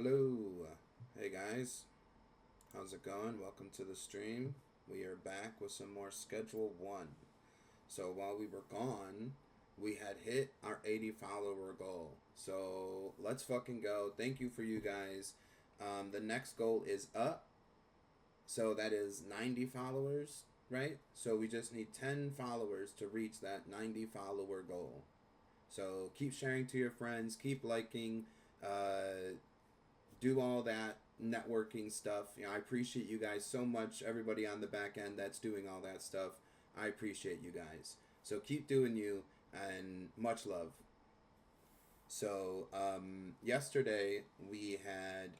Hello. Hey guys. How's it going? Welcome to the stream. We are back with some more Schedule 1. So while we were gone, we had hit our 80 follower goal. So let's fucking go. Thank you for you guys. The next goal is up. So that is 90 followers, right? So we just need 10 followers to reach that 90 follower goal. So keep sharing to your friends, keep liking, do all that networking stuff. I appreciate you guys so much. Everybody on the back end that's doing all that stuff. I appreciate you guys. So keep doing you and much love. So yesterday we had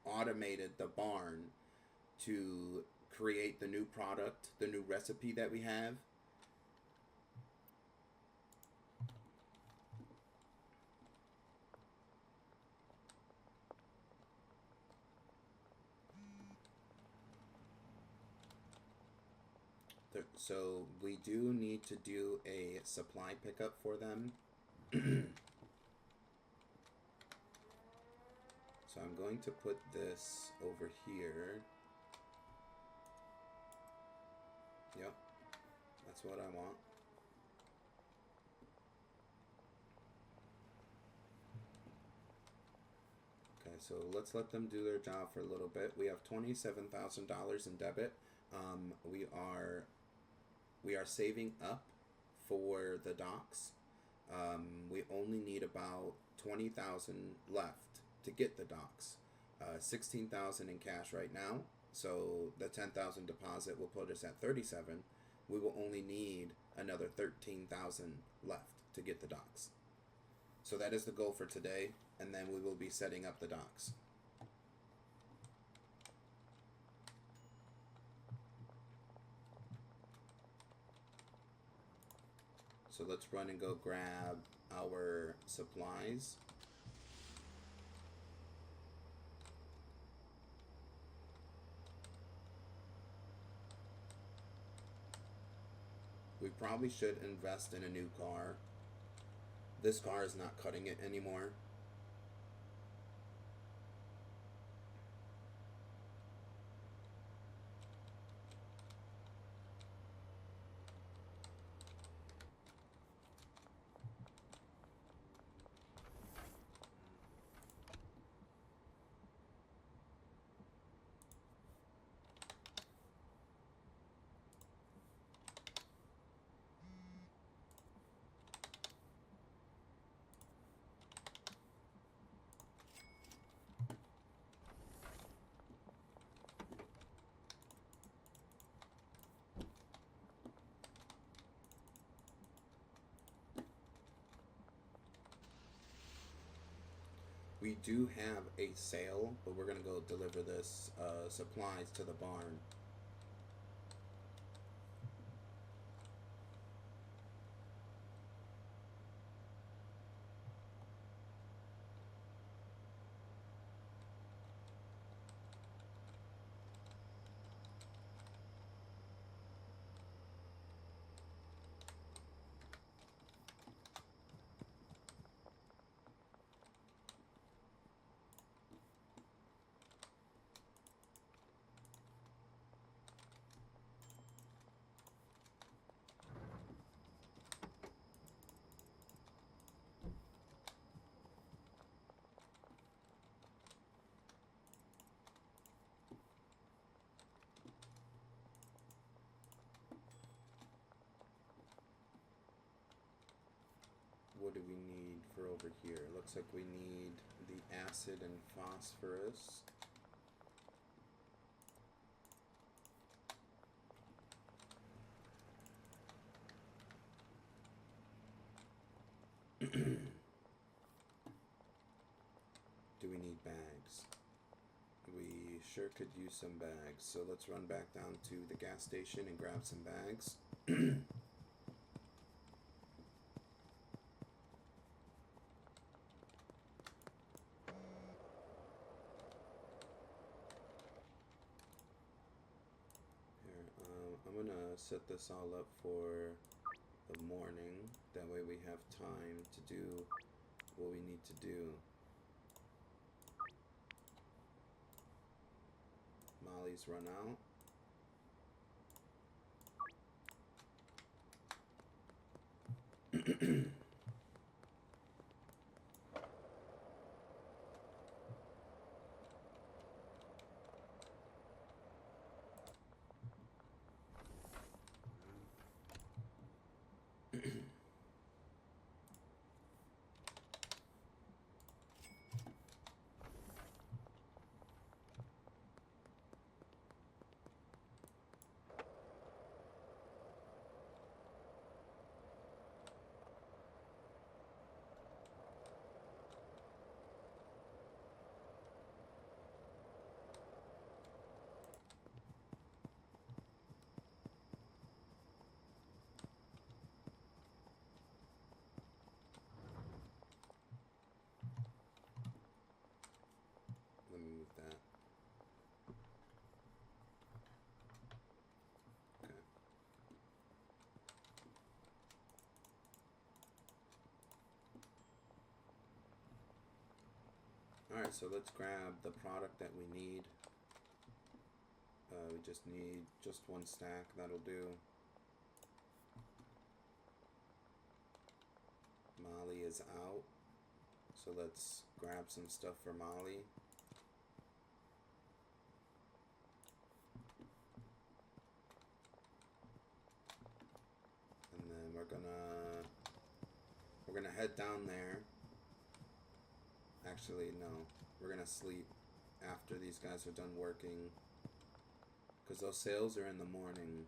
automated the barn to create the new product, the new recipe that we have. So we do need to do a supply pickup for them. So I'm going to put this over here. Yep, that's what I want. Okay, so let's let them do their job for a little bit. We have $27,000 in debit. We are saving up for the docks. We only need about 20,000 left to get the docks. 16,000 in cash right now. So the 10,000 deposit will put us at 37. We will only need another 13,000 left to get the docks. So that is the goal for today, and then we will be setting up the docks. So let's run and go grab our supplies. We probably should invest in a new car. This car is not cutting it anymore. We do have a sale, but we're going to go deliver this supplies to the barn. What do we need for over here? Looks like we need the acid and phosphorus. Do we need bags? We sure could use some bags. So let's run back down to the gas station and grab some bags. I'm gonna set this all up for the morning. That way we have time to do what we need to do. Molly's run out. Let me move that. Okay. Alright, so let's grab the product that we need. We just need just one stack, that'll do. Molly is out, so let's grab some stuff for Molly. And then we're gonna head down there. Actually, no, we're gonna sleep after these guys are done working, because those sales are in the morning.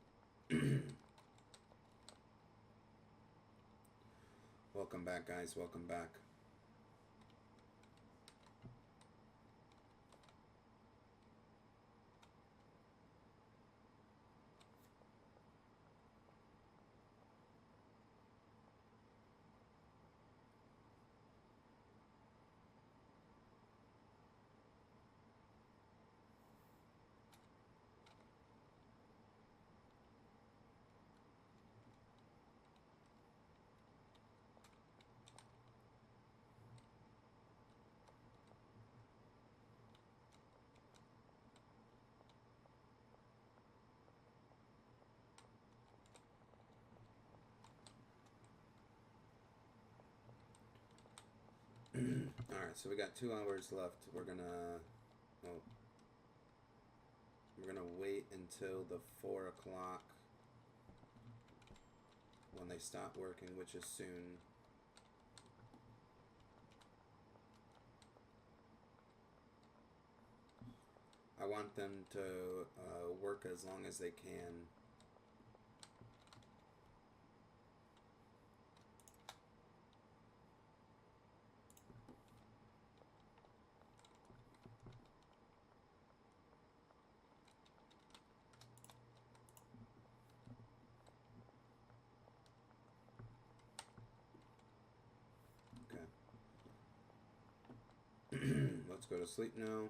Welcome back, guys. Welcome back. Alright, so we got 2 hours left. We're gonna wait until the 4 o'clock when they stop working, which is soon. I want them to work as long as they can. Let's go to sleep now.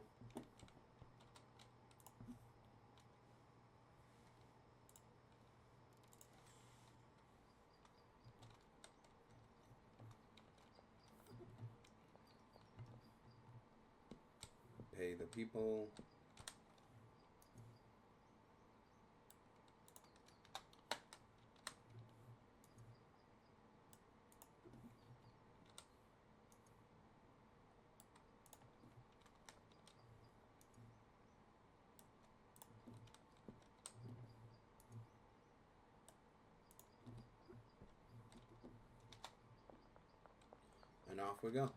Pay the people. And off we go.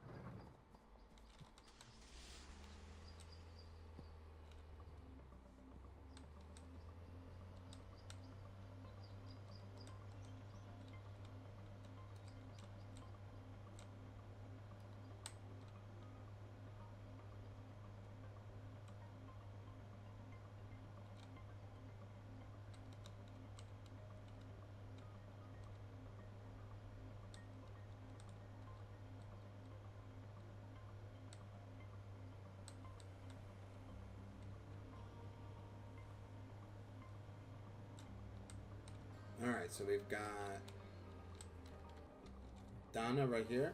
Alright, so we've got Donna right here.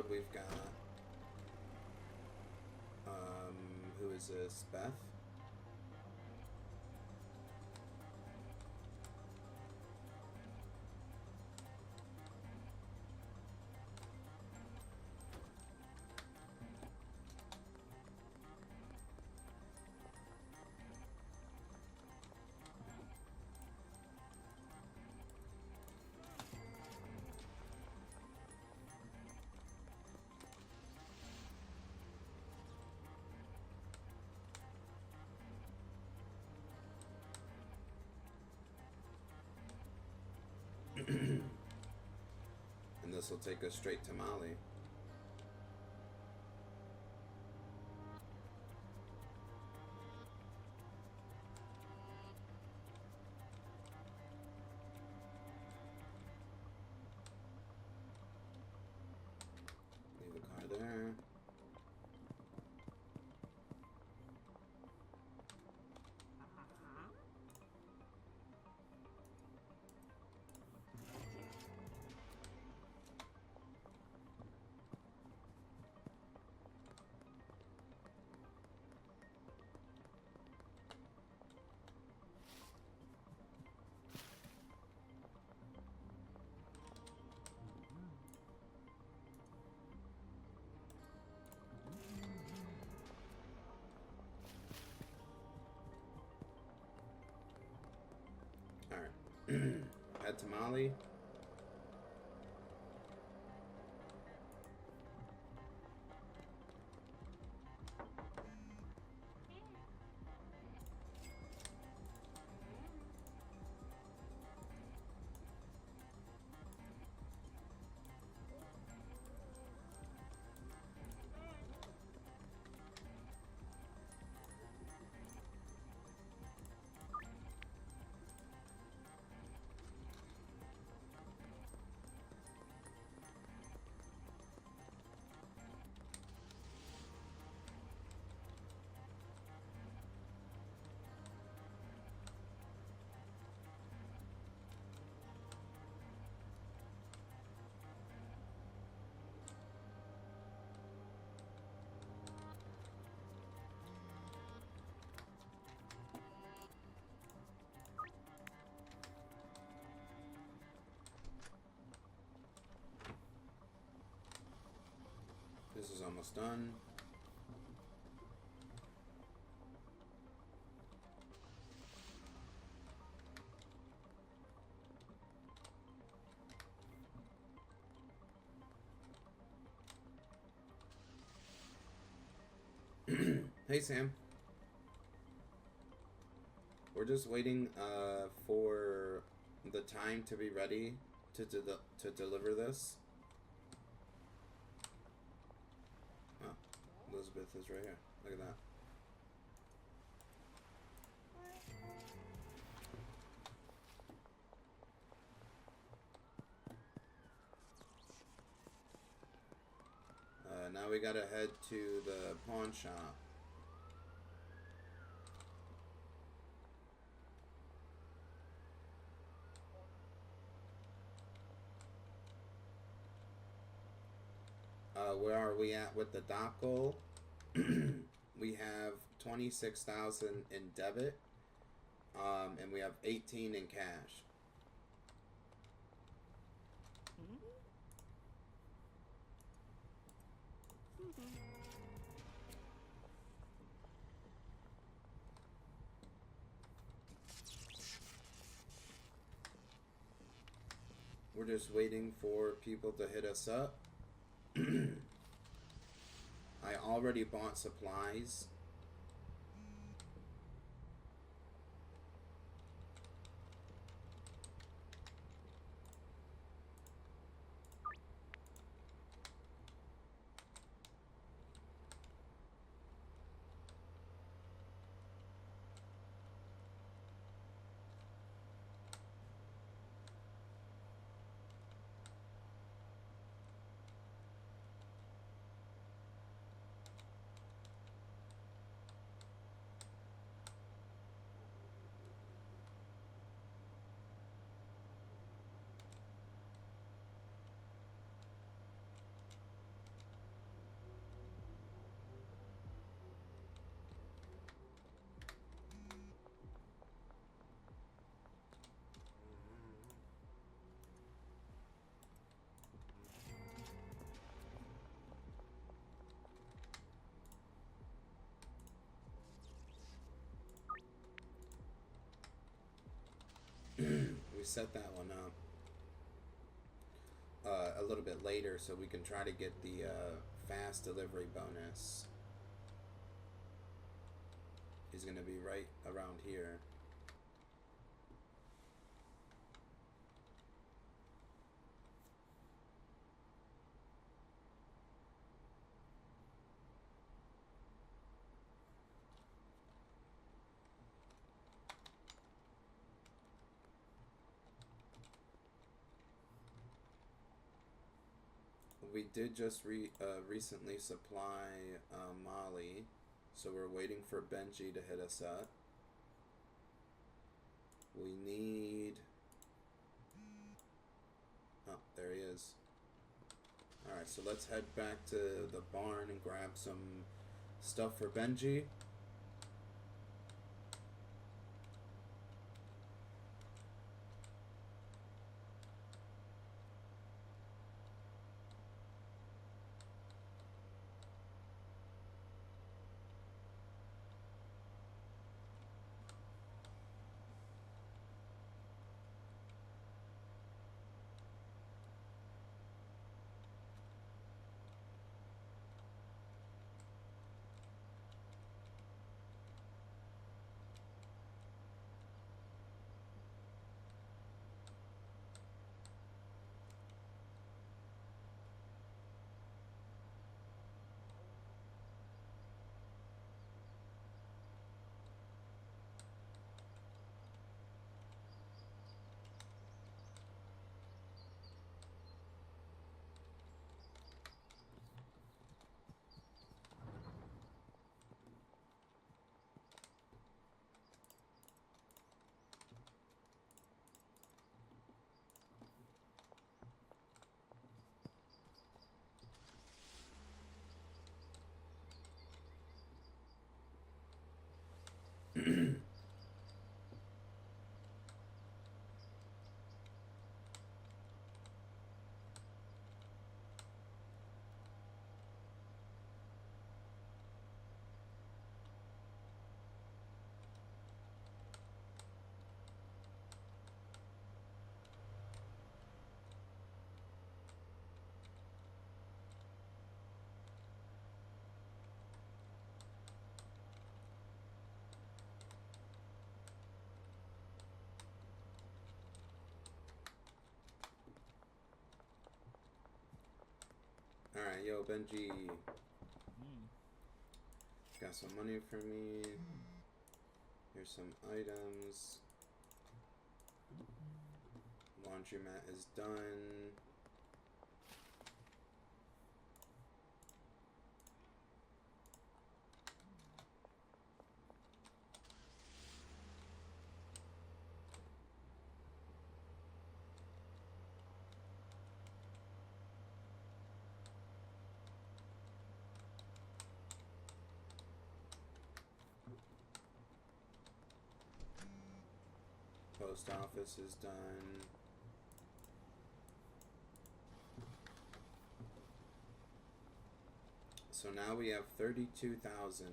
road, we've got who is this? Beth. And this will take us straight to Mali. Leave a car there. Alright. Head to Mali. This is almost done. Hey Sam. We're just waiting for the time to be ready to deliver this. Oh, Elizabeth is right here. Look at that. Now we gotta head to the pawn shop. Where are we at with the dock goal? We have 26,000 in debit, and we have 18 in cash. We're just waiting for people to hit us up. I already bought supplies. set that one up a little bit later so we can try to get the fast delivery bonus. He's going to be right around here. We did just recently supply Molly, so we're waiting for Benji to hit us up. We need... Oh, there he is. Alright, so let's head back to the barn and grab some stuff for Benji. Alright, yo, Benji. Got some money for me. Here's some items. Laundromat is done. Post office is done. So now we have 32,000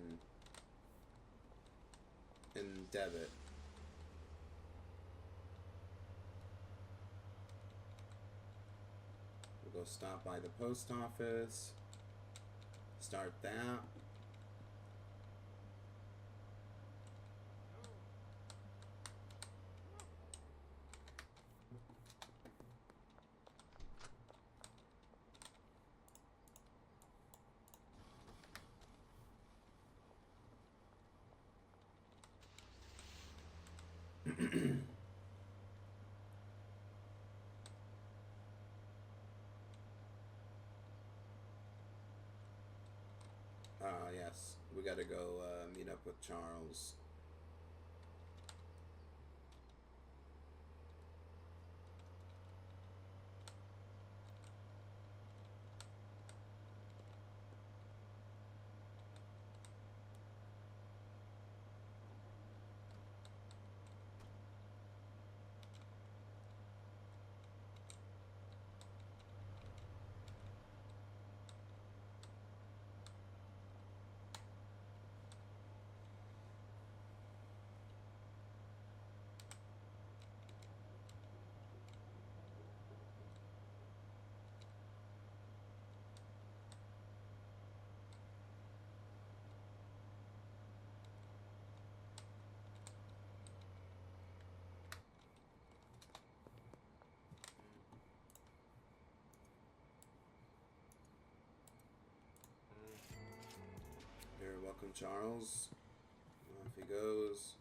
in debit. We'll go stop by the post office. Start that. Yes, we gotta go meet up with Charles. Welcome, Charles. Off he goes.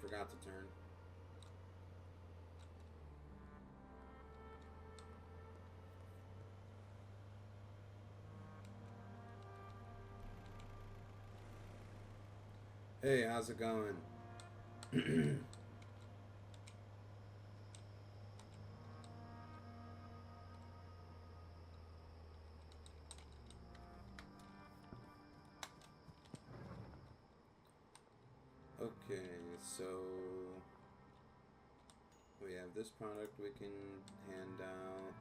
Forgot to turn. Hey, how's it going? Okay, so we have this product we can hand out.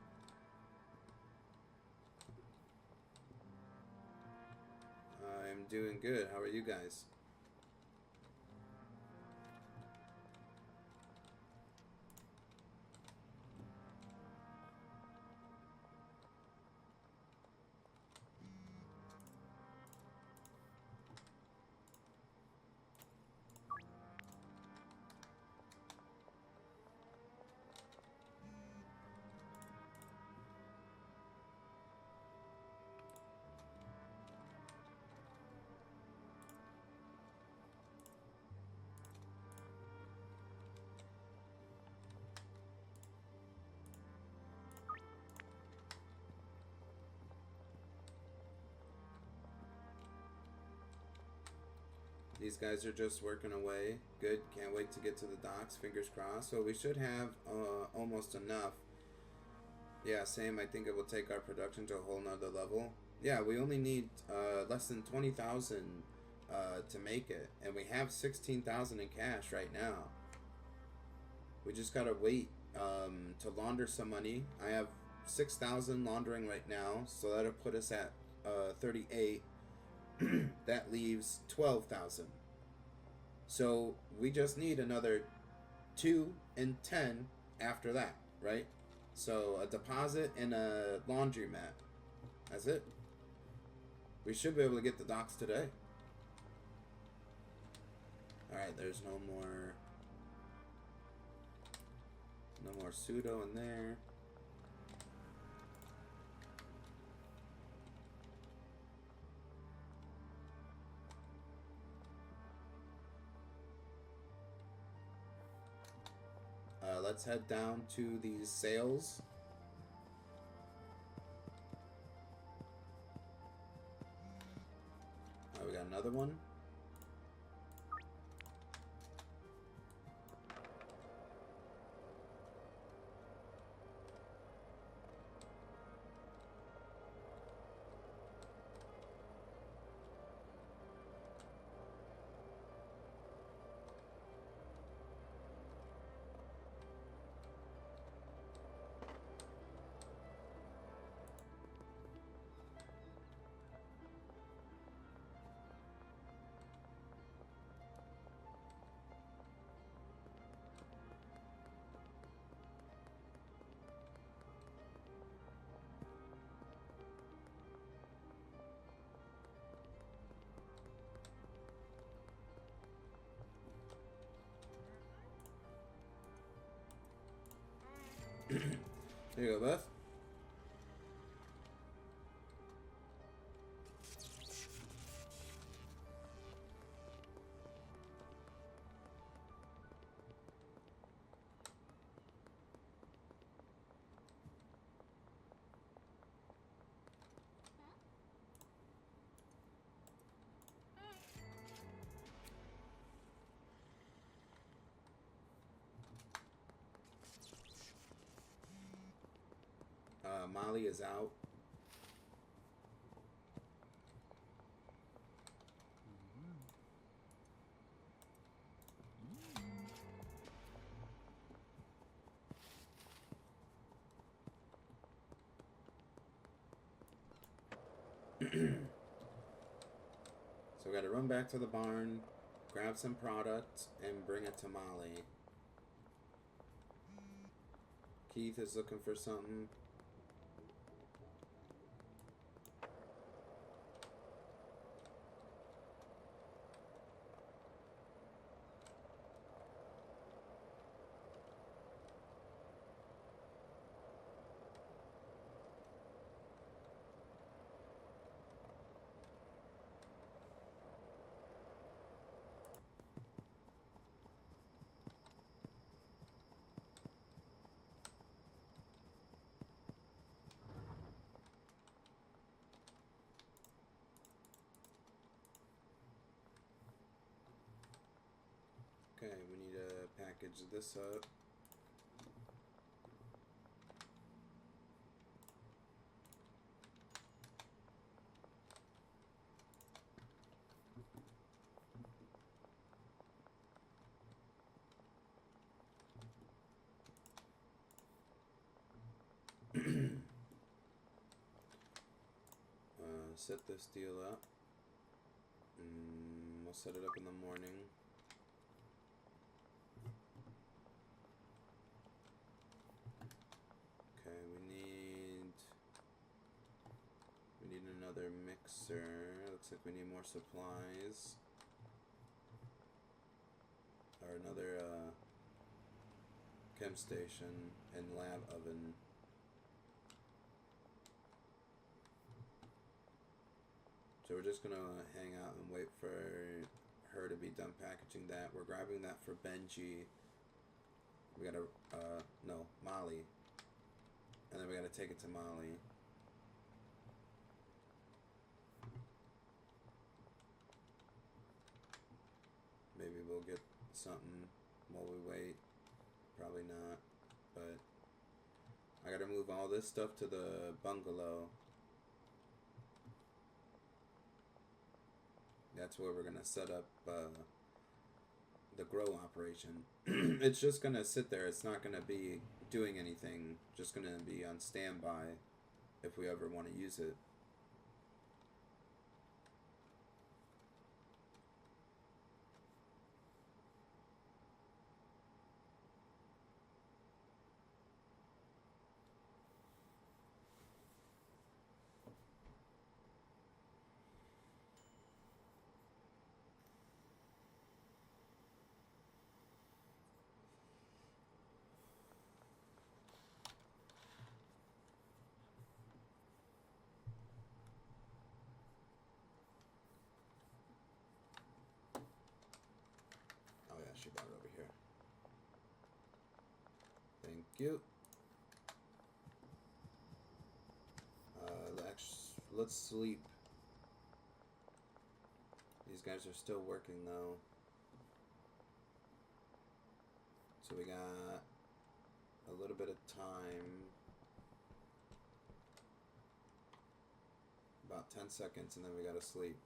I'm doing good. How are you guys? These guys are just working away. Good. Can't wait to get to the docks. Fingers crossed. So we should have almost enough. Yeah, same. I think it will take our production to a whole nother level. Yeah, we only need less than 20,000 to make it, and we have 16,000 in cash right now. We just gotta wait to launder some money. I have 6,000 laundering right now, so that'll put us at 38. That leaves 12,000. So we just need another 2 and 10 after that, right? So a deposit and a laundromat. That's it. We should be able to get the docks today. Alright, there's no more pseudo in there. Let's head down to these sales. We got another one. There you go, Beth. Molly is out. So we gotta run back to the barn, grab some product, and bring it to Molly. Keith is looking for something. Okay, we need to package this up. Set this deal up. We'll set it up in the morning. Okay, we need another mixer. Looks like we need more supplies. Or another chem station and lab oven. So we're just gonna hang out and wait for her to be done packaging that. We're grabbing that for Benji. We gotta, no, Molly. And then we gotta take it to Molly. Maybe we'll get something while we wait. Probably not. But I gotta move all this stuff to the bungalow. That's where we're gonna set up the grow operation. It's just gonna sit there. It's not gonna be doing anything. Just gonna be on standby if we ever want to use it. Oh yeah, she brought it over here. Thank you. Let's sleep. These guys are still working though. So we got a little bit of time. About 10 seconds and then we gotta sleep.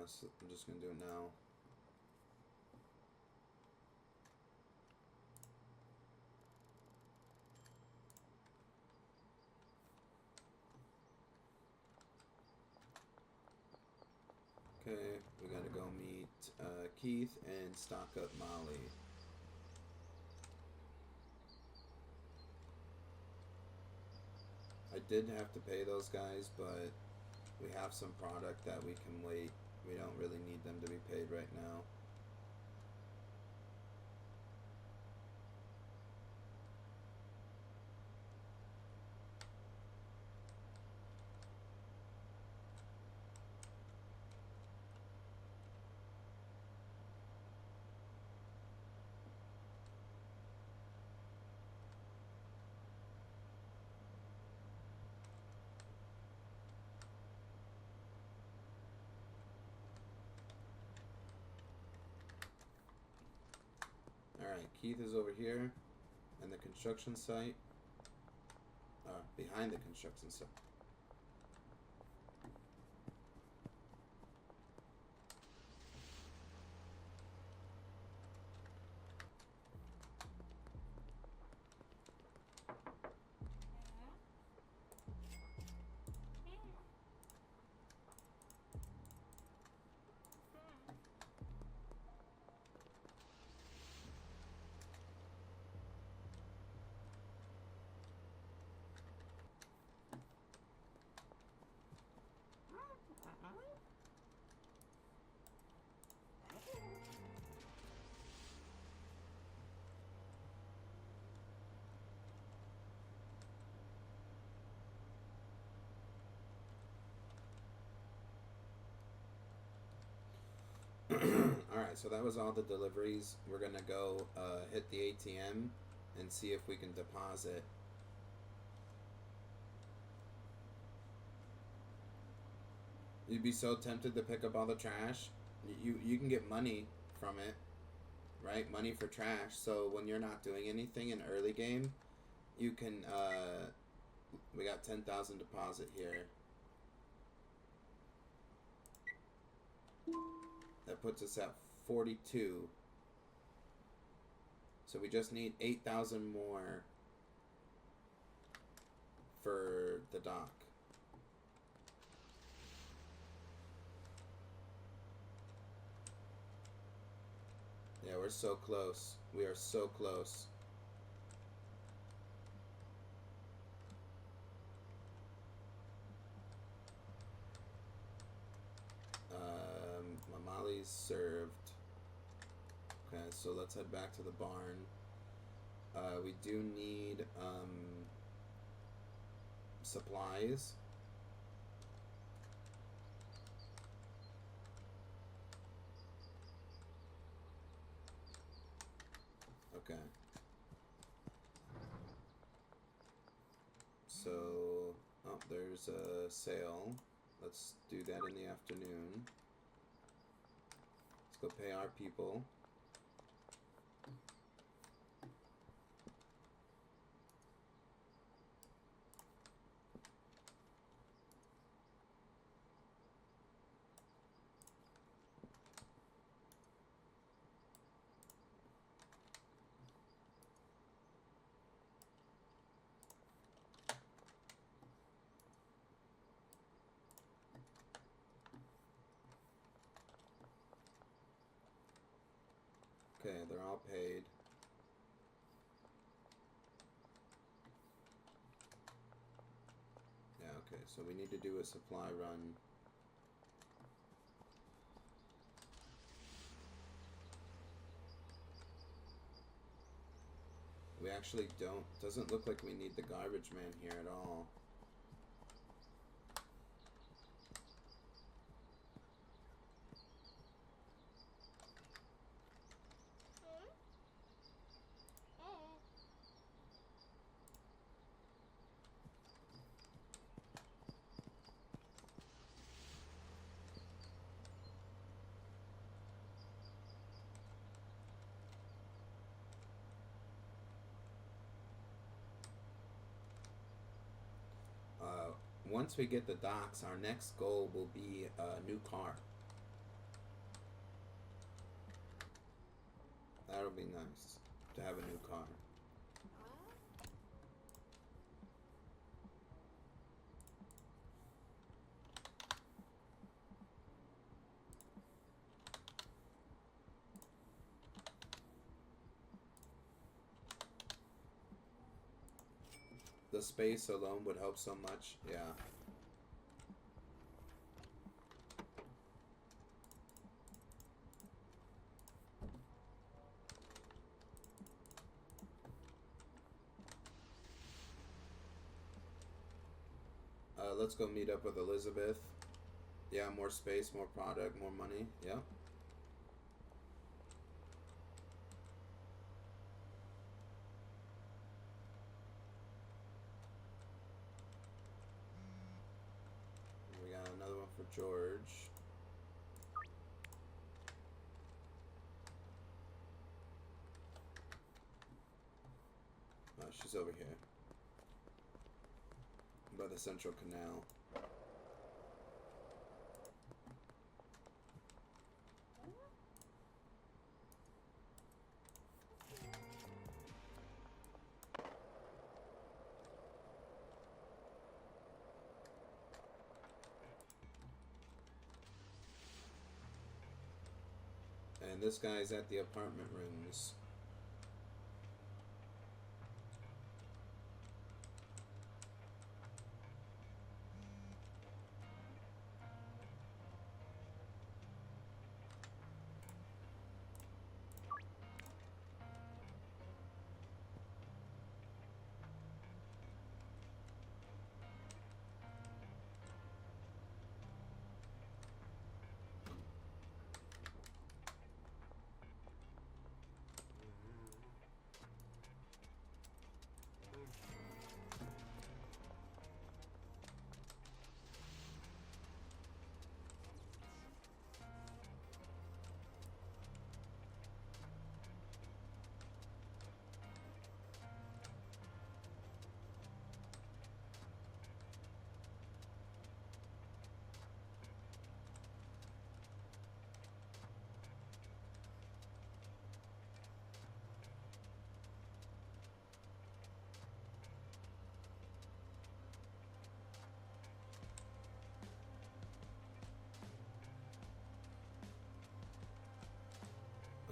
So I'm just gonna do it now. Okay, we gotta go meet Keith and stock up Molly. I did have to pay those guys, but we have some product that we can wait. We don't really need them to be paid right now. Alright, Keith is over here in the construction site. Behind the construction site. Alright, so that was all the deliveries. We're gonna go hit the ATM and see if we can deposit. You'd be so tempted to pick up all the trash. You can get money from it, right? Money for trash. So when you're not doing anything in early game, you can we got 10,000 deposit here. That puts us at 42. So we just need 8,000 more for the dock. Yeah, we're so close. We are so close. Mamali's served. Okay, so let's head back to the barn. We do need supplies. Okay. So, oh, there's a sale. Let's do that in the afternoon. Let's go pay our people. Okay, they're all paid. Yeah, okay, so we need to do a supply run. We actually don't, doesn't look like we need the garbage man here at all. Once we get the docks, our next goal will be a new car. That'll be nice to have a new car. The space alone would help so much. Yeah. Let's go meet up with Elizabeth. Yeah, more space, more product, more money. Yeah. We got another one for George. She's over here. By the central canal. And this guy's at the apartment rooms.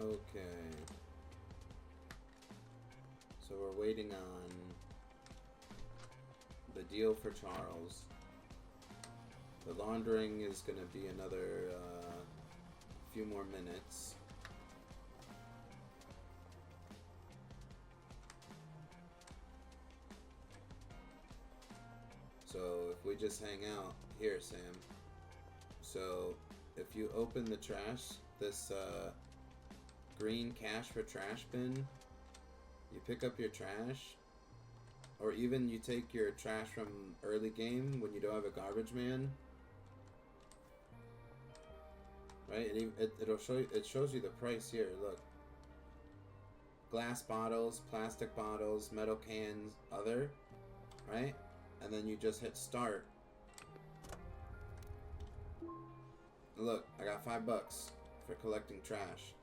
Okay. So we're waiting on the deal for Charles. The laundering is going to be another few more minutes. So if we just hang out here, Sam. So if you open the trash, this green cash for trash bin, you pick up your trash, or even you take your trash from early game when you don't have a garbage man, right? It'll show you, it shows you the price here. Look, glass bottles, plastic bottles, metal cans, other, right? And then you just hit start. Look, I got $5 for collecting trash.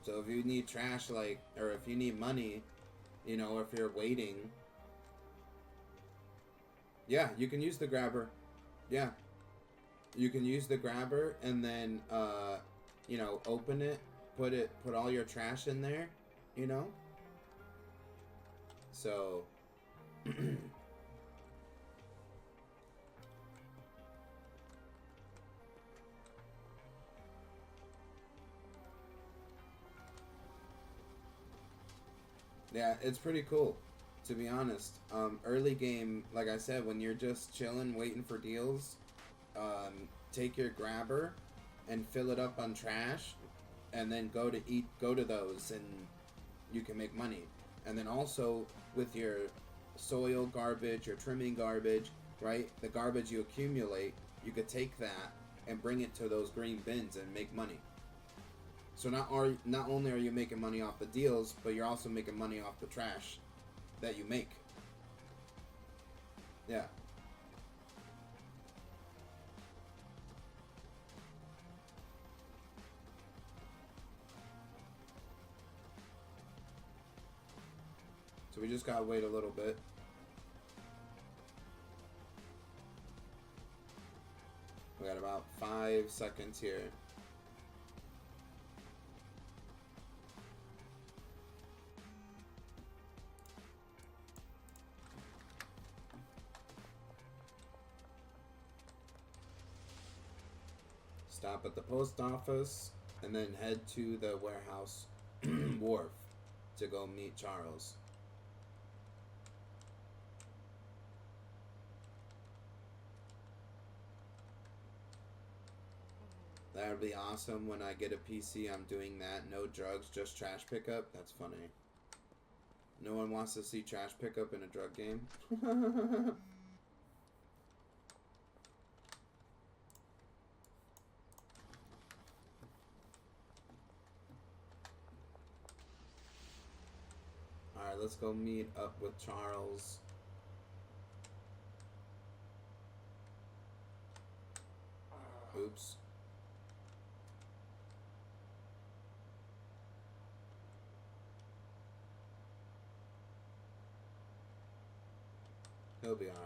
So if you need trash, like, or if you need money, you know, if you're waiting, yeah, you can use the grabber. Yeah, you can use the grabber and then, you know, open it, put all your trash in there, you know. So, yeah, it's pretty cool, to be honest. Early game, like I said, when you're just chilling, waiting for deals, take your grabber and fill it up on trash, and then go to those, and you can make money. And then also with your soil garbage, your trimming garbage, right? The garbage you accumulate, you could take that and bring it to those green bins and make money. So not only are you making money off the deals, but you're also making money off the trash that you make. Yeah. So we just gotta wait a little bit. We got about 5 seconds here. Stop at the post office and then head to the warehouse wharf to go meet Charles. That would be awesome. When I get a PC, I'm doing that. No drugs, just trash pickup. That's funny. No one wants to see trash pickup in a drug game. Alright, let's go meet up with Charles. Oops. He'll be alright.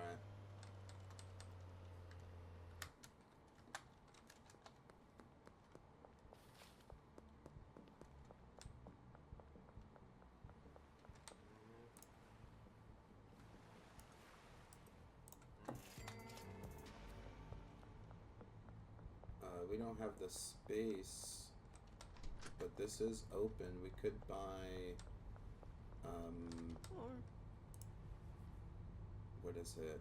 We don't have the space, but this is open. We could buy, what is it?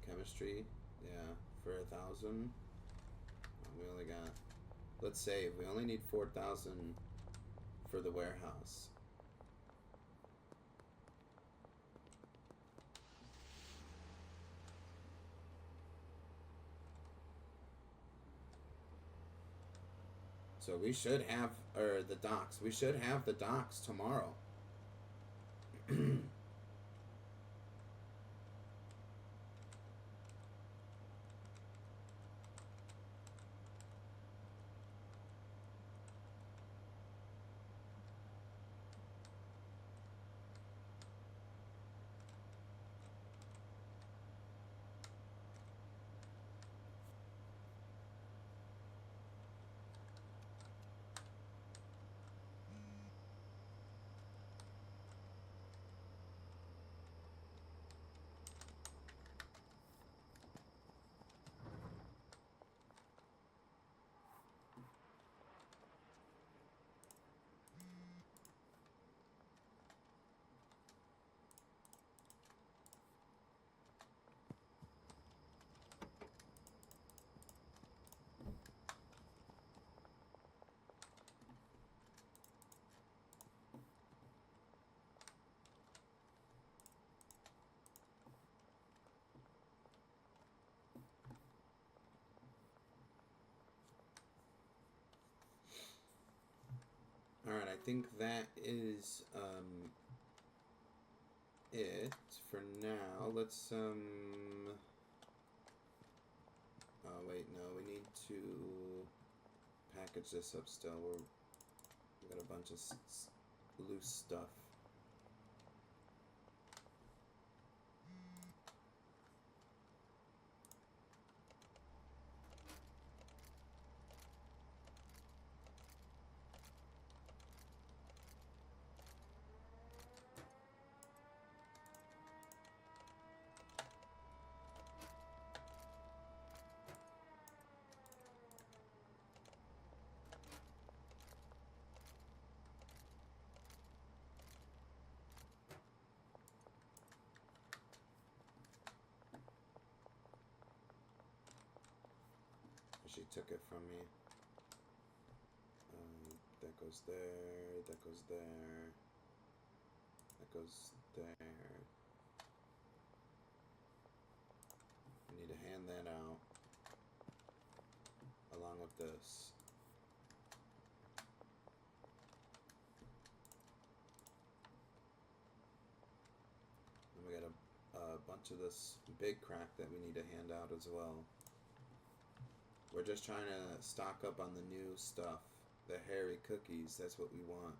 Chemistry, yeah, for 1,000. We only got, let's save. We only need 4,000 for the warehouse. So we should have, or the docks. We should have the docks tomorrow. Alright, I think that is it for now. Let's oh wait, no, we need to package this up still. We got a bunch of loose stuff. She took it from me. That goes there, that goes there, that goes there. I need to hand that out along with this. And we got a bunch of this big crap that we need to hand out as well. We're just trying to stock up on the new stuff. The hairy cookies, that's what we want.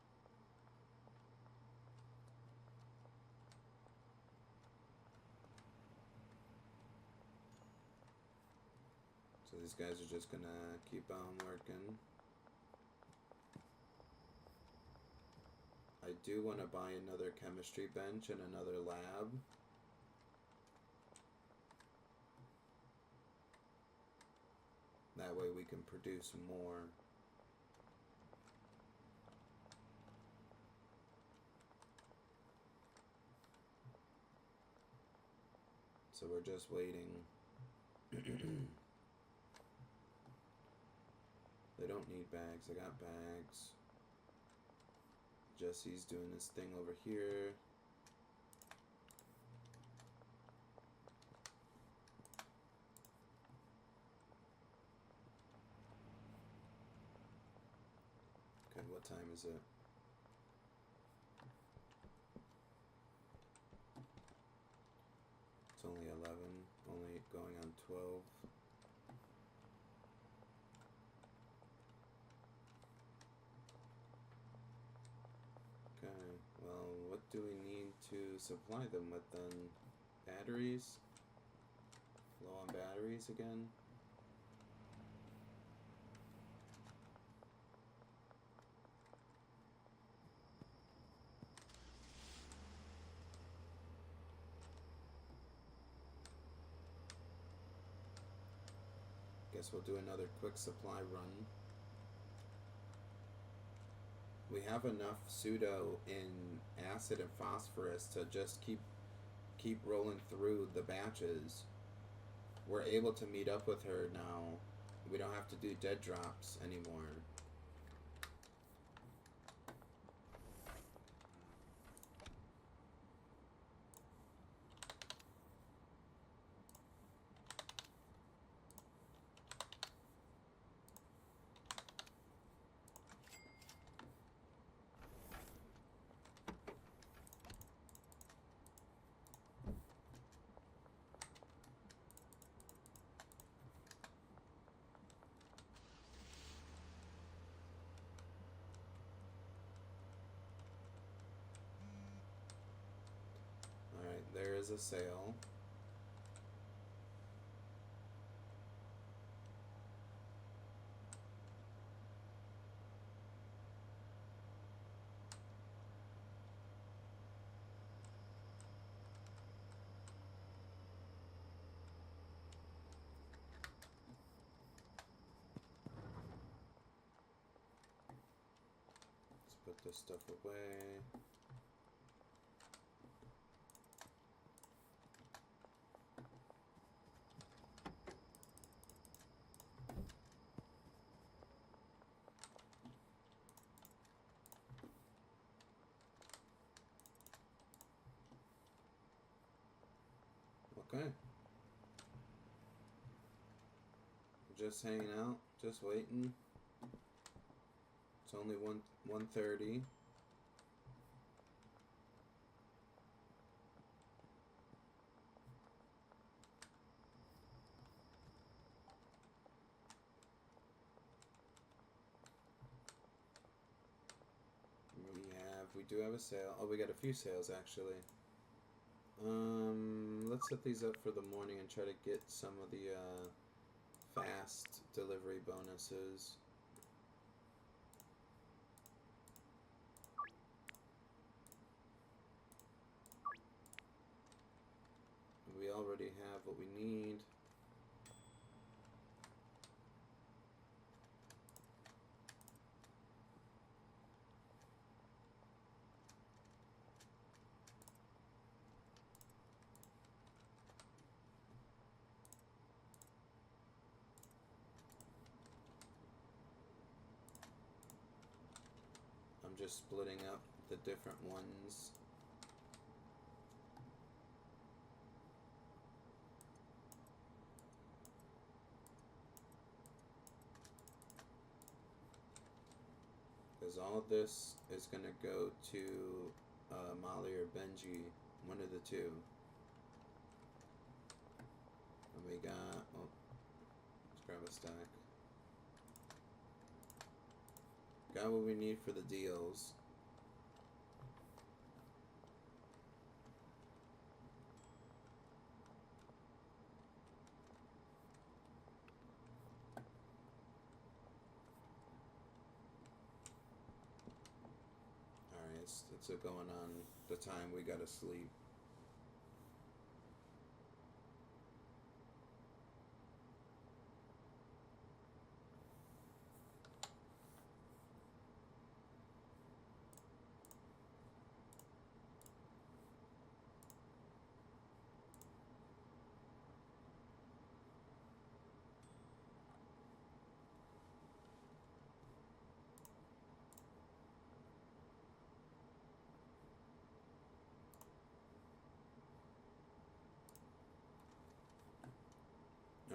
So these guys are just gonna keep on working. I do want to buy another chemistry bench and another lab. That way we can produce more. So we're just waiting. They don't need bags. I got bags. Jesse's doing this thing over here. Okay, what time is it? It's only 11, only going on 12. Okay, well, what do we need to supply them with then? Batteries? Low on batteries again? Guess we'll do another quick supply run. We have enough pseudo in acid and phosphorus to just keep rolling through the batches. We're able to meet up with her now. We don't have to do dead drops anymore. There is a sale. Let's put this stuff away. Okay. Just hanging out, just waiting. It's only 1:30. We do have a sale. Oh, we got a few sales actually. Let's set these up for the morning and try to get some of the fast delivery bonuses. We already have what we need. I'm just splitting up the different ones. Because all of this is going to go to Molly or Benji, one of the two. And we got, oh, let's grab a stack. Got what we need for the deals. Alright, it's going on the time we gotta sleep.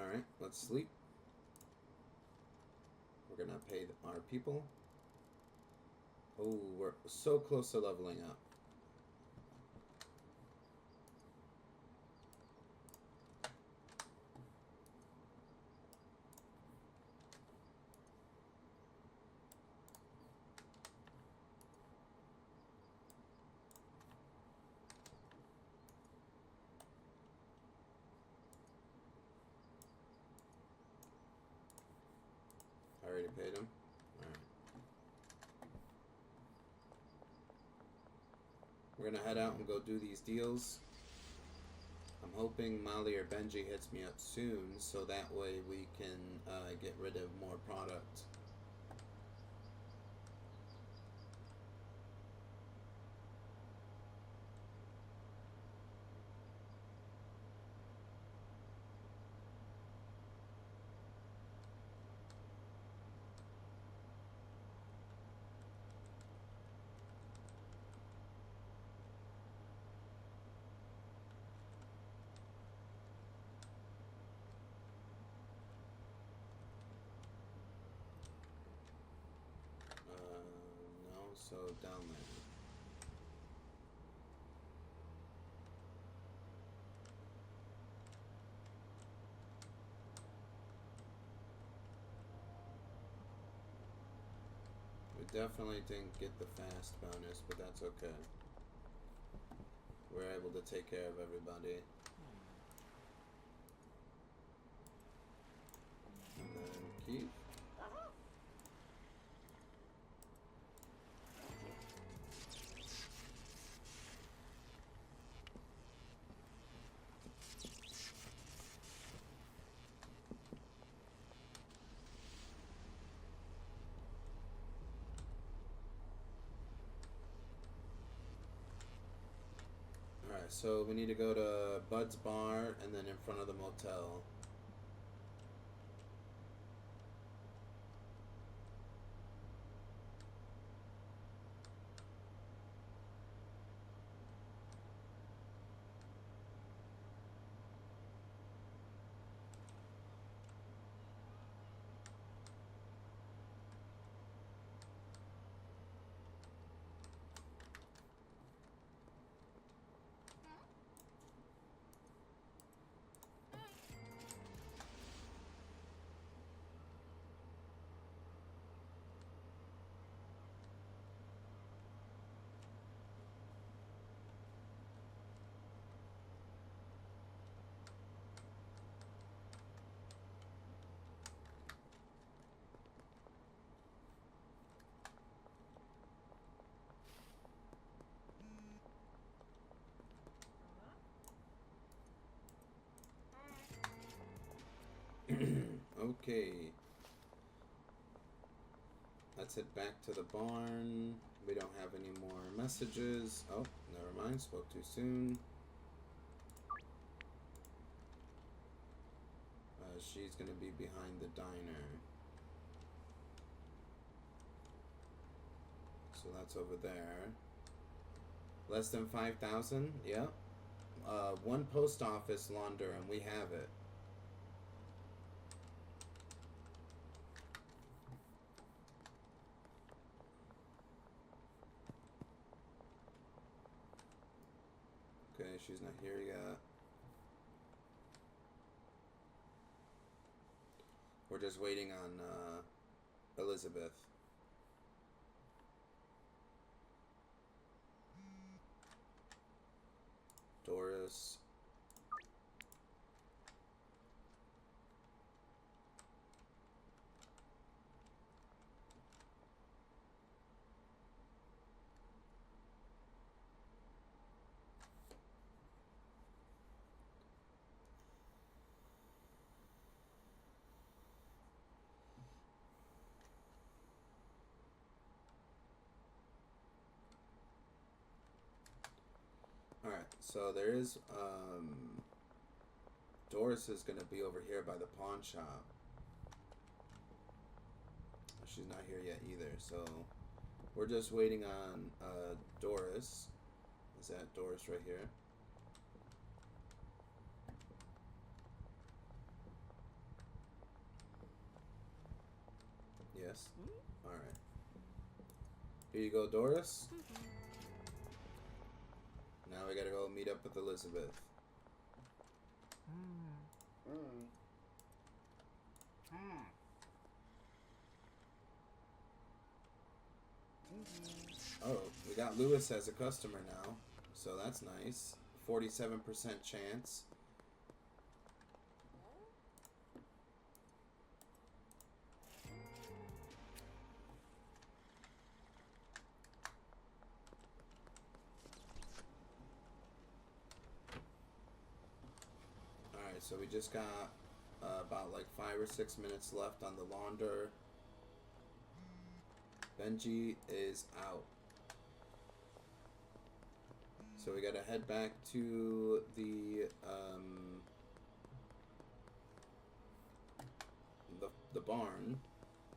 Alright, let's sleep. We're gonna pay our people. Oh, we're so close to leveling up. I already paid him. Alright. We're gonna head out and go do these deals. I'm hoping Molly or Benji hits me up soon so that way we can get rid of more product. No, so down there. We definitely didn't get the fast bonus, but that's okay. We're able to take care of everybody. And then keep. Alright, so we need to go to Bud's Bar and then in front of the motel. Okay. Let's head back to the barn. We don't have any more messages. Oh, never mind. Spoke too soon. She's going to be behind the diner. So that's over there. Less than 5,000? Yep. One post office launder, and we have it. Okay, she's not here yet. We're just waiting on Elizabeth. Doris. Alright, so there is, Doris is going to be over here by the pawn shop. She's not here yet either, so we're just waiting on, Doris. Is that Doris right here? Yes? Alright. Here you go, Doris. Now we gotta go meet up with Elizabeth. Oh, we got Lewis as a customer now, so that's nice. 47% chance. Alright, so we just got about like 5 or 6 minutes left on the launder. Benji is out. So we gotta head back to the barn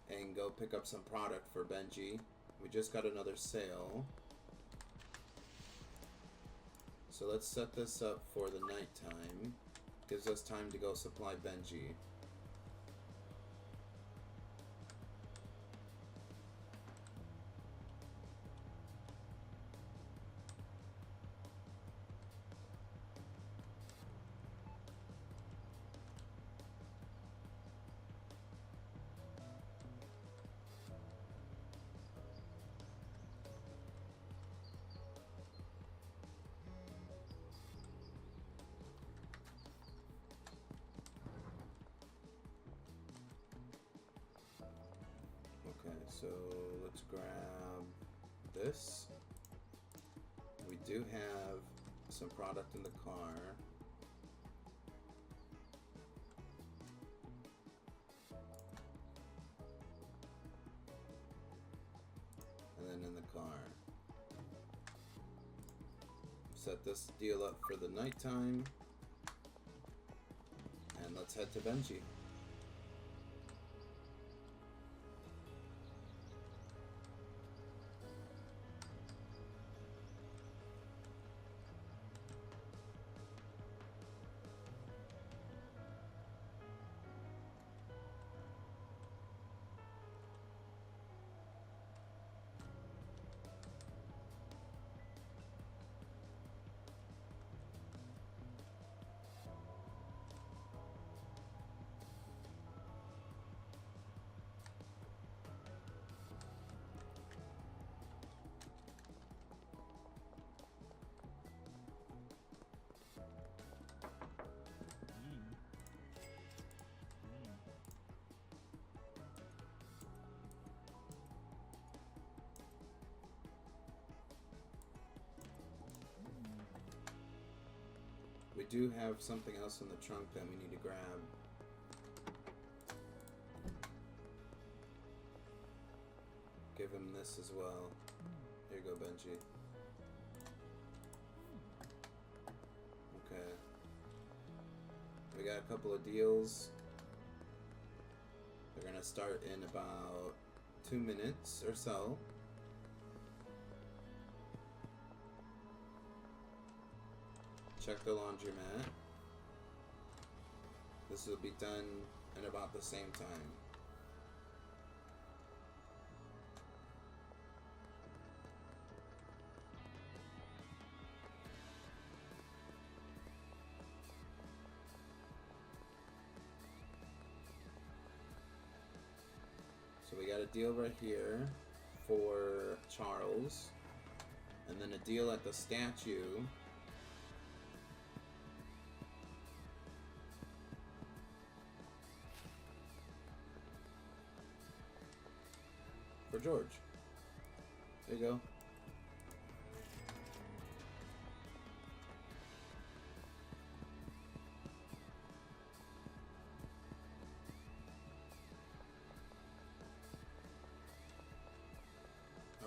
and go pick up some product for Benji. We just got another sale. So let's set this up for the nighttime. Gives us time to go supply Benji. Okay, so let's grab this. We do have some product in the car. And then in the car. Set this deal up for the nighttime. And let's head to Benji. We do have something else in the trunk that we need to grab. give him this as well. Here you go, Benji. Okay. We got a couple of deals. They're gonna start in about 2 minutes or so. Check the laundromat. This will be done in about the same time. So we got a deal right here for Charles, and then a deal at the statue for George. There you go.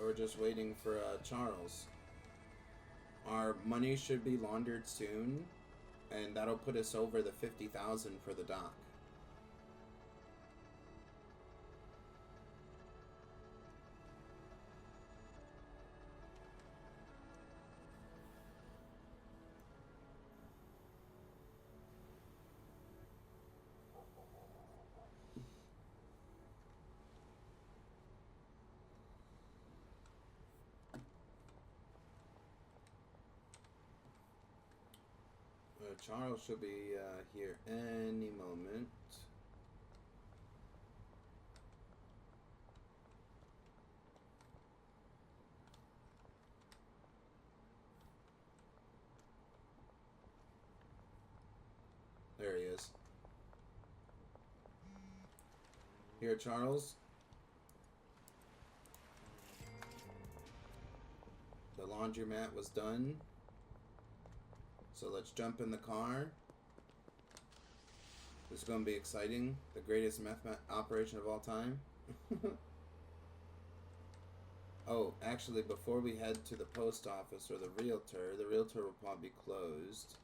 We're just waiting for Charles. Our money should be laundered soon, and that'll put us over the 50,000 for the dock. Charles should be here any moment. There he is. Here, Charles. The laundromat was done. So let's jump in the car. This is going to be exciting. The greatest meth operation of all time. Oh, actually, before we head to the post office or the realtor will probably be closed.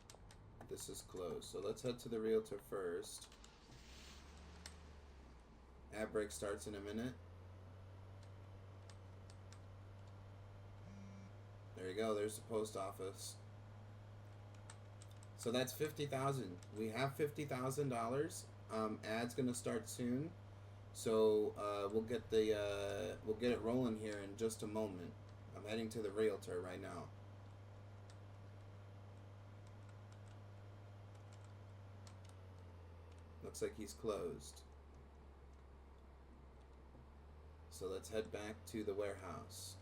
This is closed. So let's head to the realtor first. Ad break starts in a minute. There you go. There's the post office. So that's 50,000. We have $50,000. Ad's gonna start soon, so we'll get it rolling here in just a moment. I'm heading to the realtor right now. Looks like he's closed. So let's head back to the warehouse.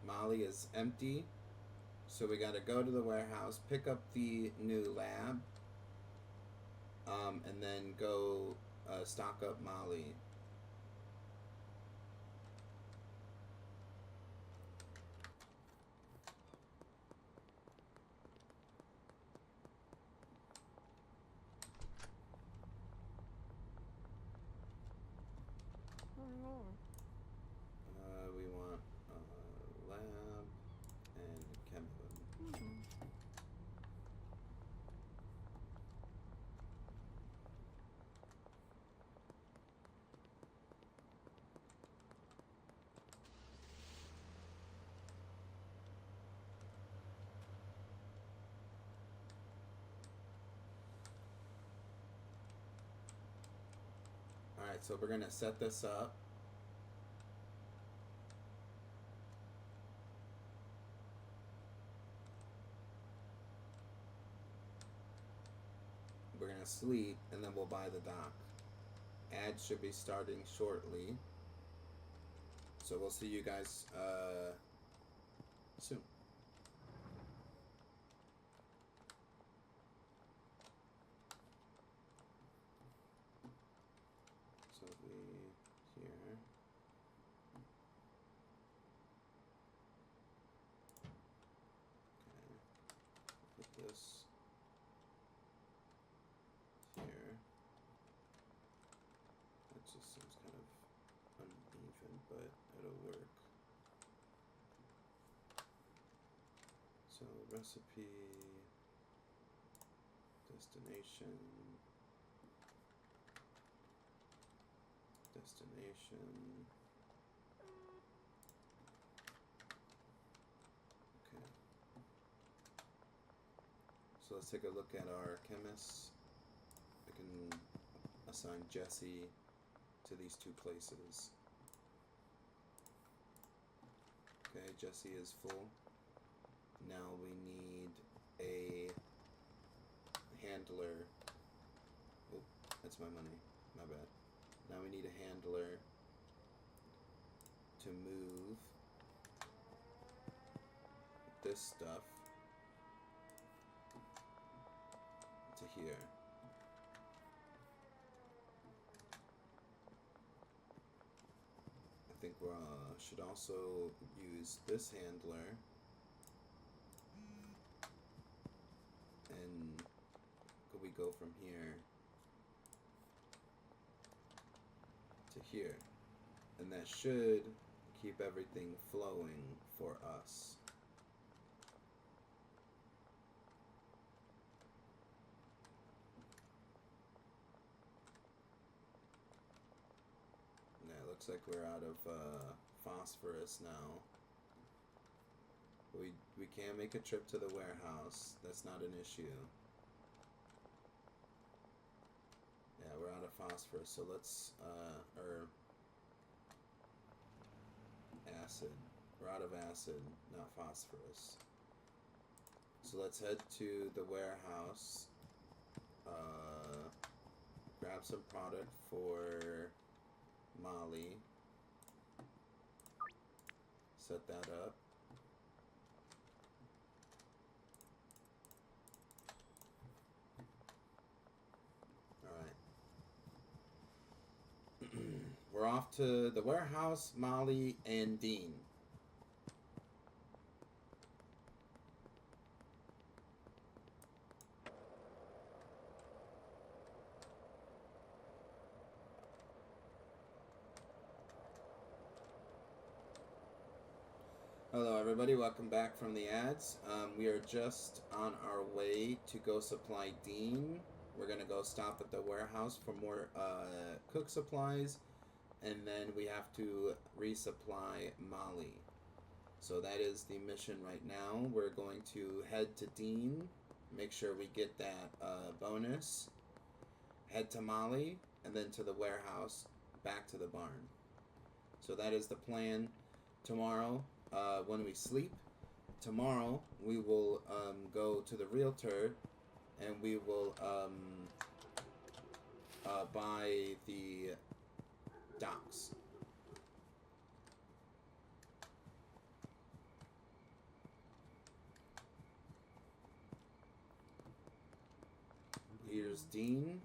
Molly is empty, so we gotta go to the warehouse, pick up the new lab, and then go stock up Molly. We want lab and chemical. Alright, so we're gonna set this up. We're gonna sleep, and then we'll buy the dock. Ad should be starting shortly. So we'll see you guys soon. So we here. Okay. Put this. just seems kind of uneven, but it'll work. So recipe, destination, destination. Okay. So let's take a look at our chemists. I can assign Jesse to these two places. Okay, Jesse is full. Now we need a handler. Oh, that's my money. My bad. Now we need a handler to move this stuff to here. I think we should also use this handler and could we go from here to here, and that should keep everything flowing for us. Yeah, it looks like we're out of phosphorus now. We can make a trip to the warehouse. That's not an issue. Yeah, we're out of phosphorus, so let's, or acid. We're out of acid, not phosphorus. So let's head to the warehouse, grab some product for Molly, set that up. We're off to the warehouse, Molly, and Dean. Hello everybody, welcome back from the ads. We are just on our way to go supply Dean. We're going to go stop at the warehouse for more cook supplies, and then we have to resupply Molly. So that is the mission right now. We're going to head to Dean, make sure we get that bonus, head to Molly, and then to the warehouse, back to the barn. So that is the plan. Tomorrow, when we sleep, tomorrow we will go to the realtor and we will buy the docks. Here's Dean.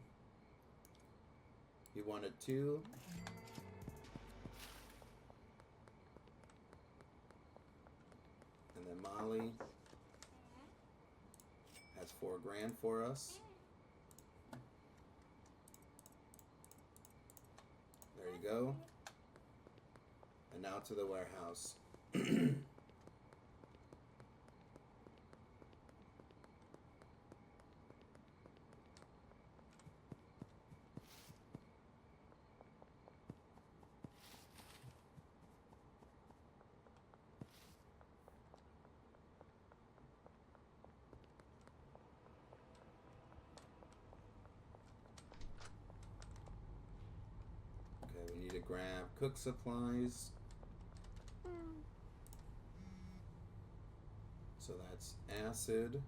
He wanted 2. And then Molly has $4 grand for us. There you go. And now to the warehouse. We need to grab cook supplies. So that's acid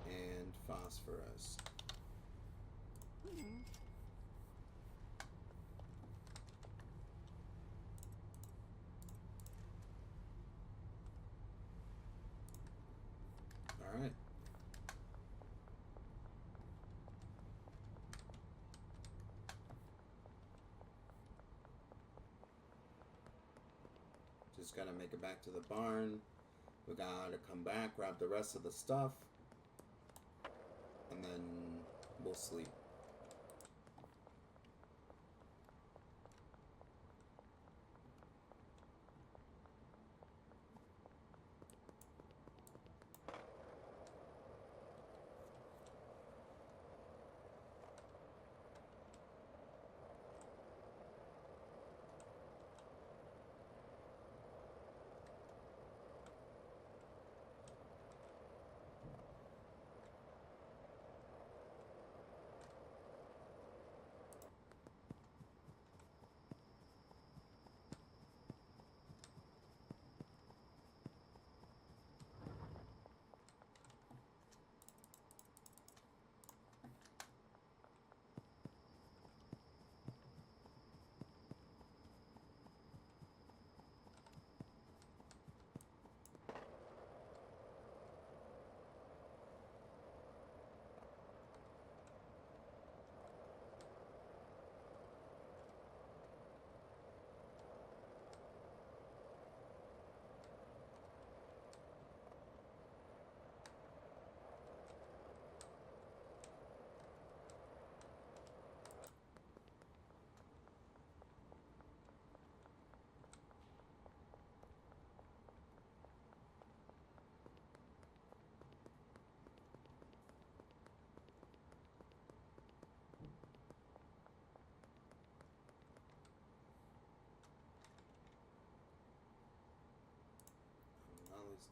and phosphorus. All right. Just gotta make it back to the barn. We gotta come back, grab the rest of the stuff, and then we'll sleep.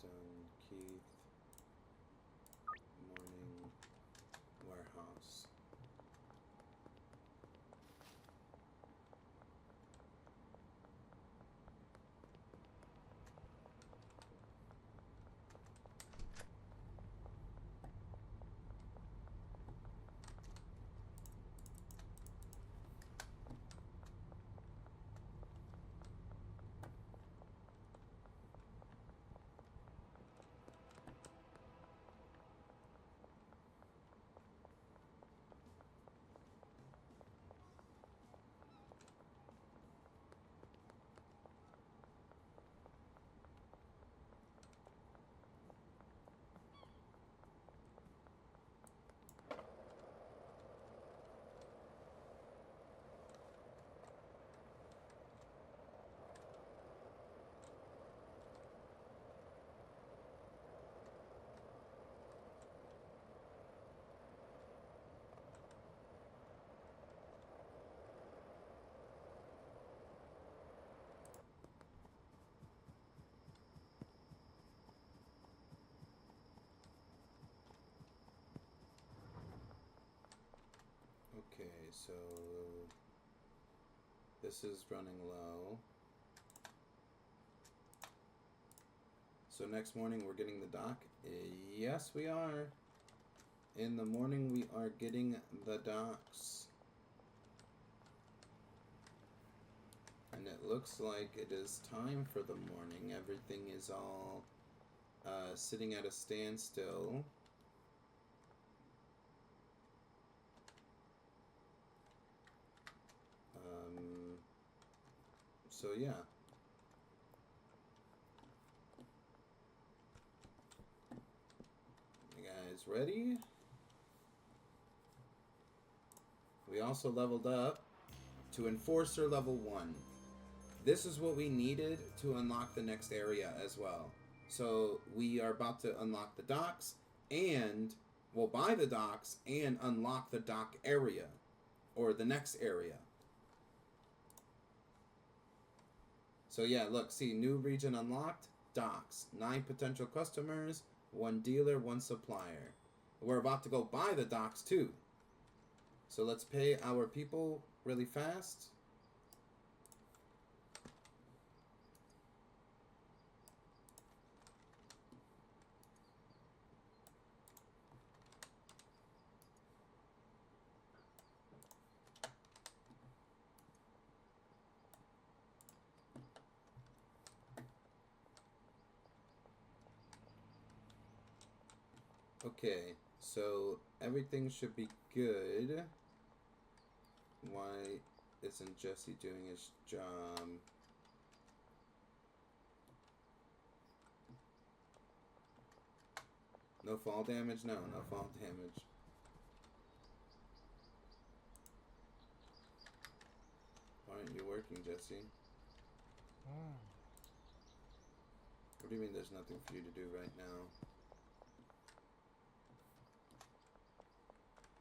That's done. Keith. Morning warehouse. Okay, so this is running low. So next morning we're getting the dock? Yes, we are. In the morning we are getting the docks. And it looks like it is time for the morning. Everything is all sitting at a standstill. So yeah. You guys ready? We also leveled up to Enforcer level 1. This is what we needed to unlock the next area as well. So we are about to unlock the docks and we'll buy the docks and unlock the dock area or the next area. So yeah, look, see, new region unlocked, docks, 9 potential customers, 1 dealer, 1 supplier. We're about to go buy the docks too. So let's pay our people really fast. Okay, so everything should be good. Why isn't Jesse doing his job? No fall damage? No, no fall damage. Why aren't you working, Jesse? What do you mean there's nothing for you to do right now?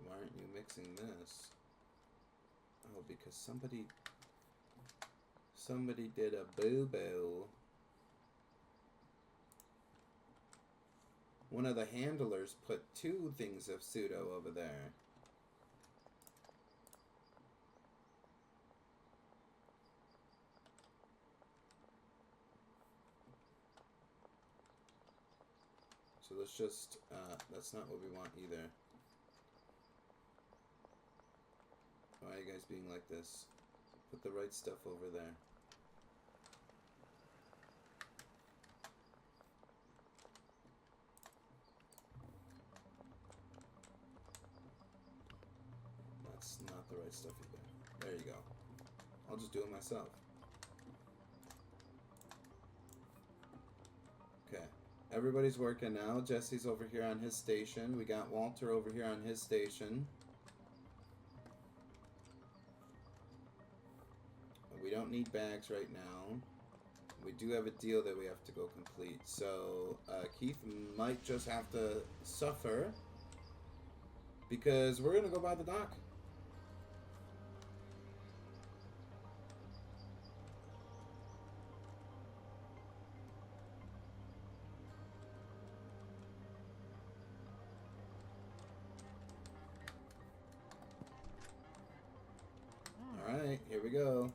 Why aren't you mixing this? Oh, because somebody did a boo-boo. One of the handlers put 2 things of pseudo over there. So let's just, that's not what we want either. Why are you guys being like this? Put the right stuff over there. That's not the right stuff either. There you go. I'll just do it myself. Okay. Everybody's working now. Jesse's over here on his station. We got Walter over here on his station. We don't need bags right now. We do have a deal that we have to go complete. So Keith might just have to suffer because we're going to go by the dock. go.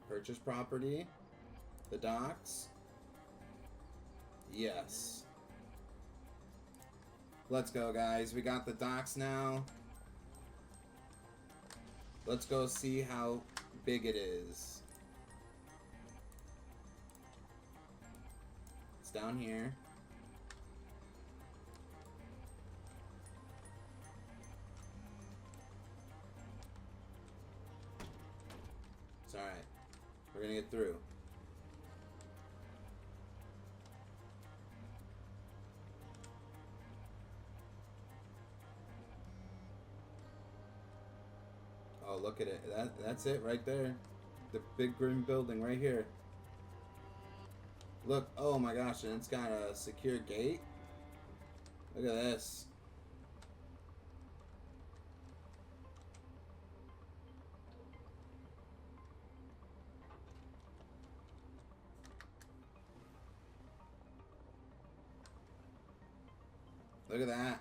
Purchase property. The docks. Yes. Let's go, guys. We got the docks now. Let's go see how big it is. It's down here. It's alright. We're gonna get through. Oh, look at it. That's it right there. The big green building right here. Look, oh my gosh, and it's got a secure gate. Look at this. Look at that.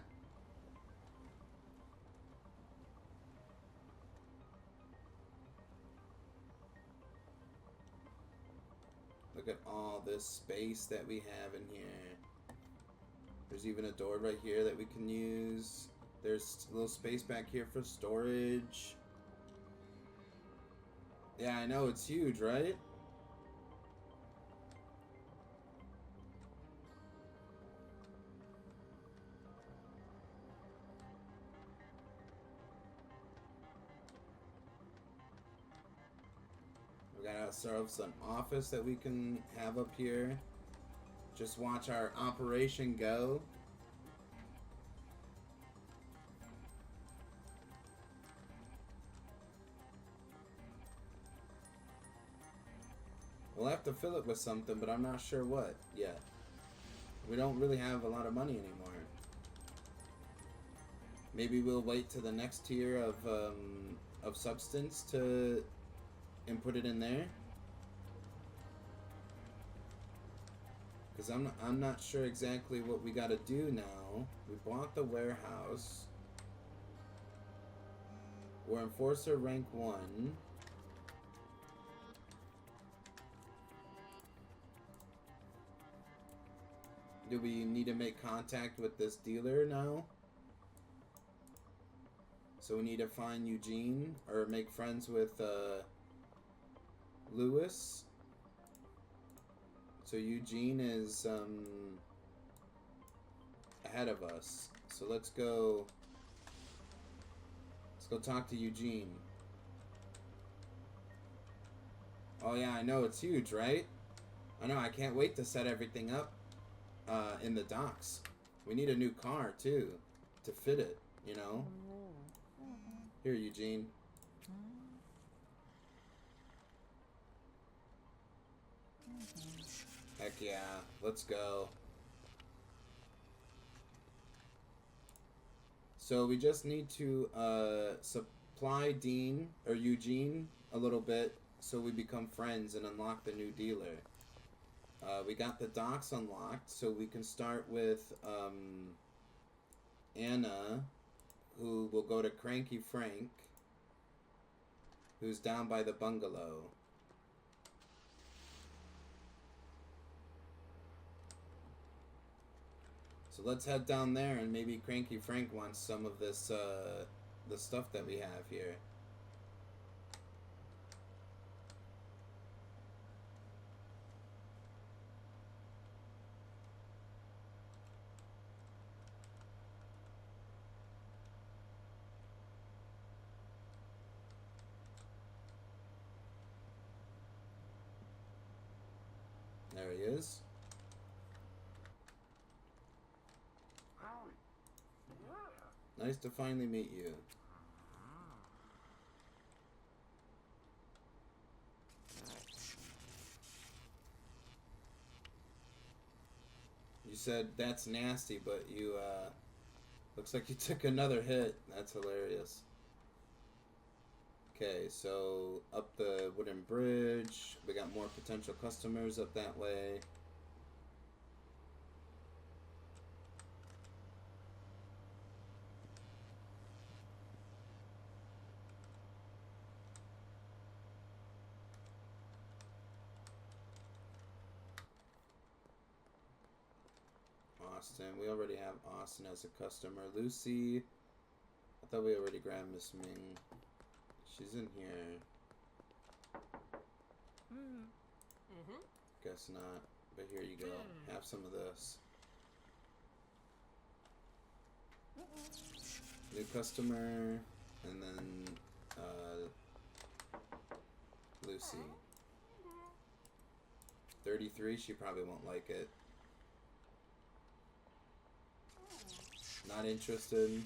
Look at all this space that we have in here. There's even a door right here that we can use. There's a little space back here for storage. Yeah, I know, it's huge, right? We got ourselves an office that we can have up here. Just watch our operation go. We'll have to fill it with something, but I'm not sure what yet. We don't really have a lot of money anymore. Maybe we'll wait to the next tier of substance to and put it in there. Because I'm not sure exactly what we got to do now. We bought the warehouse. We're enforcer rank 1. Do we need to make contact with this dealer now? So we need to find Eugene or make friends with Lewis. So Eugene is ahead of us. So let's go talk to Eugene. Oh yeah, I know, it's huge, right? I know, I can't wait to set everything up in the docks. We need a new car too to fit it, you know? Here, Eugene. Heck yeah, let's go. So we just need to supply Dean or Eugene a little bit so we become friends and unlock the new dealer. We got the docks unlocked, so we can start with Anna, who will go to Cranky Frank, who's down by the bungalow. So let's head down there, and maybe Cranky Frank wants some of this, the stuff that we have here. There he is. Nice to finally meet you. You said that's nasty, but you, looks like you took another hit. That's hilarious. Okay, so up the wooden bridge. We got more potential customers up that way. Austin. We already have Austin as a customer. Lucy, I thought we already grabbed Miss Ming. She's in here. Guess not. But here you go. Have some of this. New customer, and then Lucy. 33, she probably won't like it. Not interested.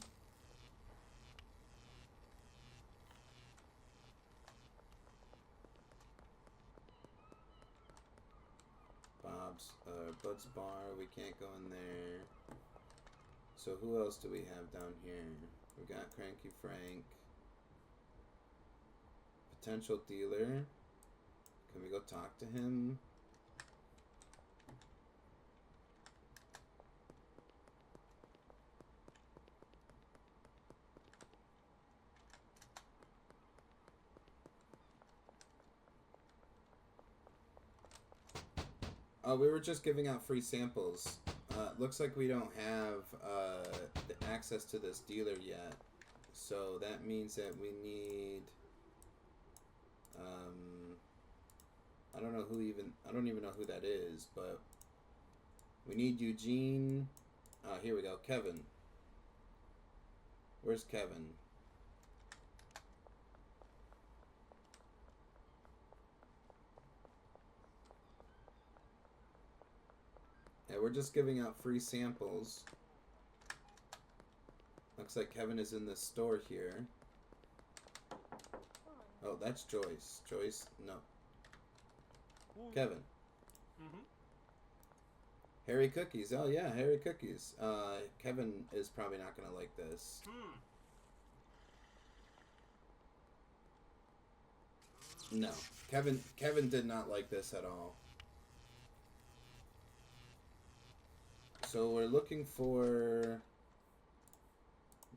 Bud's Bar, we can't go in there. So who else do we have down here? We got Cranky Frank. Potential dealer. Can we go talk to him? Oh, we were just giving out free samples. Looks like we don't have the access to this dealer yet. So that means that we need... I don't even know who that is, but we need Eugene. Here we go, Kevin. Where's Kevin? Yeah, we're just giving out free samples. Looks like Kevin is in the store here. Oh, that's Joyce. Joyce, no. Kevin. Harry Cookies. Oh yeah, Harry Cookies. Kevin is probably not gonna like this. No, Kevin did not like this at all. So we're looking for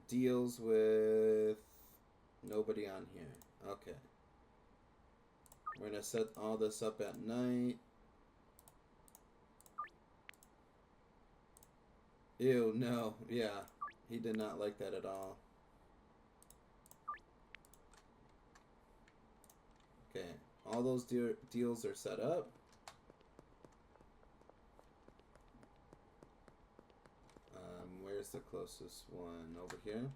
deals with nobody on here. Okay. We're gonna set all this up at night. Ew, no. Yeah, he did not like that at all. Okay, all those deals are set up. Where's the closest one? Over here?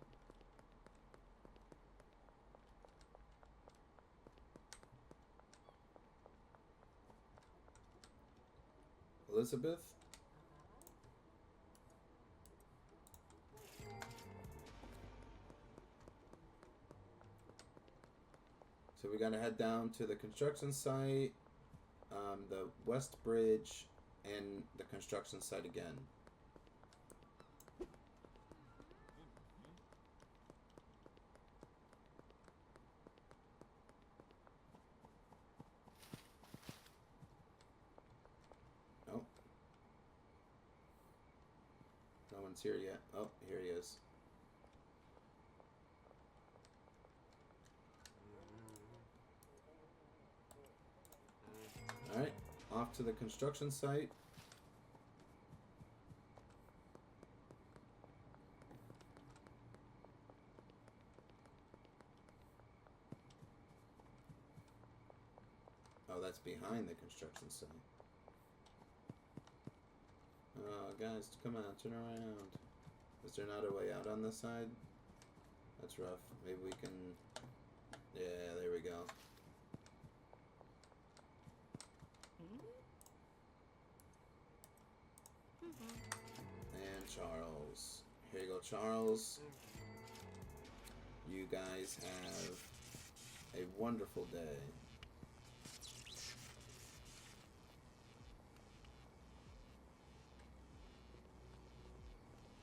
Elizabeth? So we gotta head down to the construction site, the West Bridge, and the construction site again. Oh. No one's here yet. Oh, here he is. Alright, off to the construction site. Oh, that's behind the construction site. Oh, guys, come on, turn around. Is there not a way out on this side? That's rough. Maybe we can... Yeah, there we go. And Charles. Here you go, Charles. You guys have a wonderful day.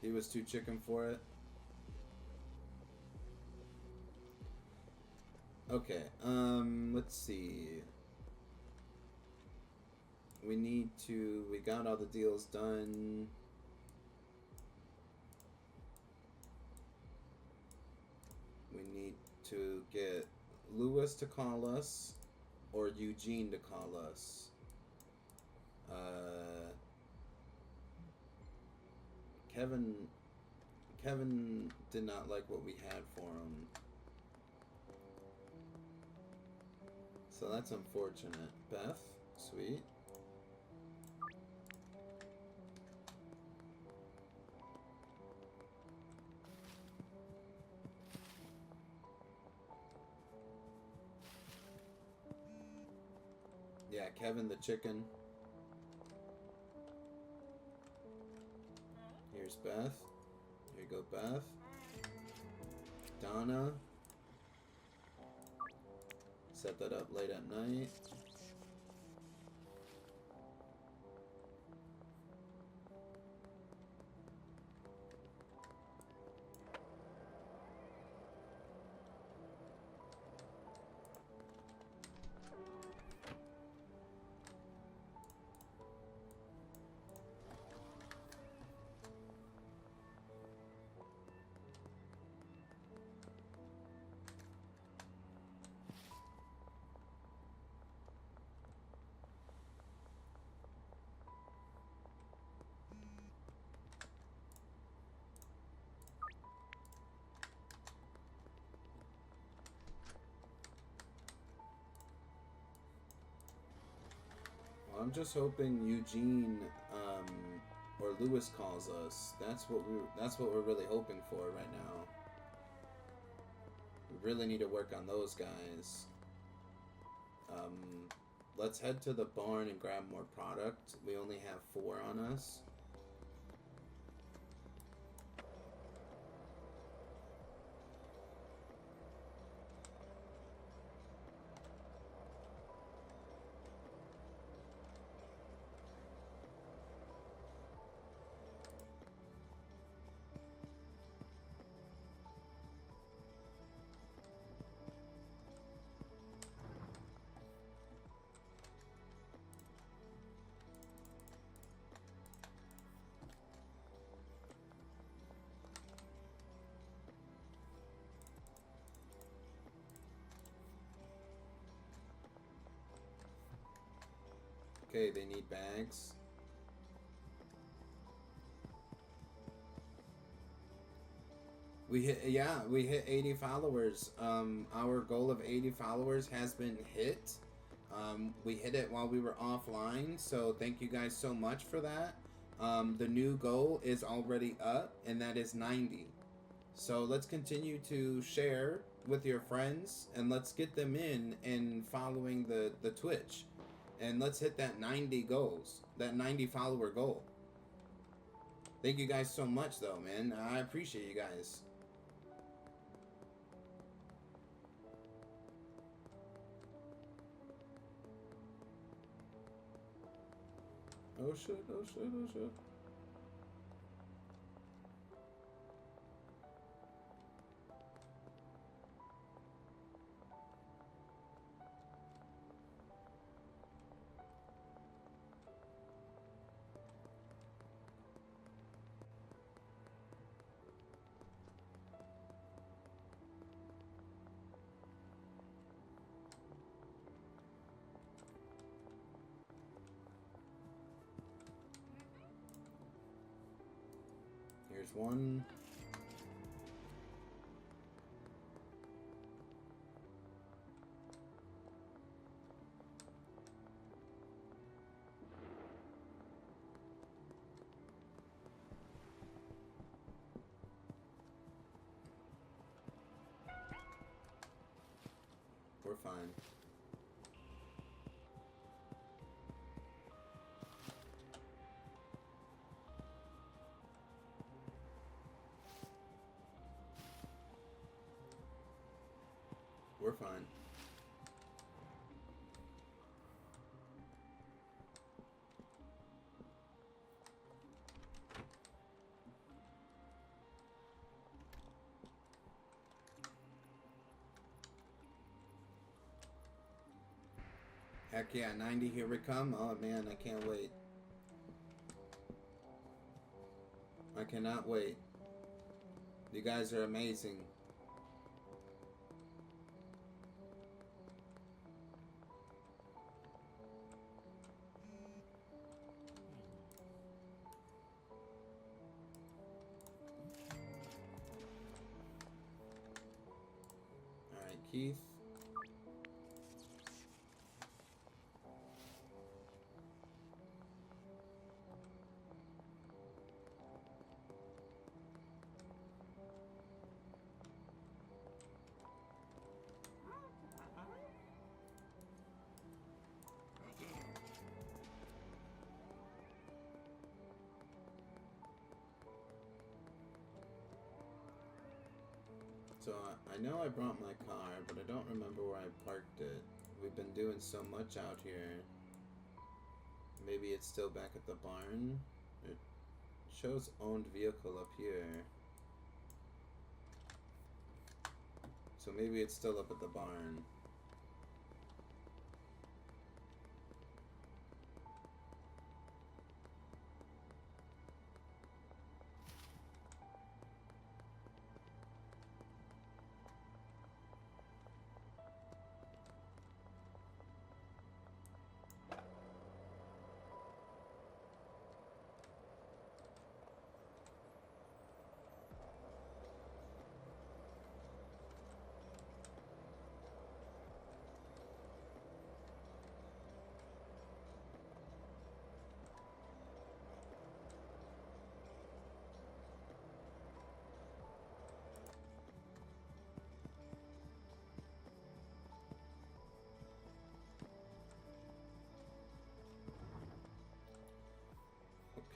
He was too chicken for it. Okay, let's see. We got all the deals done. We need to get Lewis to call us or Eugene to call us. Kevin did not like what we had for him. So that's unfortunate. Beth, sweet. Yeah, Kevin the chicken. Here's Beth. Here you go, Beth. Donna. Set that up late at night. Well, I'm just hoping Eugene or Lewis calls us. That's what we're really hoping for right now. We really need to work on those guys. Let's head to the barn and grab more product. We only have 4 on us. Okay, they need bags. We hit 80 followers. Our goal of 80 followers has been hit. We hit it while we were offline, so thank you guys so much for that. The new goal is already up, and that is 90. So let's continue to share with your friends, and let's get them in and following the Twitch. And let's hit that 90 goals, that 90 follower goal. Thank you guys so much, though, man. I appreciate you guys. Oh shit, oh shit, oh shit. Here's one. We're fine. We're fine. Heck yeah, 90, here we come. Oh man, I can't wait. I cannot wait. You guys are amazing. Keith. So I know I brought my car, but I don't remember where I parked it. We've been doing so much out here. Maybe it's still back at the barn? It shows owned vehicle up here. So maybe it's still up at the barn.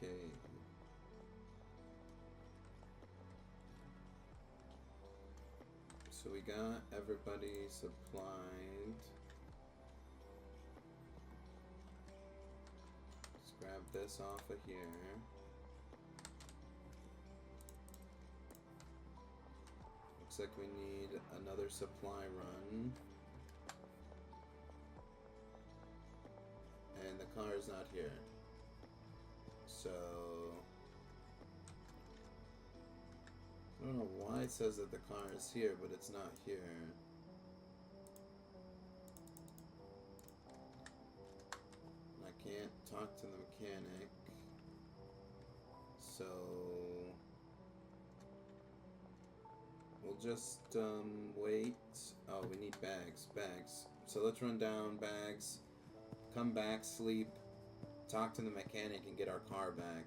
Okay. So we got everybody supplied. Let's grab this off of here. Looks like we need another supply run. And the car is not here. So I don't know why it says that the car is here, but it's not here. I can't talk to the mechanic. So we'll just wait. Oh, we need bags. So let's run down bags, come back, sleep, talk to the mechanic, and get our car back.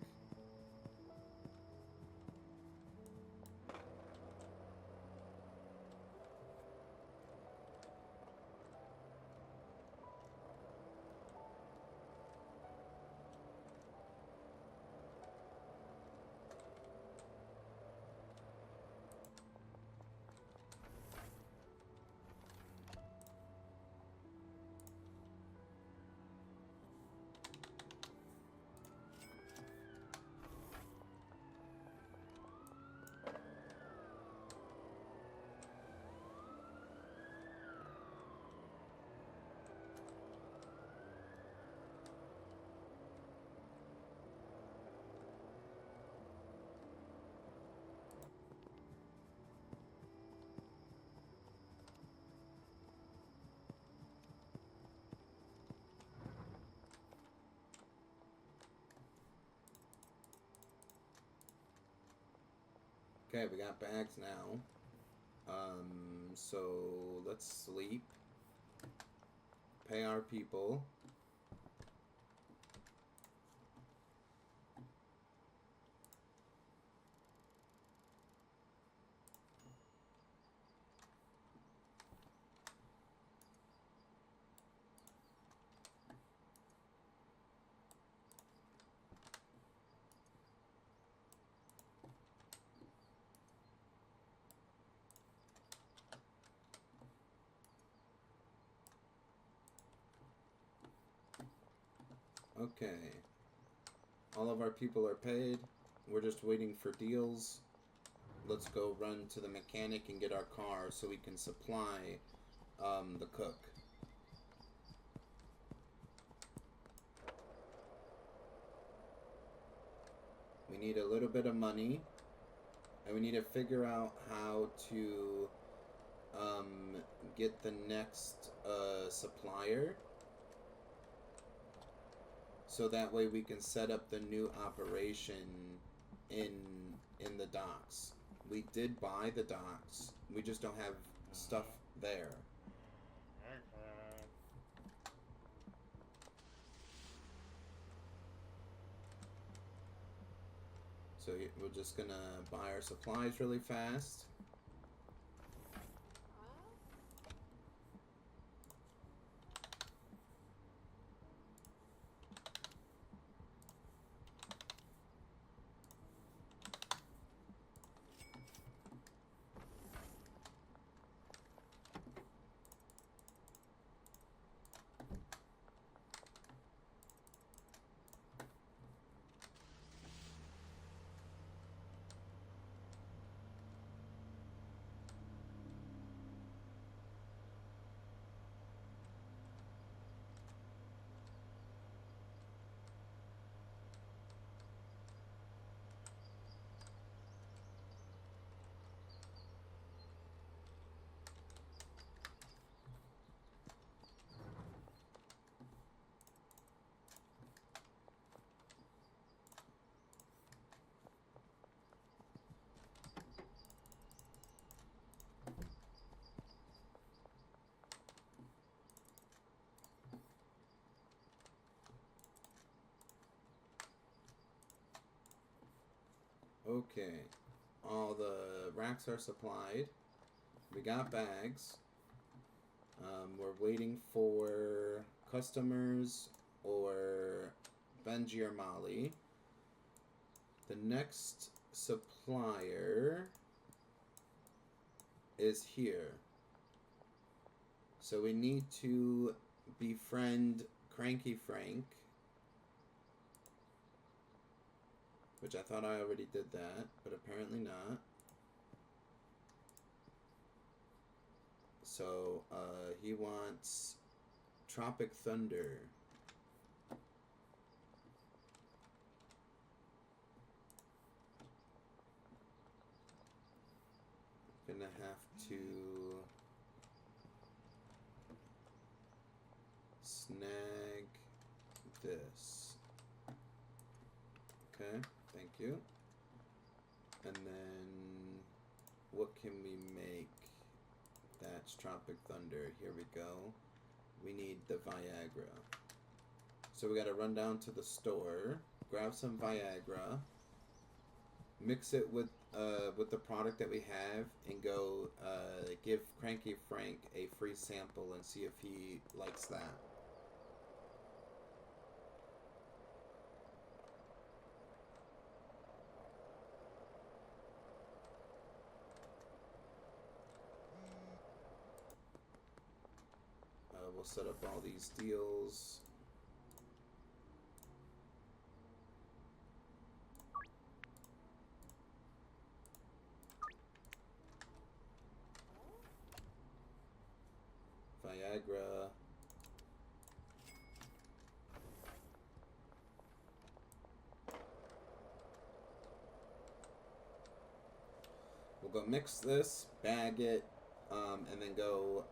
Okay, we got bags now. So let's sleep. Pay our people. Okay. All of our people are paid. We're just waiting for deals. Let's go run to the mechanic and get our car so we can supply the cook. We need a little bit of money, and we need to figure out how to get the next supplier, so that way we can set up the new operation in the docks. We did buy the docks. We just don't have stuff there. So we're just gonna buy our supplies really fast. Okay, all the racks are supplied. We got bags. We're waiting for customers or Benji or Molly. The next supplier is here. So we need to befriend Cranky Frank, which I thought I already did that, but apparently not. So he wants Tropic Thunder. Gonna have to snag this. Okay, thank you. And then what can we make? That's Tropic Thunder. Here we go. We need the Viagra. So we gotta run down to the store, grab some Viagra, mix it with the product that we have, and go give Cranky Frank a free sample and see if he likes that. We'll set up all these deals. Viagra. We'll go mix this, bag it, and then go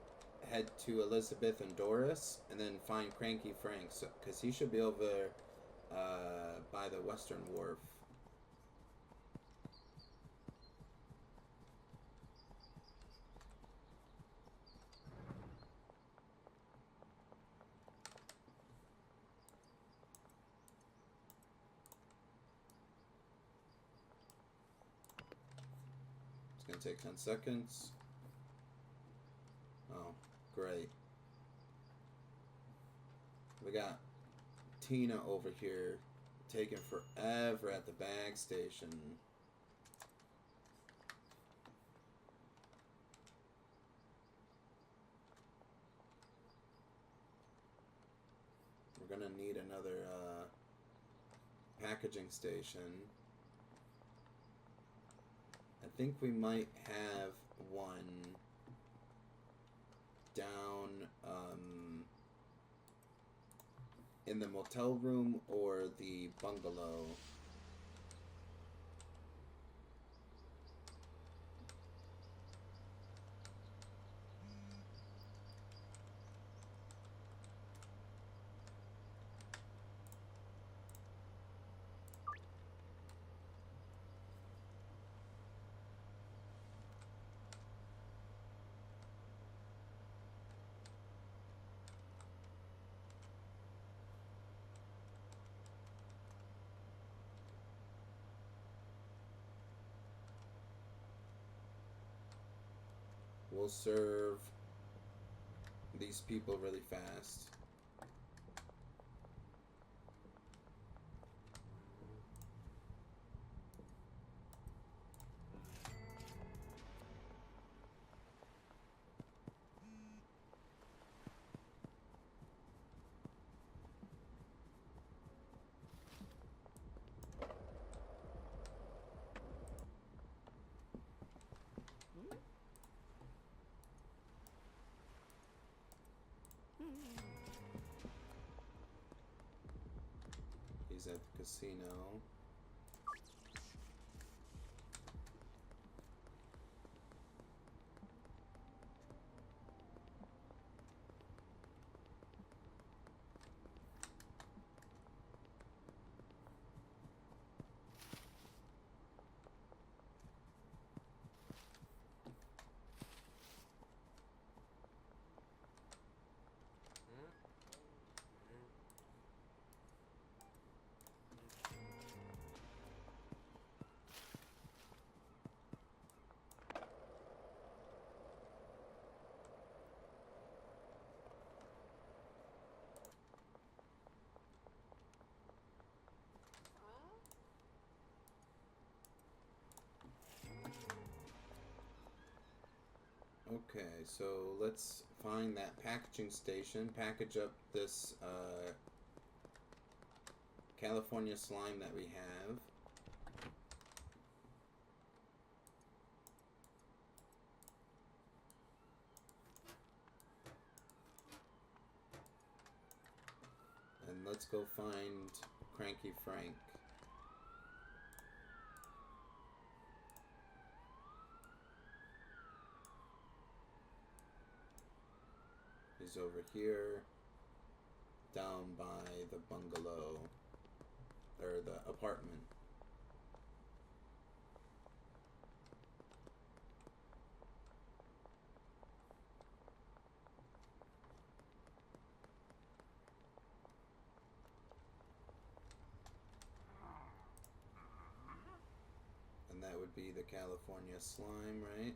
head to Elizabeth and Doris, and then find Cranky Frank, because he should be over by the Western Wharf. It's going to take 10 seconds. Oh, great. We got Tina over here taking forever at the bag station. We're gonna need another packaging station. I think we might have one down in the motel room or the bungalow. we'll serve these people really fast. He's at the casino. Okay, so let's find that packaging station, package up this California slime that we have. And let's go find Cranky Frank. He's over here, down by the bungalow, or the apartment. And that would be the California slime, right?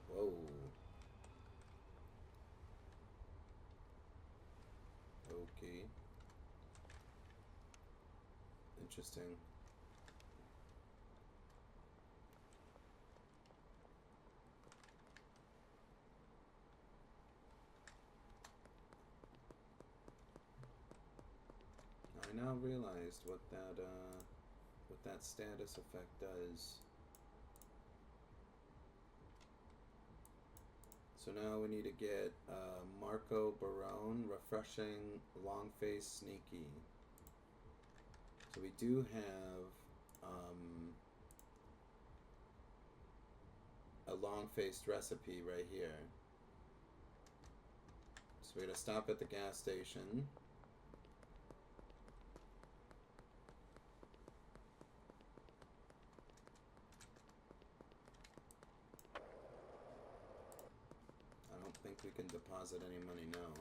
Whoa. Okay. Interesting. I now realized what that status effect does. So now we need to get Marco Barone, Refreshing, Long Face, Sneaky. So we do have a long-faced recipe right here. So we're gonna stop at the gas station. I don't think we can deposit any money now.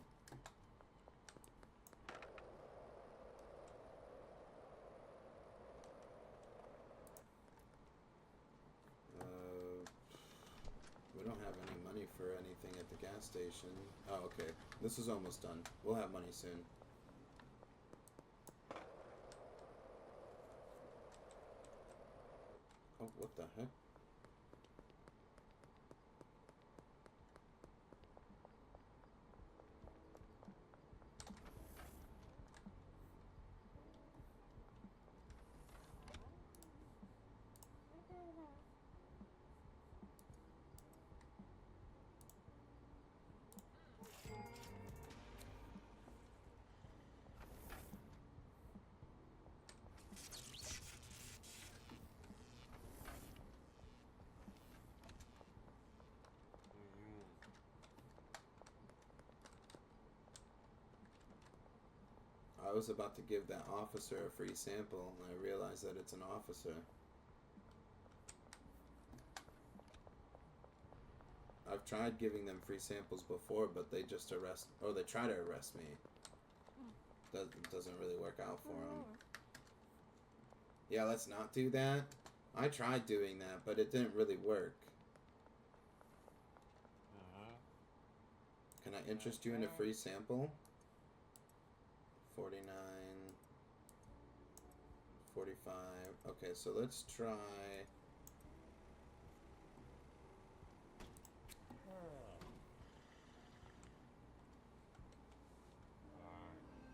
We don't have any money for anything at the gas station. Oh, okay. This is almost done. We'll have money soon. Oh, what the heck? I was about to give that officer a free sample, and I realized that it's an officer. I've tried giving them free samples before, but they just they try to arrest me. That doesn't really work out for them. Yeah, let's not do that. I tried doing that, but it didn't really work. Can I interest you in a free sample? 49, 45. Okay, so let's try.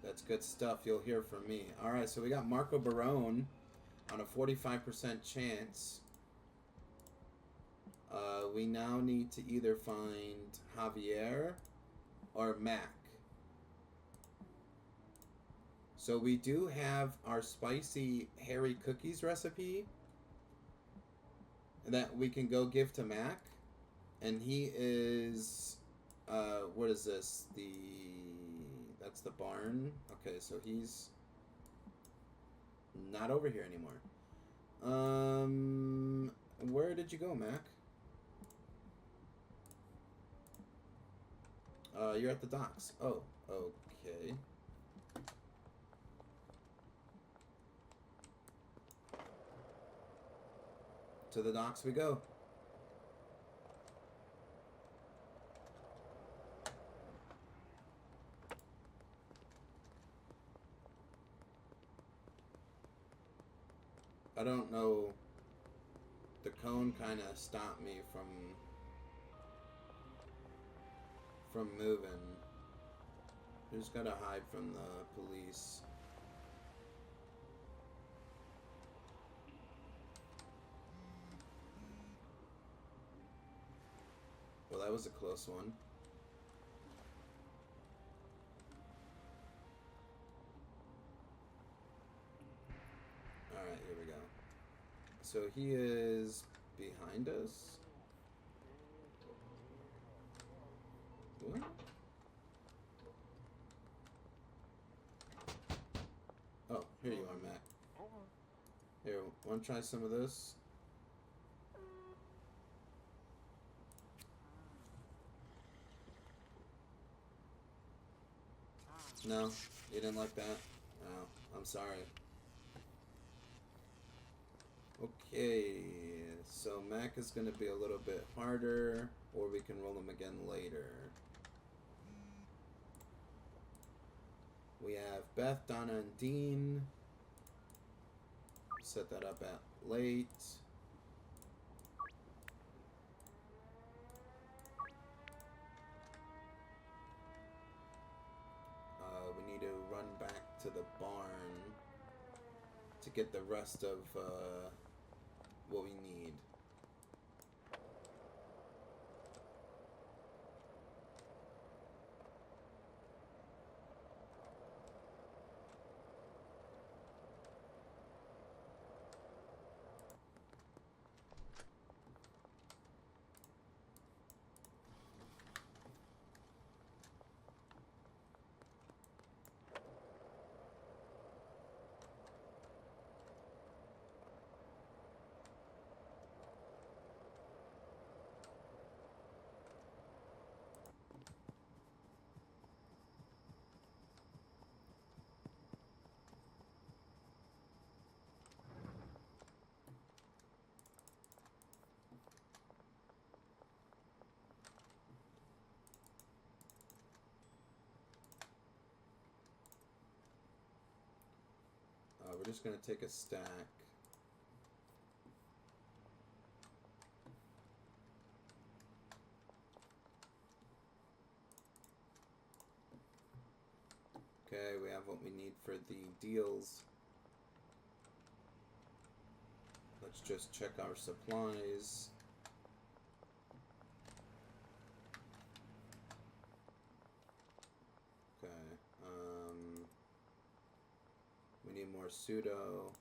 That's good stuff. You'll hear from me. All right, so we got Marco Barone on a 45% chance. We now need to either find Javier or Mac. So we do have our spicy hairy cookies recipe that we can go give to Mac. And he is, what is this? That's the barn. Okay, so he's not over here anymore. Where did you go, Mac? You're at the docks. Oh, okay. To the docks we go. I don't know. The cone kind of stopped me from moving. I just gotta hide from the police. Well, that was a close one. Alright, here we go. So he is behind us? What? Oh, here you are, Mac. Here, wanna try some of this? No? You didn't like that? Oh, I'm sorry. Okay, so Mac is going to be a little bit harder, or we can roll him again later. We have Beth, Donna, and Dean. Set that up at late. We need to run back to the barn to get the rest of what we need. We're just going to take a stack. Okay, we have what we need for the deals. Let's just check our supplies. Okay, we need more pseudo.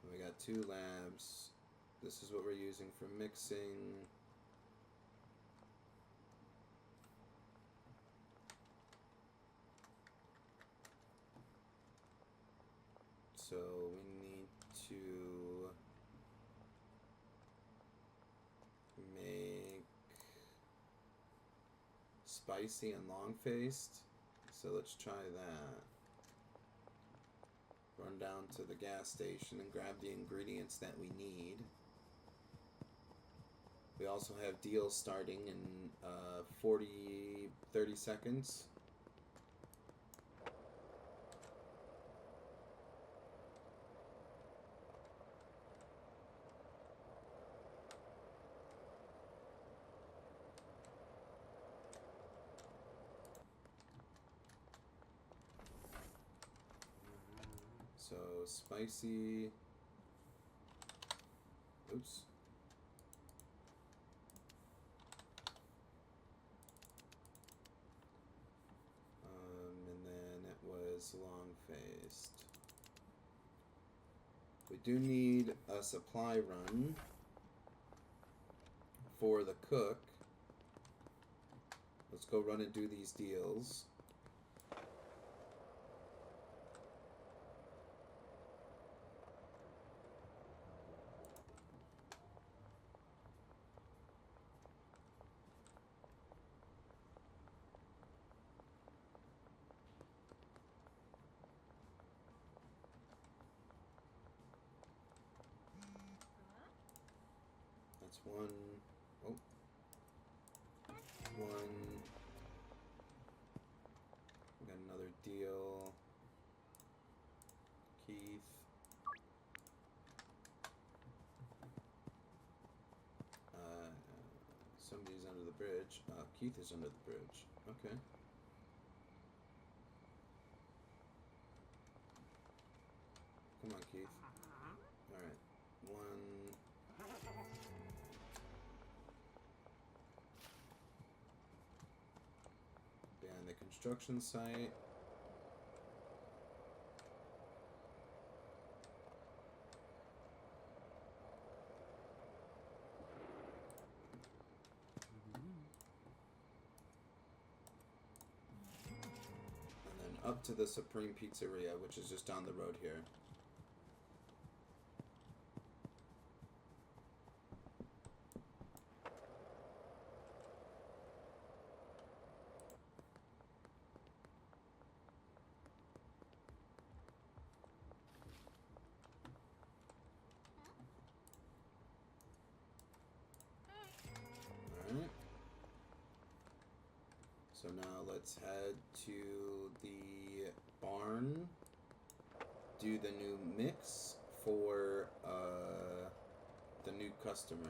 We got 2 labs. This is what we're using for mixing. So we need to make spicy and long-faced. So let's try that. Run down to the gas station and grab the ingredients that we need. We also have deals starting in 30 seconds. So spicy. Oops. And then it was long-faced. We do need a supply run for the cook. Let's go run and do these deals. That's one. Oh. One. We got another deal. Keith. Somebody's under the bridge. Keith is under the bridge. Okay. Come on, Keith. Alright. One. Behind the construction site. Up to the Supreme Pizzeria, which is just down the road here. Alright. So now let's head to the barn, do the new mix for the new customer.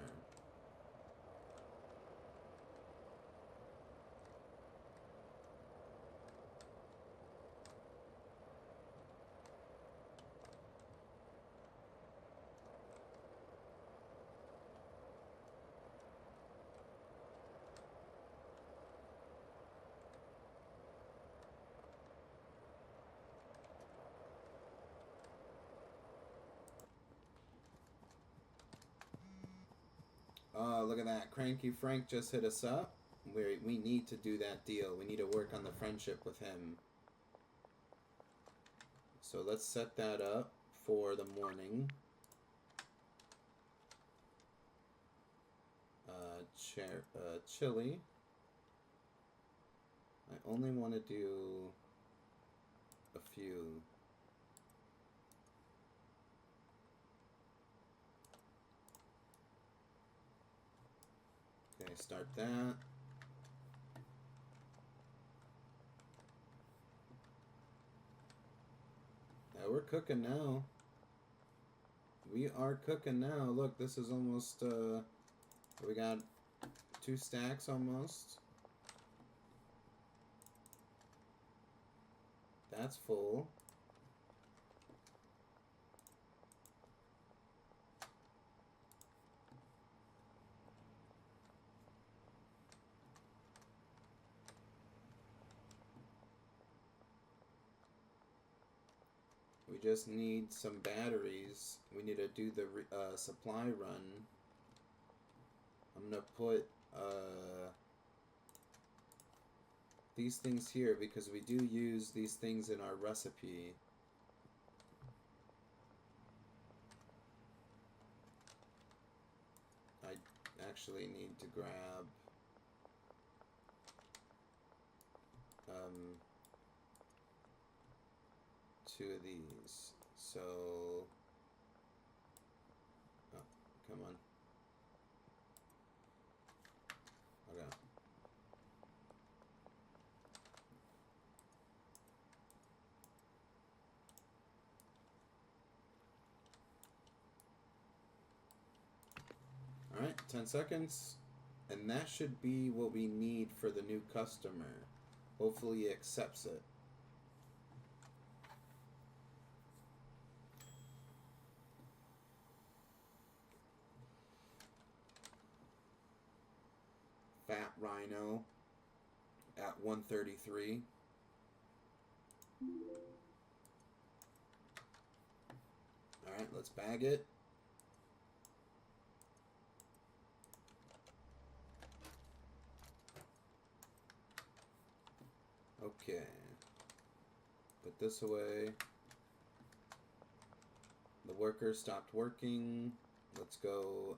Look at that. Cranky Frank just hit us up. We need to do that deal. We need to work on the friendship with him. So let's set that up for the morning. Chili. I only want to do a few. Okay, start that. Yeah, we're cooking now. We are cooking now. Look, this is almost, we got 2 stacks almost. That's full. We just need some batteries. We need to do the supply run. I'm gonna put these things here because we do use these things in our recipe. I actually need to grab 2 of these. So, oh, come on. Okay. Alright, 10 seconds. And that should be what we need for the new customer. Hopefully he accepts it. Fat Rhino at 133. Alright, let's bag it. Okay. Put this away. The worker stopped working. Let's go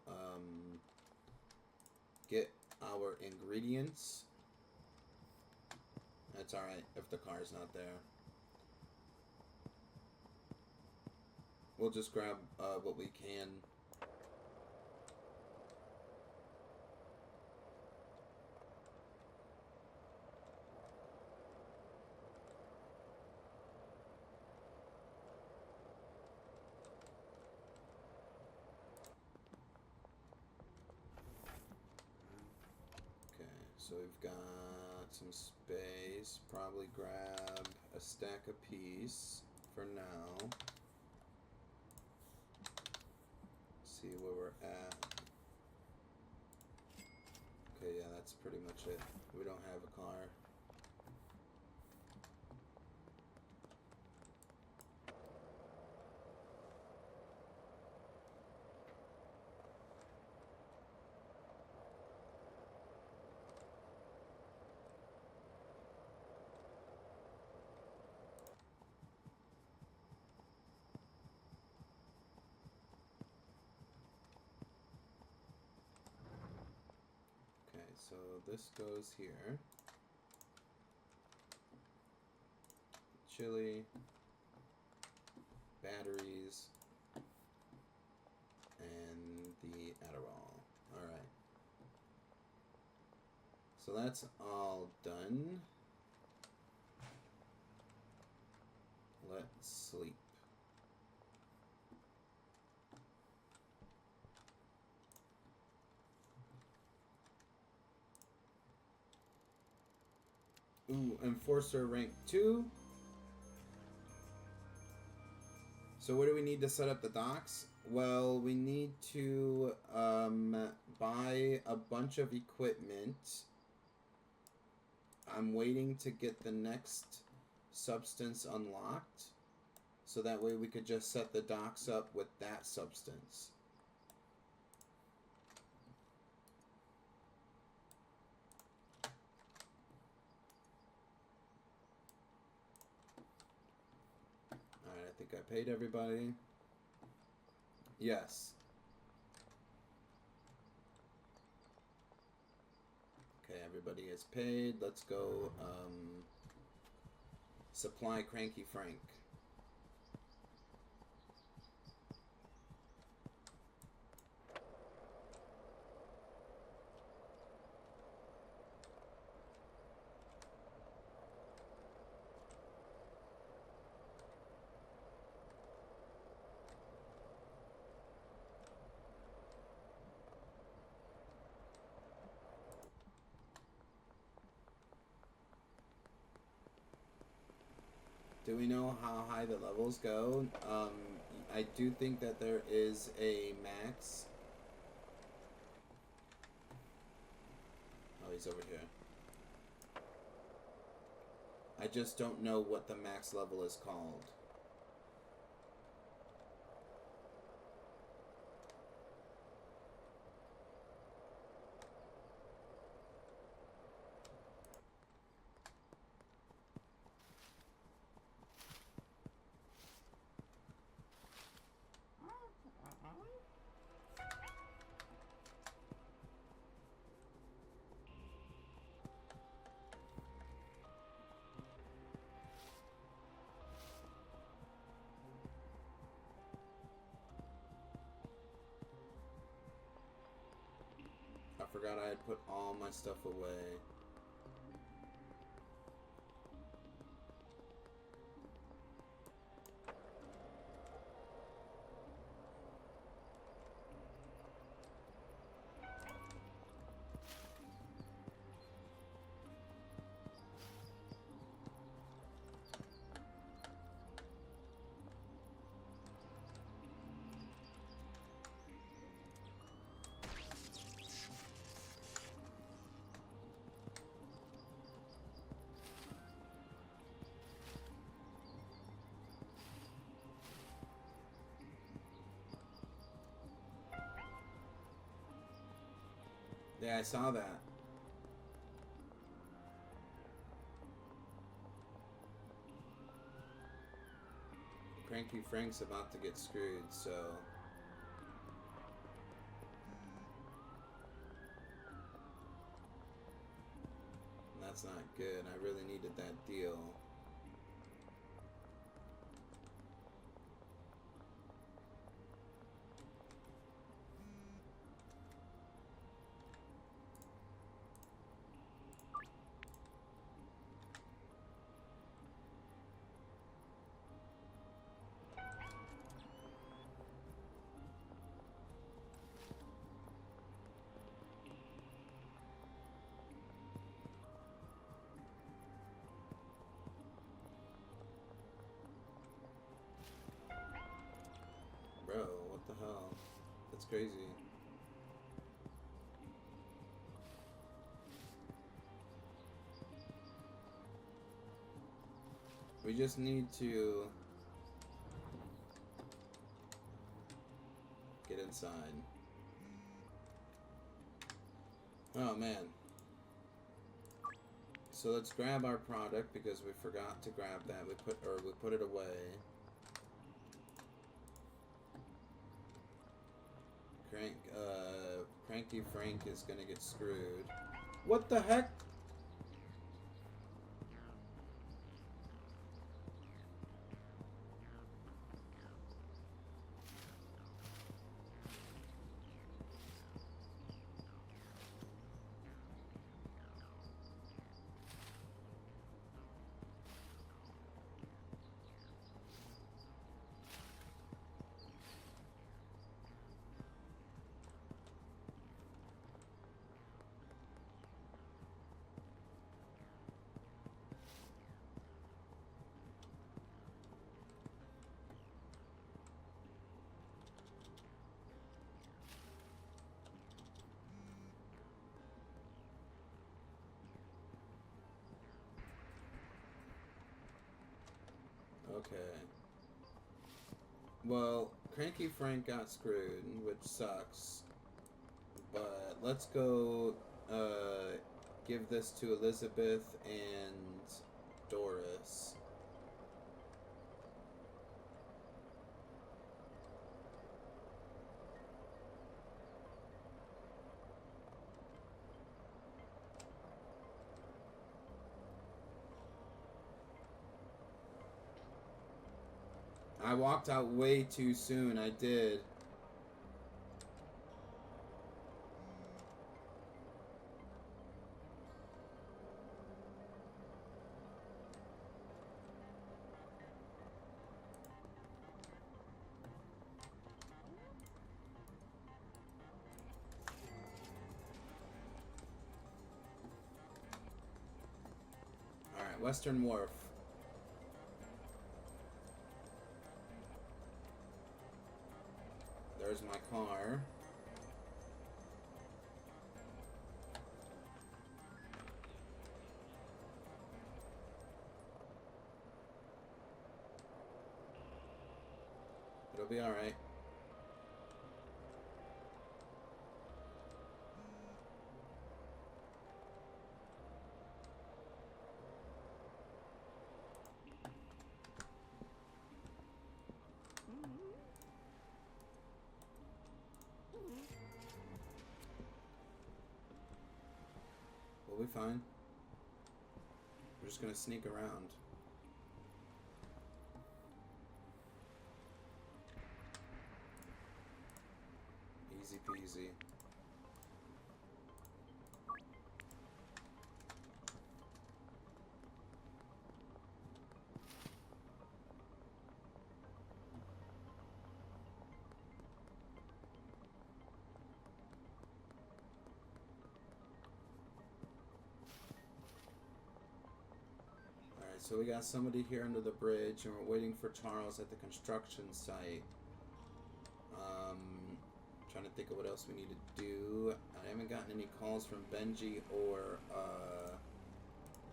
get our ingredients. That's alright if the car's not there. We'll just grab what we can. So we've got some space. Probably grab a stack apiece for now. See where we're at. Okay, yeah, that's pretty much it. We don't have a car. So this goes here. Chili, batteries, and the Adderall. Alright. So that's all done. Let's sleep. Ooh, Enforcer rank 2. So what do we need to set up the docks? Well, we need to buy a bunch of equipment. I'm waiting to get the next substance unlocked. So that way we could just set the docks up with that substance. Alright, I think I paid everybody. Yes. Okay, everybody is paid. Let's go supply Cranky Frank. Do we know how high the levels go? I do think that there is a max. Oh, he's over here. I just don't know what the max level is called. forgot I had put all my stuff away. Yeah, I saw that. Cranky Frank's about to get screwed, so... That's not good. I really needed that deal. Bro, what the hell? That's crazy. We just need to get inside. Oh man. So let's grab our product because we forgot to grab that. We put it away. Cranky Frank is gonna get screwed. What the heck? Okay. Well, Cranky Frank got screwed, which sucks. But let's go give this to Elizabeth and Doris. I walked out way too soon, I did. Alright, Western Wharf. There's my car. It'll be alright. We'll be fine. We're just gonna sneak around. Easy peasy. so we got somebody here under the bridge, and we're waiting for Charles at the construction site. Trying to think of what else we need to do. I haven't gotten any calls from Benji or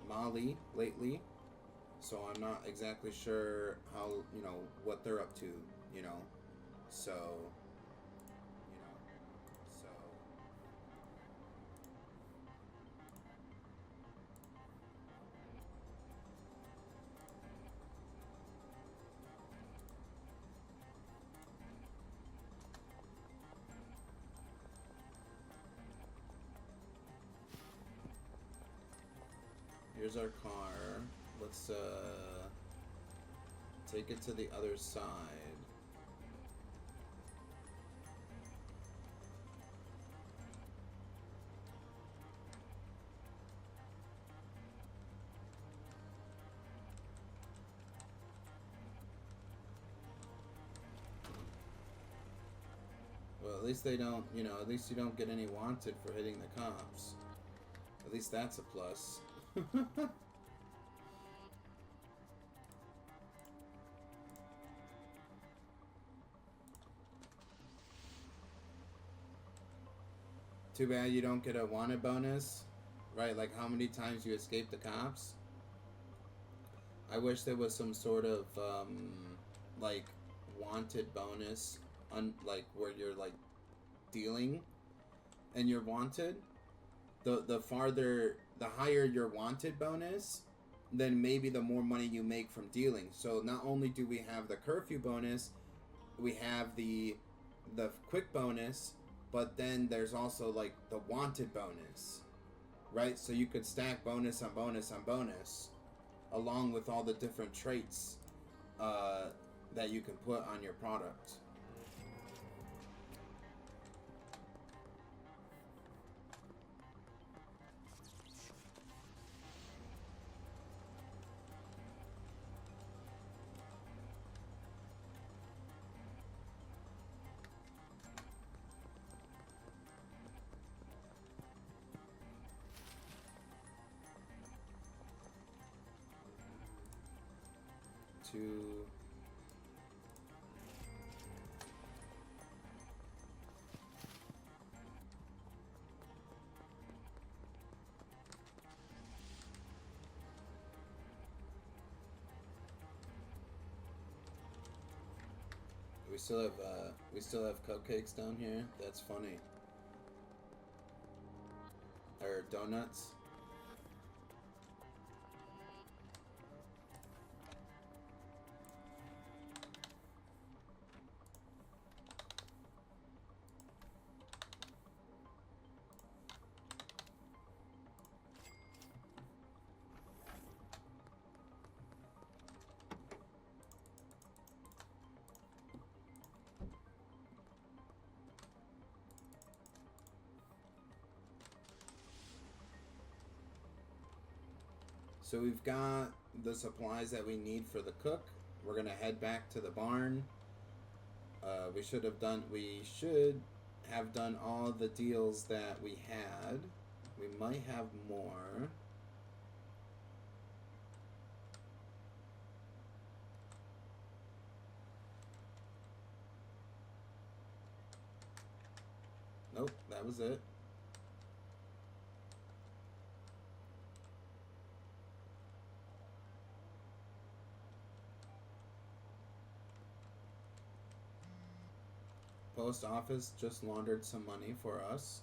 Molly lately, so I'm not exactly sure how, what they're up to, you know. So, so here's our car. Let's take it to the other side. Well, at least they don't, at least you don't get any wanted for hitting the cops. At least that's a plus. Too bad you don't get a wanted bonus, right? Like how many times you escape the cops. I wish there was some sort of like wanted bonus, like where you're like dealing, and you're wanted. The higher your wanted bonus, then maybe the more money you make from dealing. So not only do we have the curfew bonus, we have the quick bonus, but then there's also like the wanted bonus, right? So you could stack bonus on bonus on bonus, along with all the different traits that you can put on your product. To we still have cupcakes down here. That's funny. Or donuts. So we've got the supplies that we need for the cook. We're gonna head back to the barn. We should have done all the deals that we had. We might have more. Nope, that was it. Post office just laundered some money for us.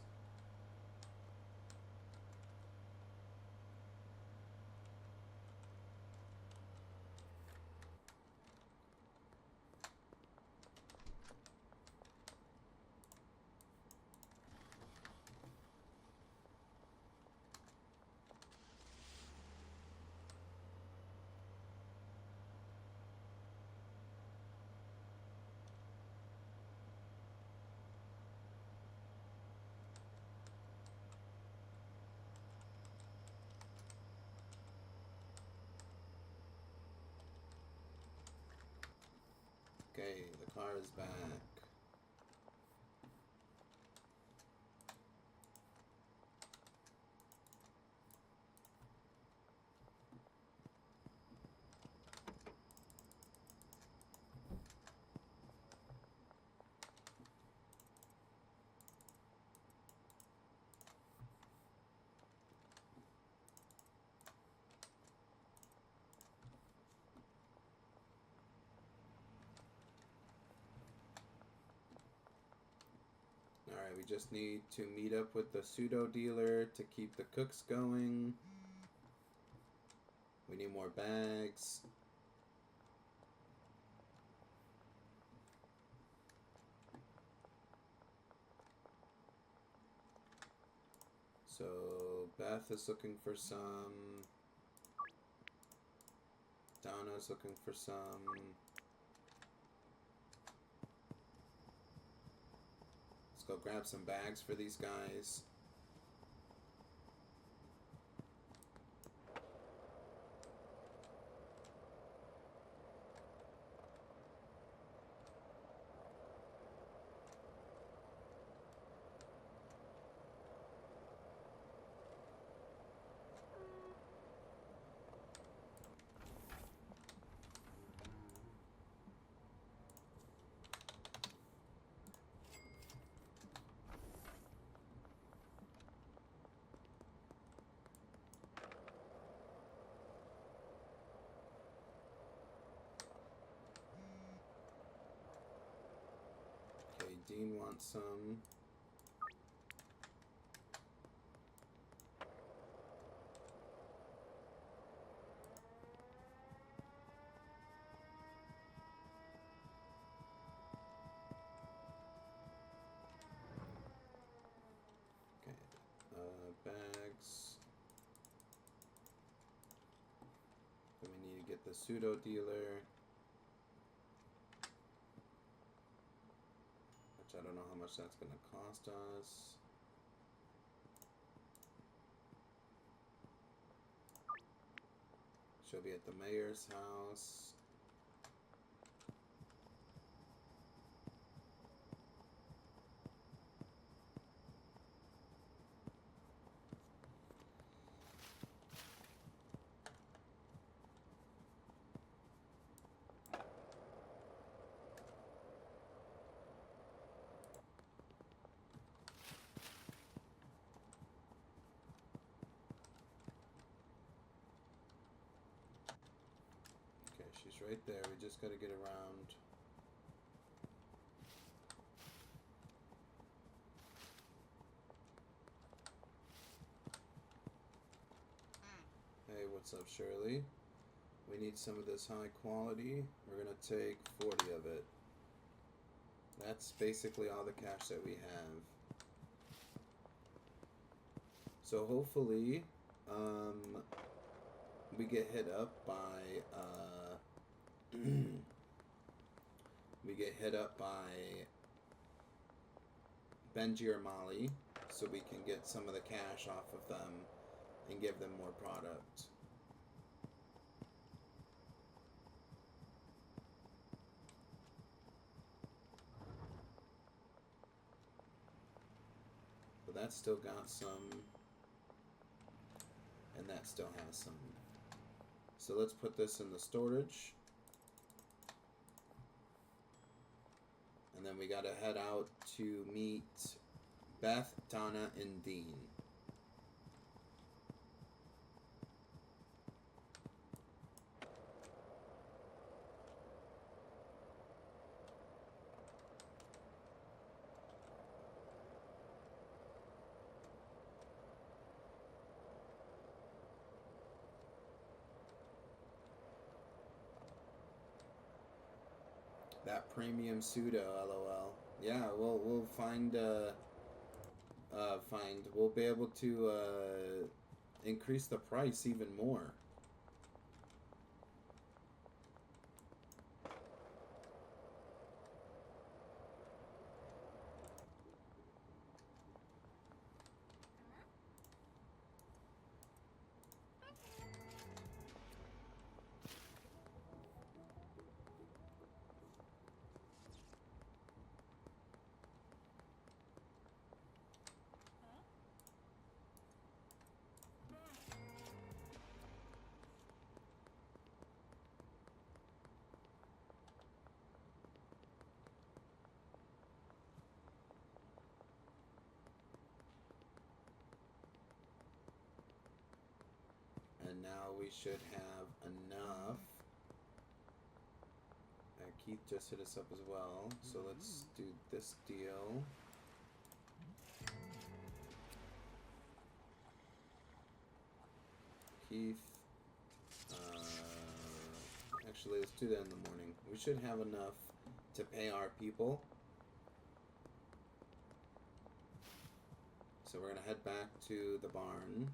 Okay, the car is back. just need to meet up with the pseudo dealer to keep the cooks going. We need more bags. So Beth is looking for some. Donna's looking for some. Let's go grab some bags for these guys. Okay, Dean wants some. Bags. Then we need to get the pseudo dealer, which I don't know how much that's going to cost us. She'll be at the mayor's house. She's right there. We just got to get around. Hey, what's up, Shirley? We need some of this high quality. We're going to take 40 of it. That's basically all the cash that we have. So hopefully, we get hit up by, Benji or Molly, so we can get some of the cash off of them and give them more product. But that still got some, and that still has some. So let's put this in the storage. And then we gotta head out to meet Beth, Donna, and Dean. That premium pseudo, lol. Yeah, we'll find we'll be able to increase the price even more. And now we should have enough. Keith just hit us up as well. So let's do this deal. Keith. Actually, let's do that in the morning. We should have enough to pay our people. So we're going to head back to the barn.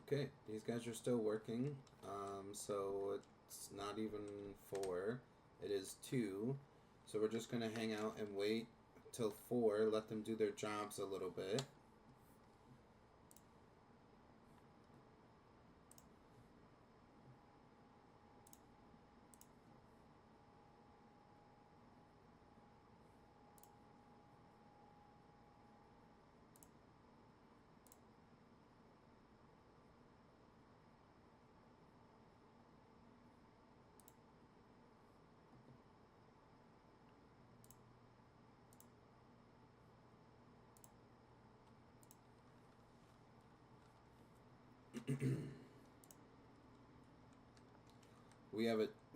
Okay, these guys are still working. So it's not even 4. It is 2. So we're just going to hang out and wait till 4. Let them do their jobs a little bit.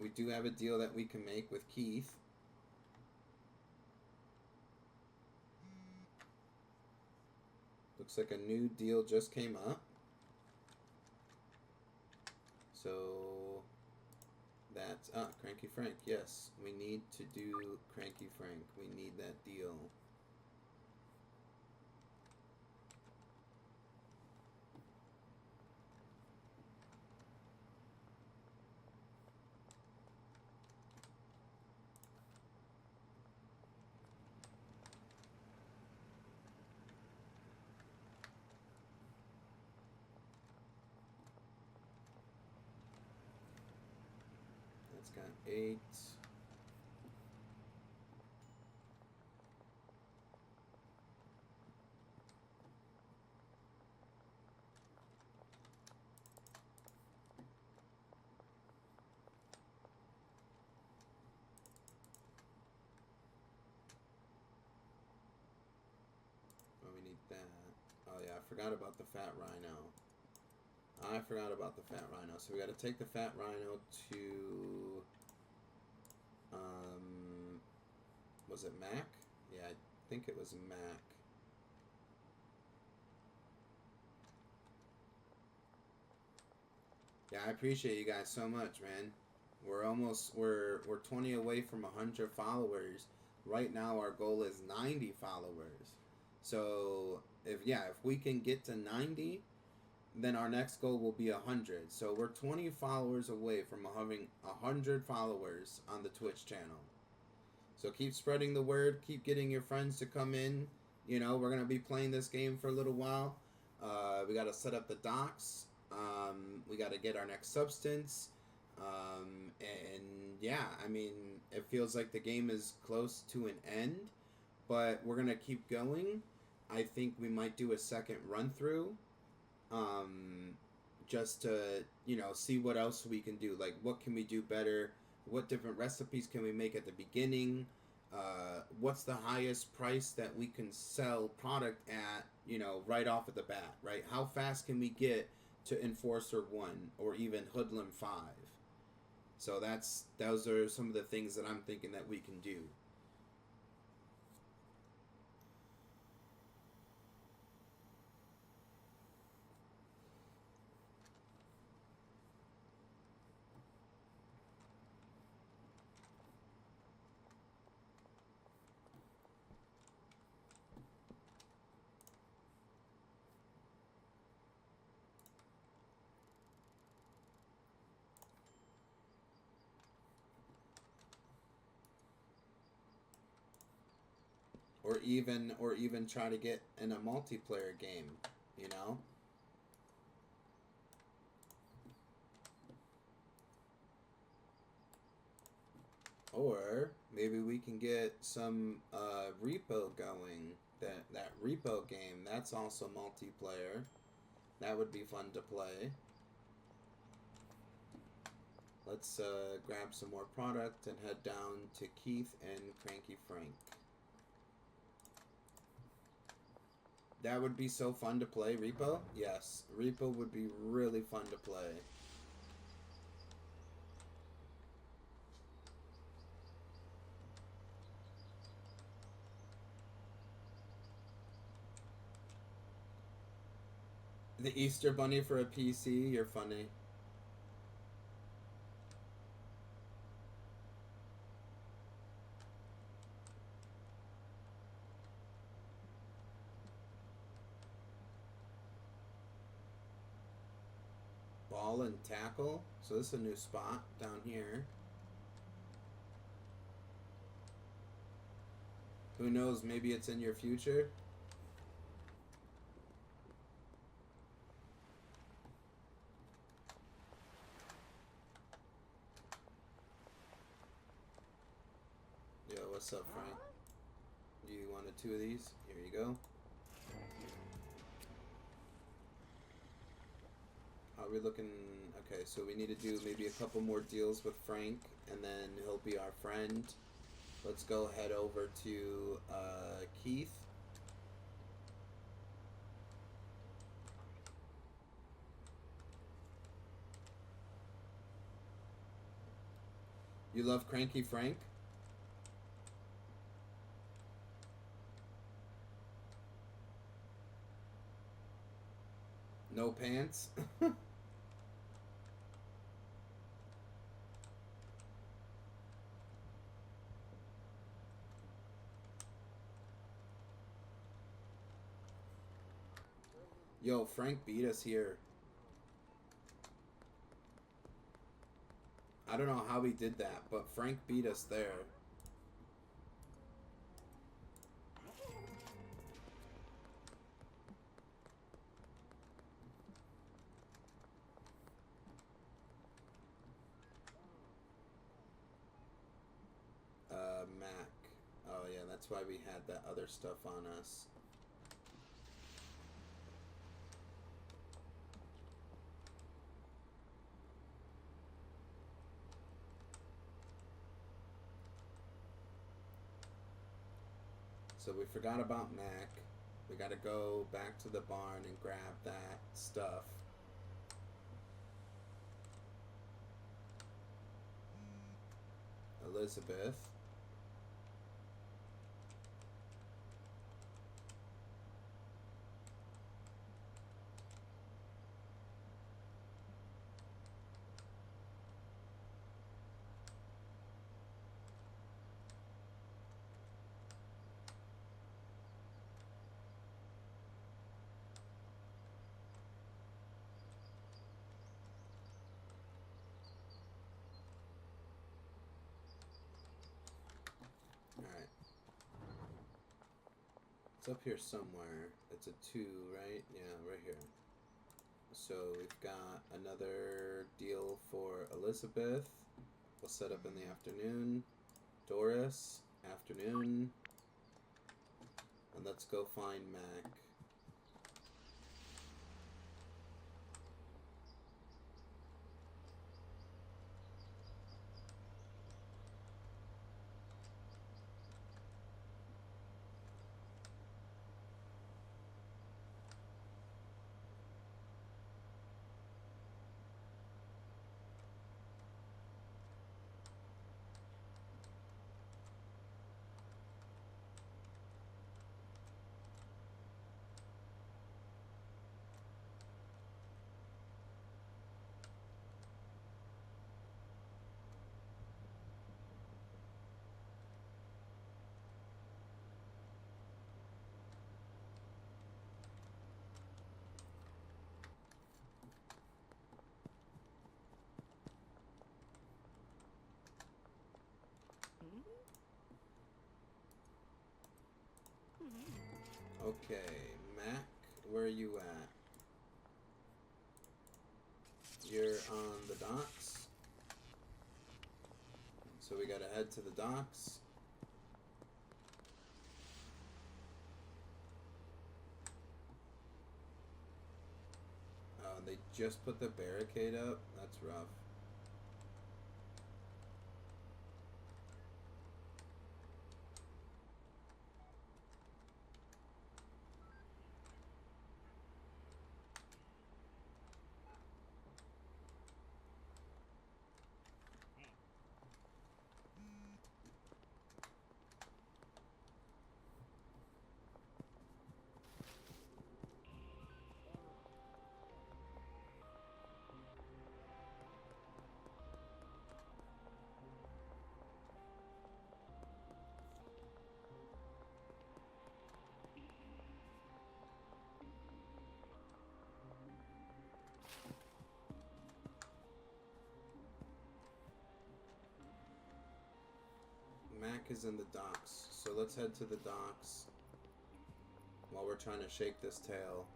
We do have a deal that we can make with Keith. Looks like a new deal just came up. So that's Cranky Frank. Yes, we need to do Cranky Frank. We need that deal. That's got 8. Oh, we need that. Oh yeah, I forgot about the fat rhino. I forgot about the fat rhino. So we got to take the fat rhino to, was it Mac? Yeah, I think it was Mac. Yeah, I appreciate you guys so much, man. We're 20 away from 100 followers. Right now our goal is 90 followers. So, if we can get to 90, then our next goal will be 100. So we're 20 followers away from having 100 followers on the Twitch channel. So keep spreading the word. Keep getting your friends to come in. You know, we're going to be playing this game for a little while. We got to set up the docks. We got to get our next substance. And yeah, I mean, it feels like the game is close to an end. But we're going to keep going. I think we might do a second run through. Just to, see what else we can do. Like, what can we do better? What different recipes can we make at the beginning? What's the highest price that we can sell product at, right off of the bat, right? How fast can we get to Enforcer 1 or even Hoodlum 5? So those are some of the things that I'm thinking that we can do. Or even try to get in a multiplayer game, Or Maybe we can get some repo going. That repo game, that's also multiplayer. That would be fun to play. Let's grab some more product and head down to Keith and Cranky Frank. That would be so fun to play, Repo? Yes, Repo would be really fun to play. The Easter Bunny for a PC, you're funny. Ball and tackle. So this is a new spot down here. Who knows, maybe it's in your future? Yo, what's up, Frank? Do you wanted two of these? Here you go. How are we looking? Okay, so we need to do maybe a couple more deals with Frank, and then he'll be our friend. Let's go head over to Keith. You love Cranky Frank? No pants? Yo, Frank beat us here. I don't know how he did that, but Frank beat us there. Mac. Oh yeah, that's why we had that other stuff on us. So we forgot about Mac. We gotta go back to the barn and grab that stuff. Elizabeth. Alright. It's up here somewhere. It's a 2, right? Yeah, right here. So we've got another deal for Elizabeth. We'll set up in the afternoon. Doris, afternoon. And let's go find Mac. Okay, Mac, where are you at? You're on the docks. So we gotta head to the docks. They just put the barricade up? That's rough. Mac is in the docks, so let's head to the docks while we're trying to shake this tail.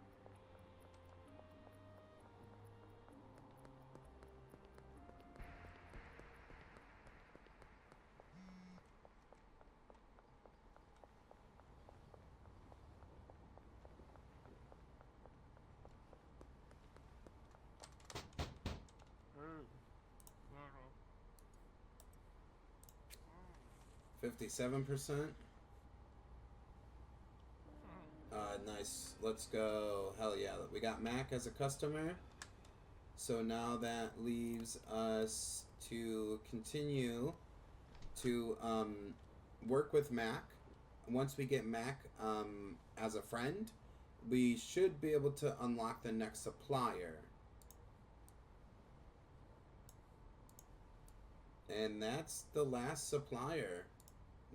Mm. 57%. Nice. Let's go. Hell yeah. We got Mac as a customer. So now that leaves us to continue to work with Mac. Once we get Mac as a friend, we should be able to unlock the next supplier. And that's the last supplier.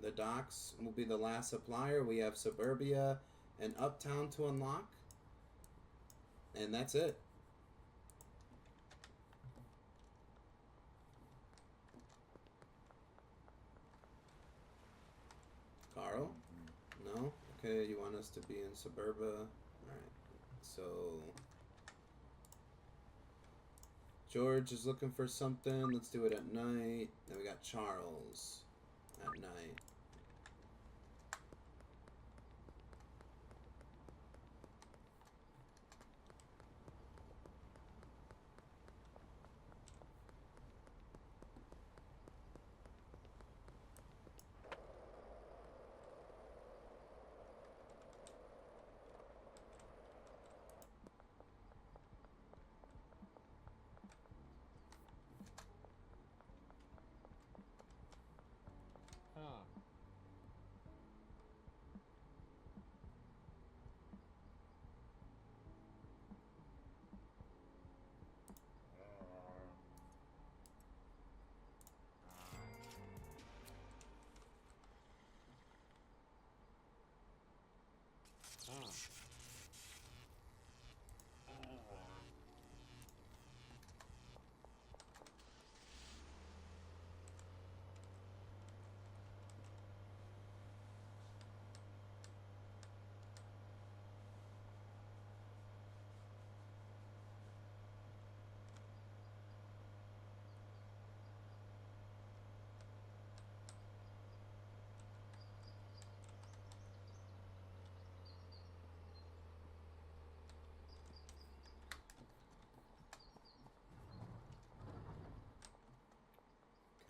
The docks will be the last supplier. We have Suburbia and Uptown to unlock. And that's it. Carl? No? Okay, you want us to be in Suburba? Alright. So George is looking for something. Let's do it at night. Then we got Charles at night.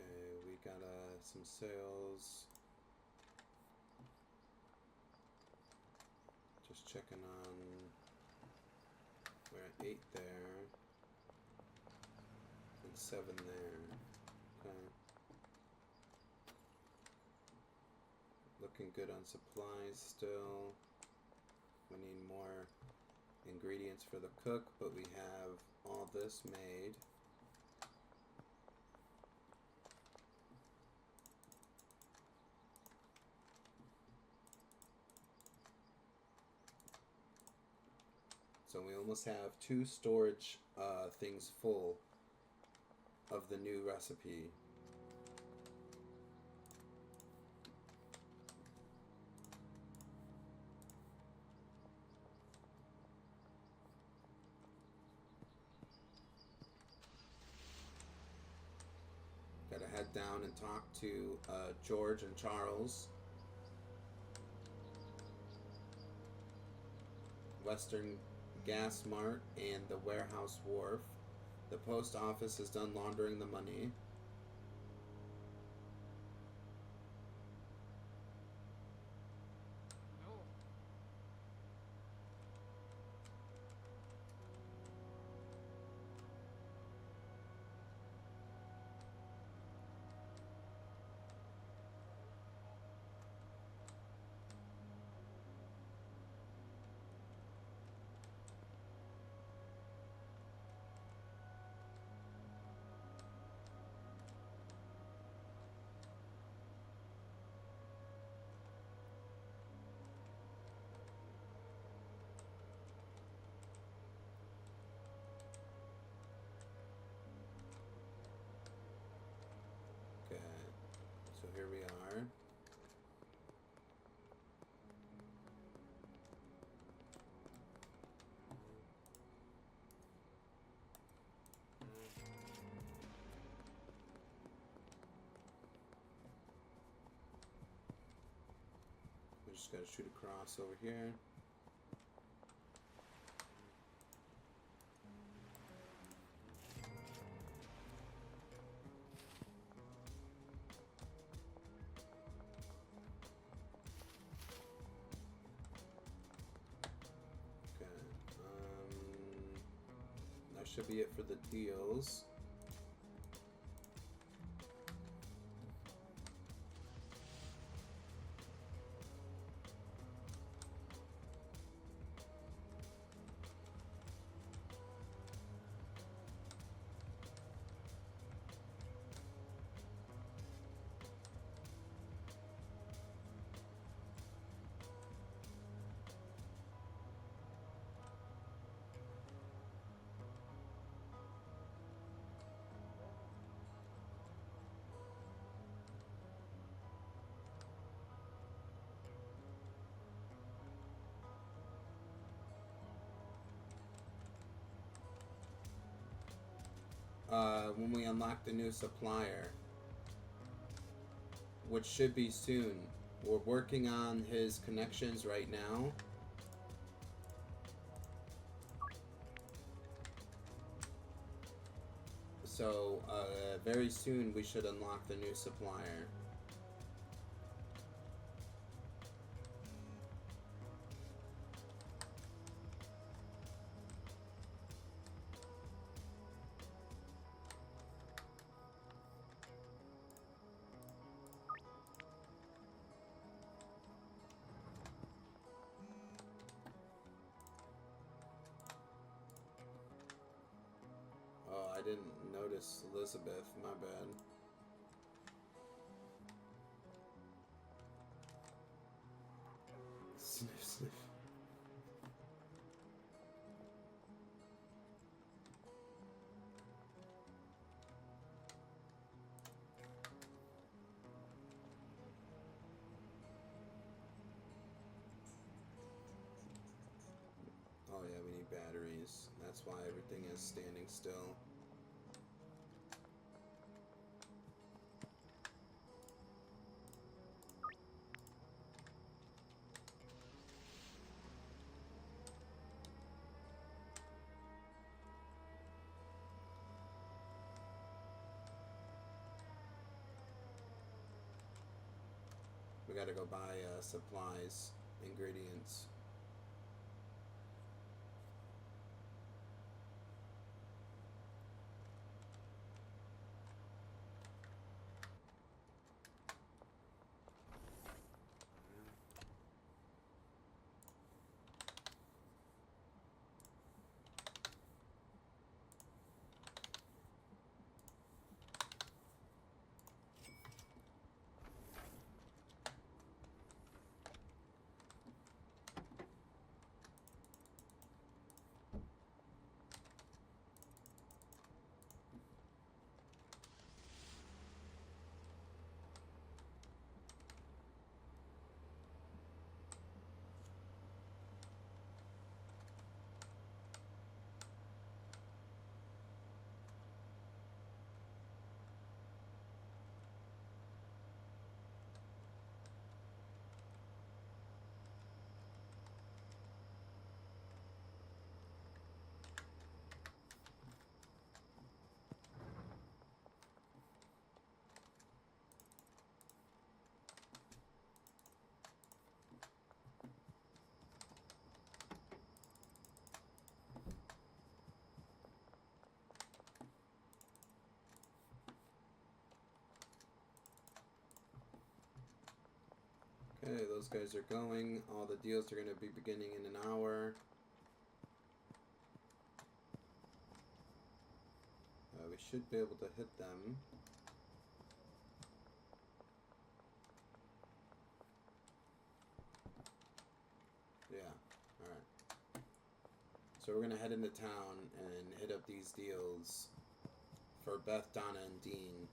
Okay, we got some sales. Just checking on. We're at 8 there. And 7 there. Okay. Looking good on supplies still. We need more ingredients for the cook, but we have all this made. So we almost have 2 storage things full of the new recipe. Gotta head down and talk to George and Charles. Western gas mart and the warehouse wharf. The post office is done laundering the money. No. Okay, so here we are. We just gotta shoot across over here. Okay, that should be it for the deals. When we unlock the new supplier, which should be soon. We're working on his connections right now. So, very soon we should unlock the new supplier. Oh, I didn't notice Elizabeth. My bad. Sniff, sniff. Oh yeah, we need batteries. That's why everything is standing still. We gotta go buy supplies, ingredients. Okay, those guys are going. All the deals are going to be beginning in an hour. We should be able to hit them. Yeah, alright. So we're going to head into town and hit up these deals for Beth, Donna, and Dean.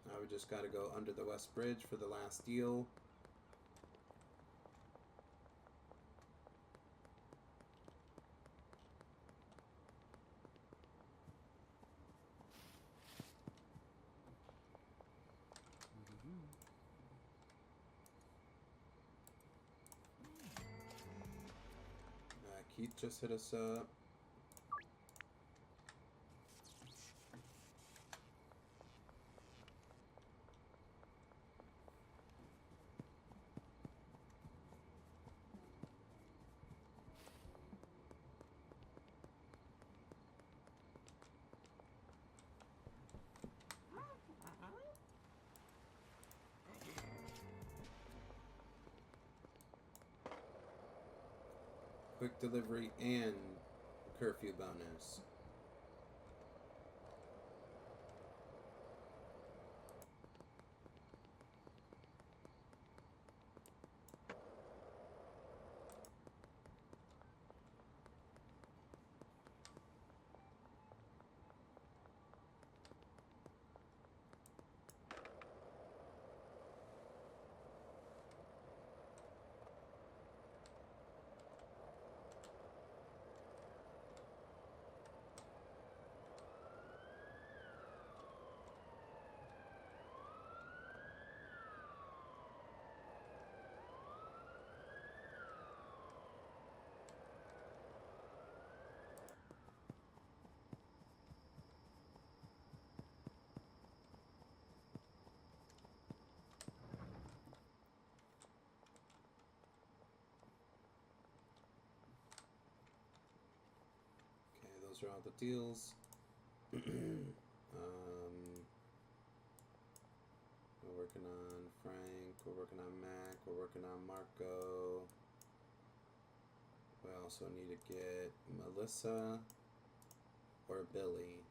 Now we just got to go under the West Bridge for the last deal. Keith just hit us up. Quick delivery and curfew bonus. Those are all the deals. We're working on Frank, we're working on Mac, we're working on Marco. We also need to get Melissa or Billy.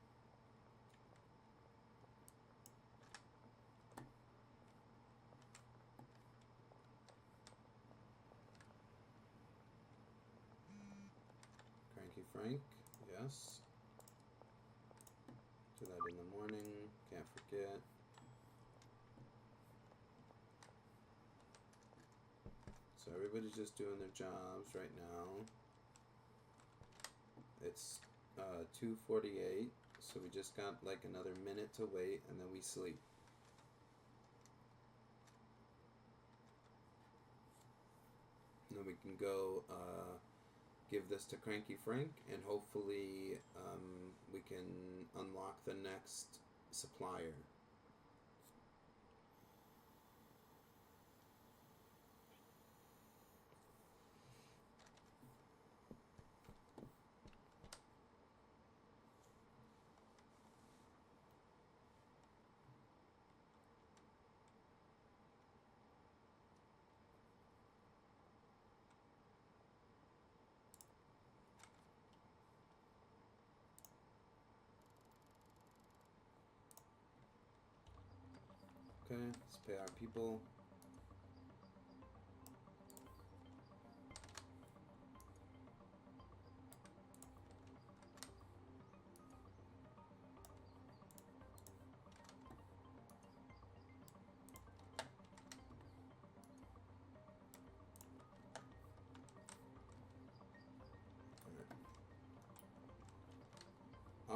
Cranky Frank, yes. Do that in the morning, can't forget. So everybody's just doing their jobs right now. It's 2:48, so we just got like another minute to wait and then we sleep. And then we can go give this to Cranky Frank, and hopefully we can unlock the next supplier. Okay, let's pay our people.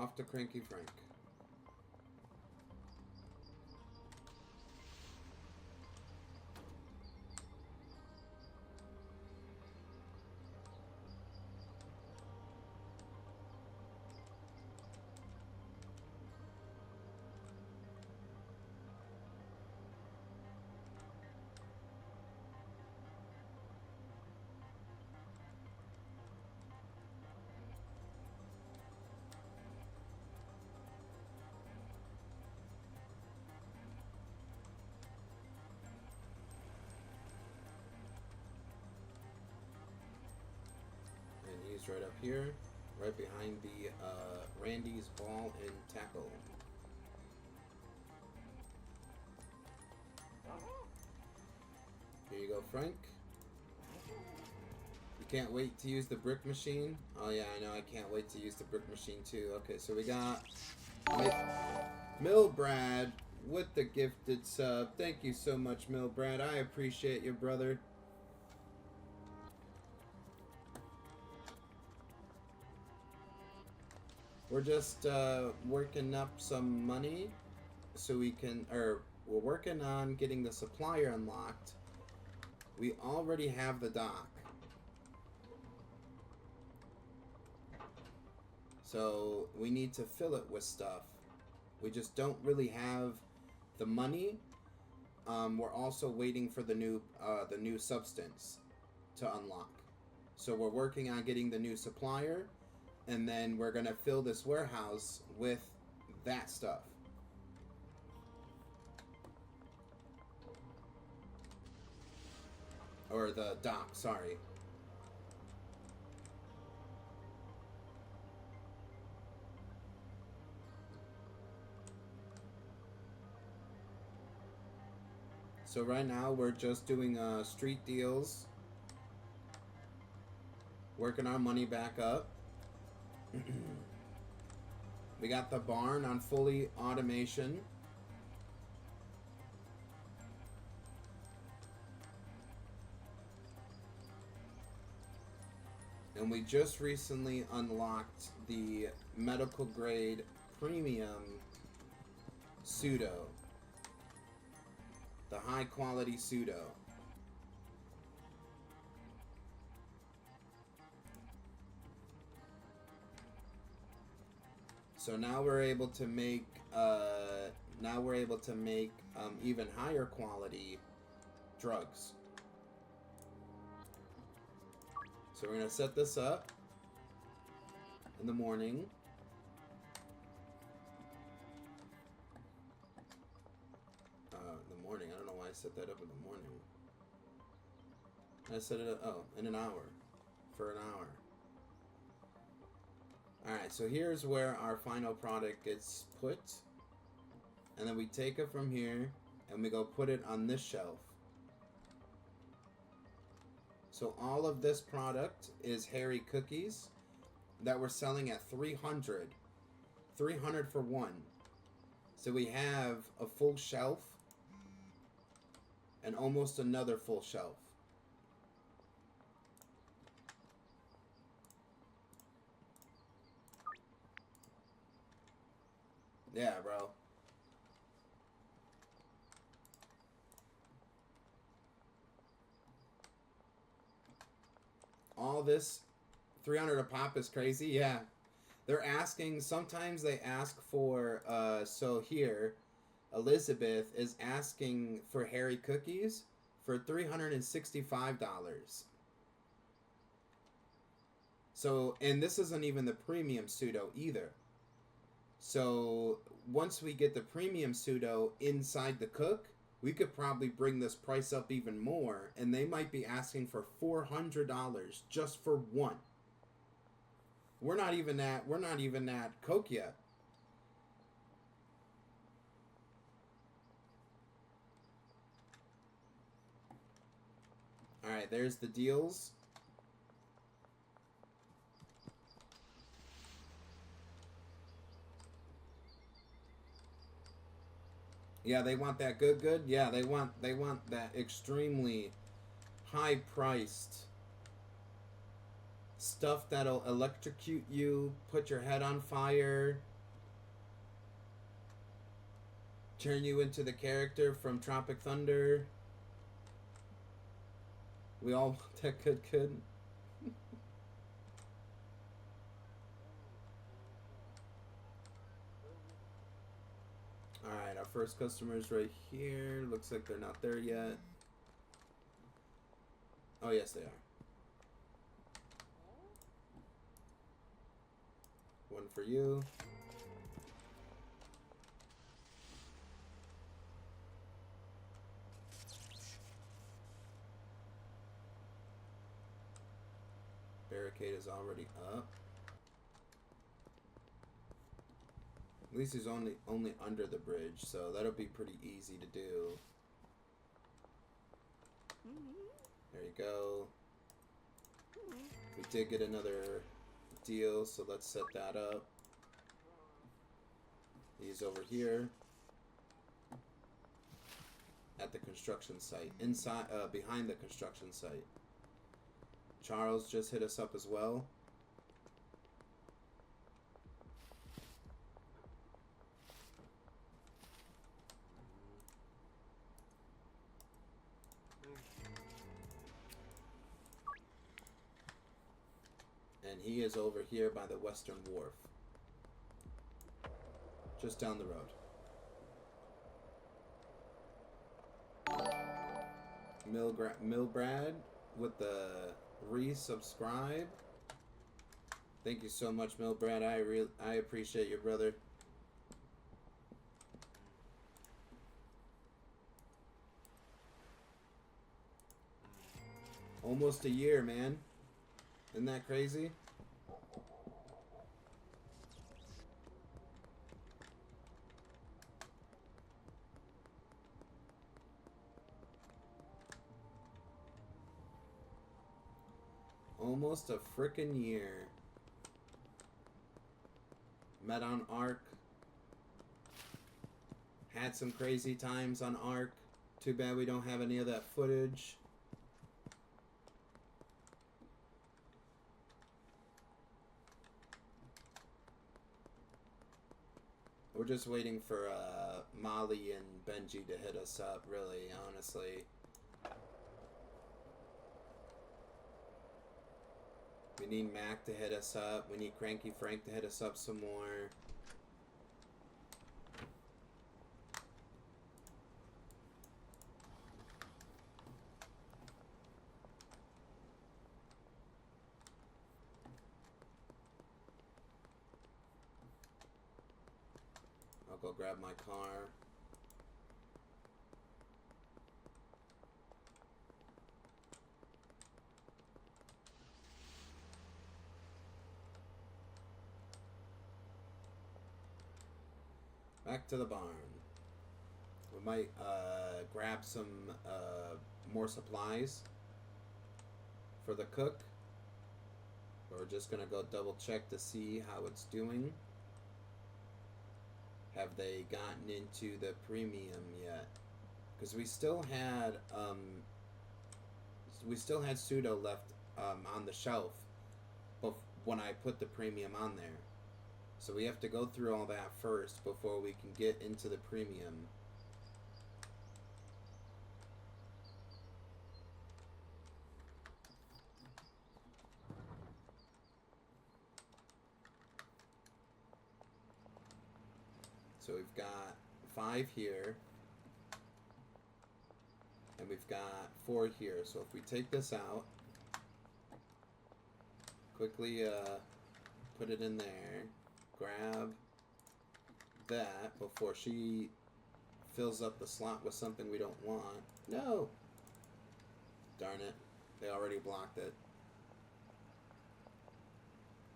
off to Cranky Frank. He's right up here, right behind the Randy's ball and tackle. Here you go, Frank. You can't wait to use the brick machine? Oh yeah, I know, I can't wait to use the brick machine too. Okay, so we got Milbrad with the gifted sub. Thank you so much, Milbrad. I appreciate you, brother. We're just working up some money so we can, or we're working on getting the supplier unlocked. We already have the dock. So we need to fill it with stuff. We just don't really have the money. We're also waiting for the new substance to unlock. So we're working on getting the new supplier. And then we're going to fill this warehouse with that stuff. Or the dock, sorry. So right now we're just doing street deals. Working our money back up. We got the barn on fully automation. And we just recently unlocked the medical grade premium pseudo. The high quality pseudo. So now we're able to make even higher quality drugs. So we're gonna set this up in the morning. I don't know why I set that up in the morning. I set it up, in an hour. For an hour. Alright, so here's where our final product gets put. And then we take it from here and we go put it on this shelf. So all of this product is Harry cookies that we're selling at 300. 300 for one. So we have a full shelf and almost another full shelf. Yeah, bro. All this 300 a pop is crazy. Yeah. They're asking, sometimes they ask for, so here, Elizabeth is asking for Harry cookies for $365. So, and this isn't even the premium pseudo either. So, once we get the premium pseudo inside the cook, we could probably bring this price up even more, and they might be asking for $400 just for one. We're not even at Coke yet. All right, there's the deals. Yeah, they want that good. Yeah, they want that extremely high-priced stuff that'll electrocute you, put your head on fire, Turn you into the character from Tropic Thunder. We all want that good. Alright, our first customer is right here. Looks like they're not there yet. Oh, yes, they are. One for you. Barricade is already up. At least he's only under the bridge, so that'll be pretty easy to do. There you go. We did get another deal, so let's set that up. He's over here at the construction site, inside, behind the construction site. Charles just hit us up as well. And he is over here by the Western Wharf. Just down the road. Milbrad with the resubscribe. Thank you so much, Milbrad. I appreciate you, brother. Almost a year, man. Isn't that crazy? Almost a frickin' year. Met on Ark. Had some crazy times on Ark. Too bad we don't have any of that footage. We're just waiting for Molly and Benji to hit us up, really, honestly. We need Mac to hit us up. We need Cranky Frank to hit us up some more. I'll go grab my car. Back to the barn. We might grab some more supplies for the cook. We're just gonna go double check to see how it's doing. Have they gotten into the premium yet? Because we still had pseudo left on the shelf when I put the premium on there. So we have to go through all that first before we can get into the premium. So we've got 5 here. And we've got 4 here. So if we take this out, quickly put it in there. Grab that before she fills up the slot with something we don't want. No! Darn it. They already blocked it.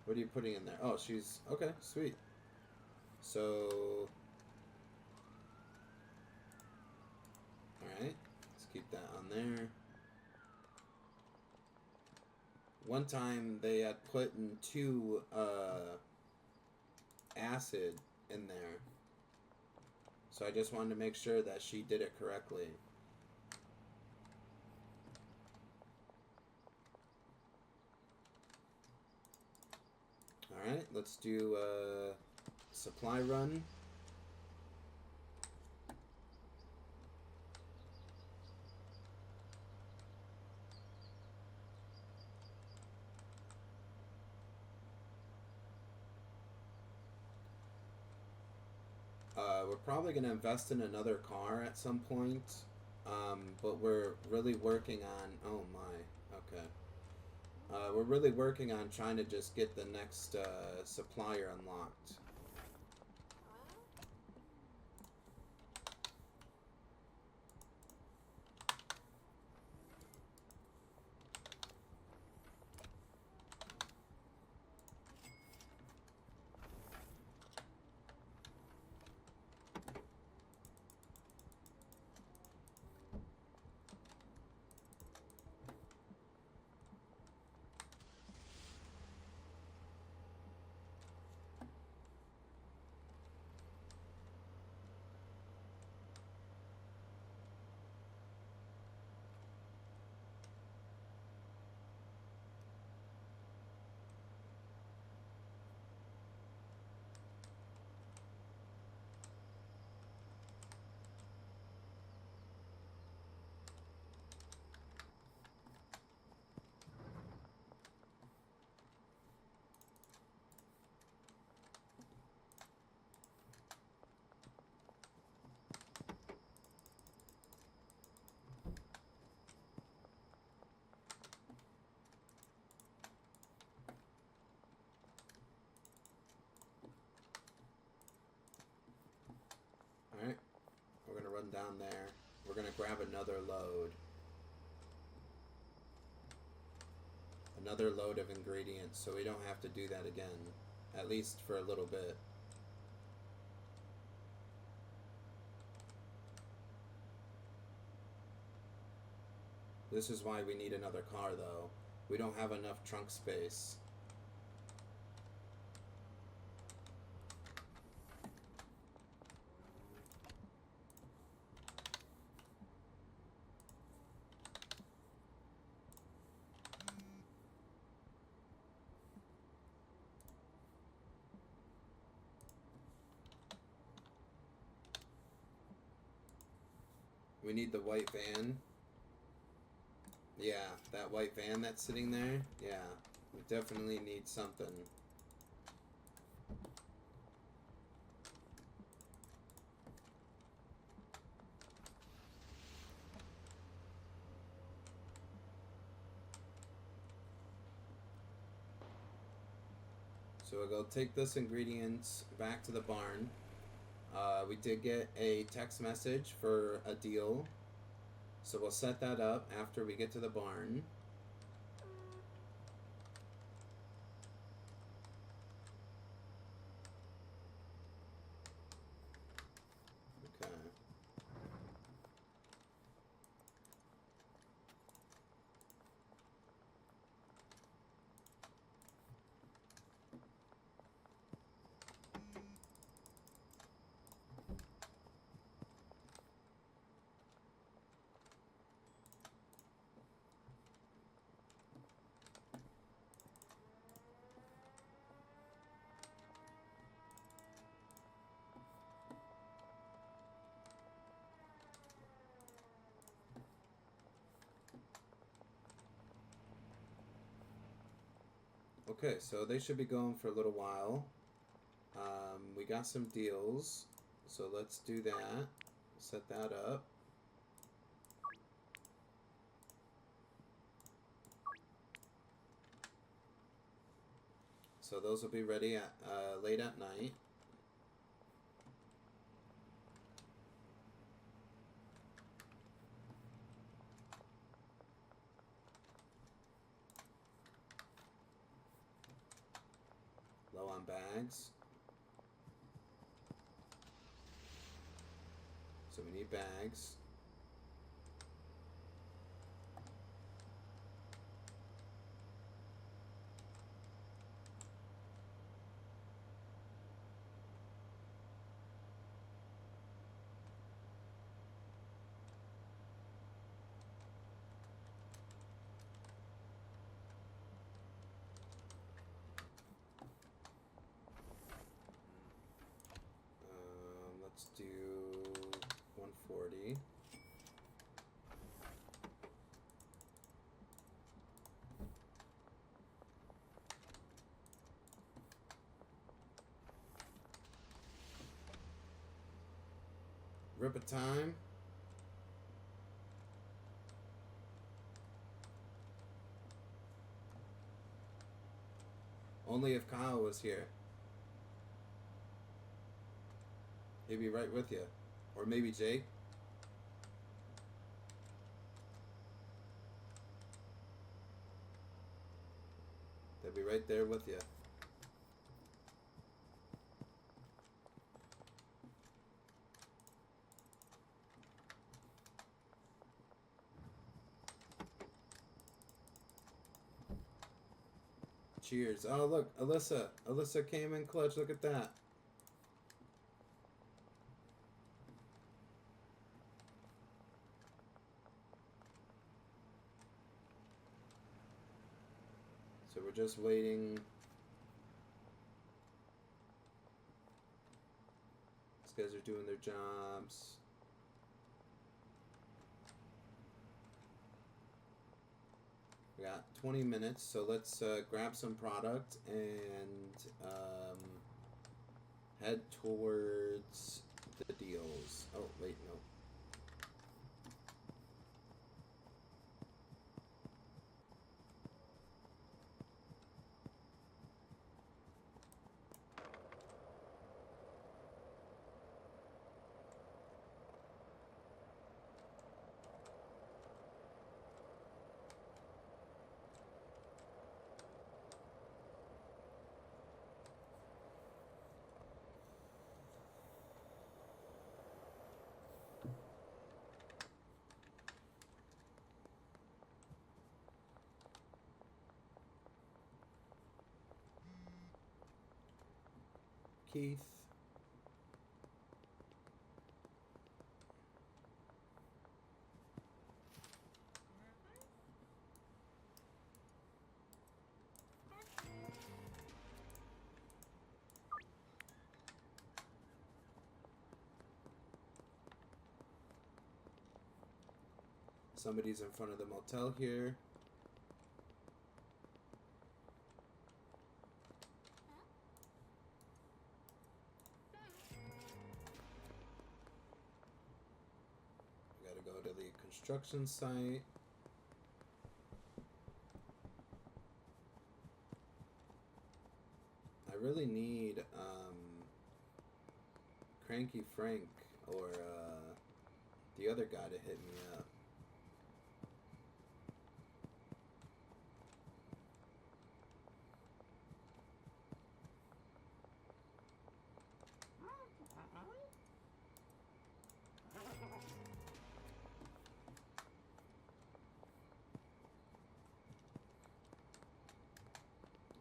What are you putting in there? Oh, she's... Okay, sweet. So... Alright. Let's keep that on there. One time they had put in 2 acid in there. So I just wanted to make sure that she did it correctly. Alright, let's do a supply run. We're probably going to invest in another car at some point, but we're really working on. Oh my, okay. We're really working on trying to just get the next supplier unlocked. Alright, we're going to run down there. We're going to grab another load. Another load of ingredients so we don't have to do that again. At least for a little bit. This is why we need another car though. We don't have enough trunk space. We need the white van. Yeah, that white van that's sitting there. Yeah, we definitely need something. So we'll go take this ingredients back to the barn. We did get a text message for a deal. So we'll set that up after we get to the barn. Okay. Okay, so they should be going for a little while. We got some deals, so let's do that. Set that up. So those will be ready at late at night. Low on bags. So we need bags. Let's do 140. rip a time. Only if Kyle was here. He'd be right with you. Or maybe Jake. They'd be right there with you. Cheers. Oh, look, Alyssa. Alyssa came in clutch. Look at that. So we're just waiting. These guys are doing their jobs. We got 20 minutes, so let's grab some product and head towards the deals. Oh, wait, no. Keith. Somebody's in front of the motel here. We gotta go to the construction site. I really need Cranky Frank or the other guy to hit me up.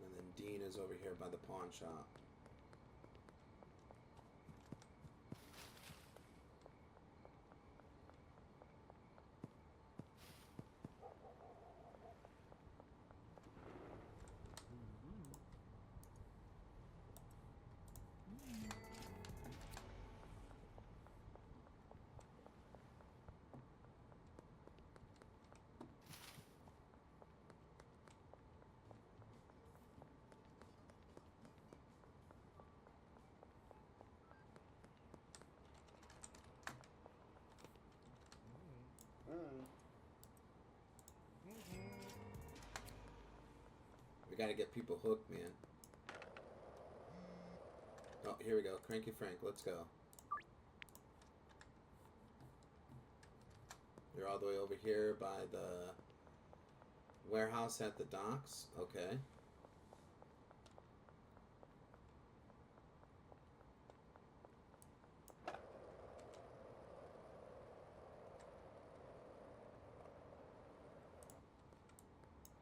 And then Dean is over here by the pawn shop. We gotta get people hooked, man. Oh, here we go. Cranky Frank, let's go. You're all the way over here by the warehouse at the docks. Okay.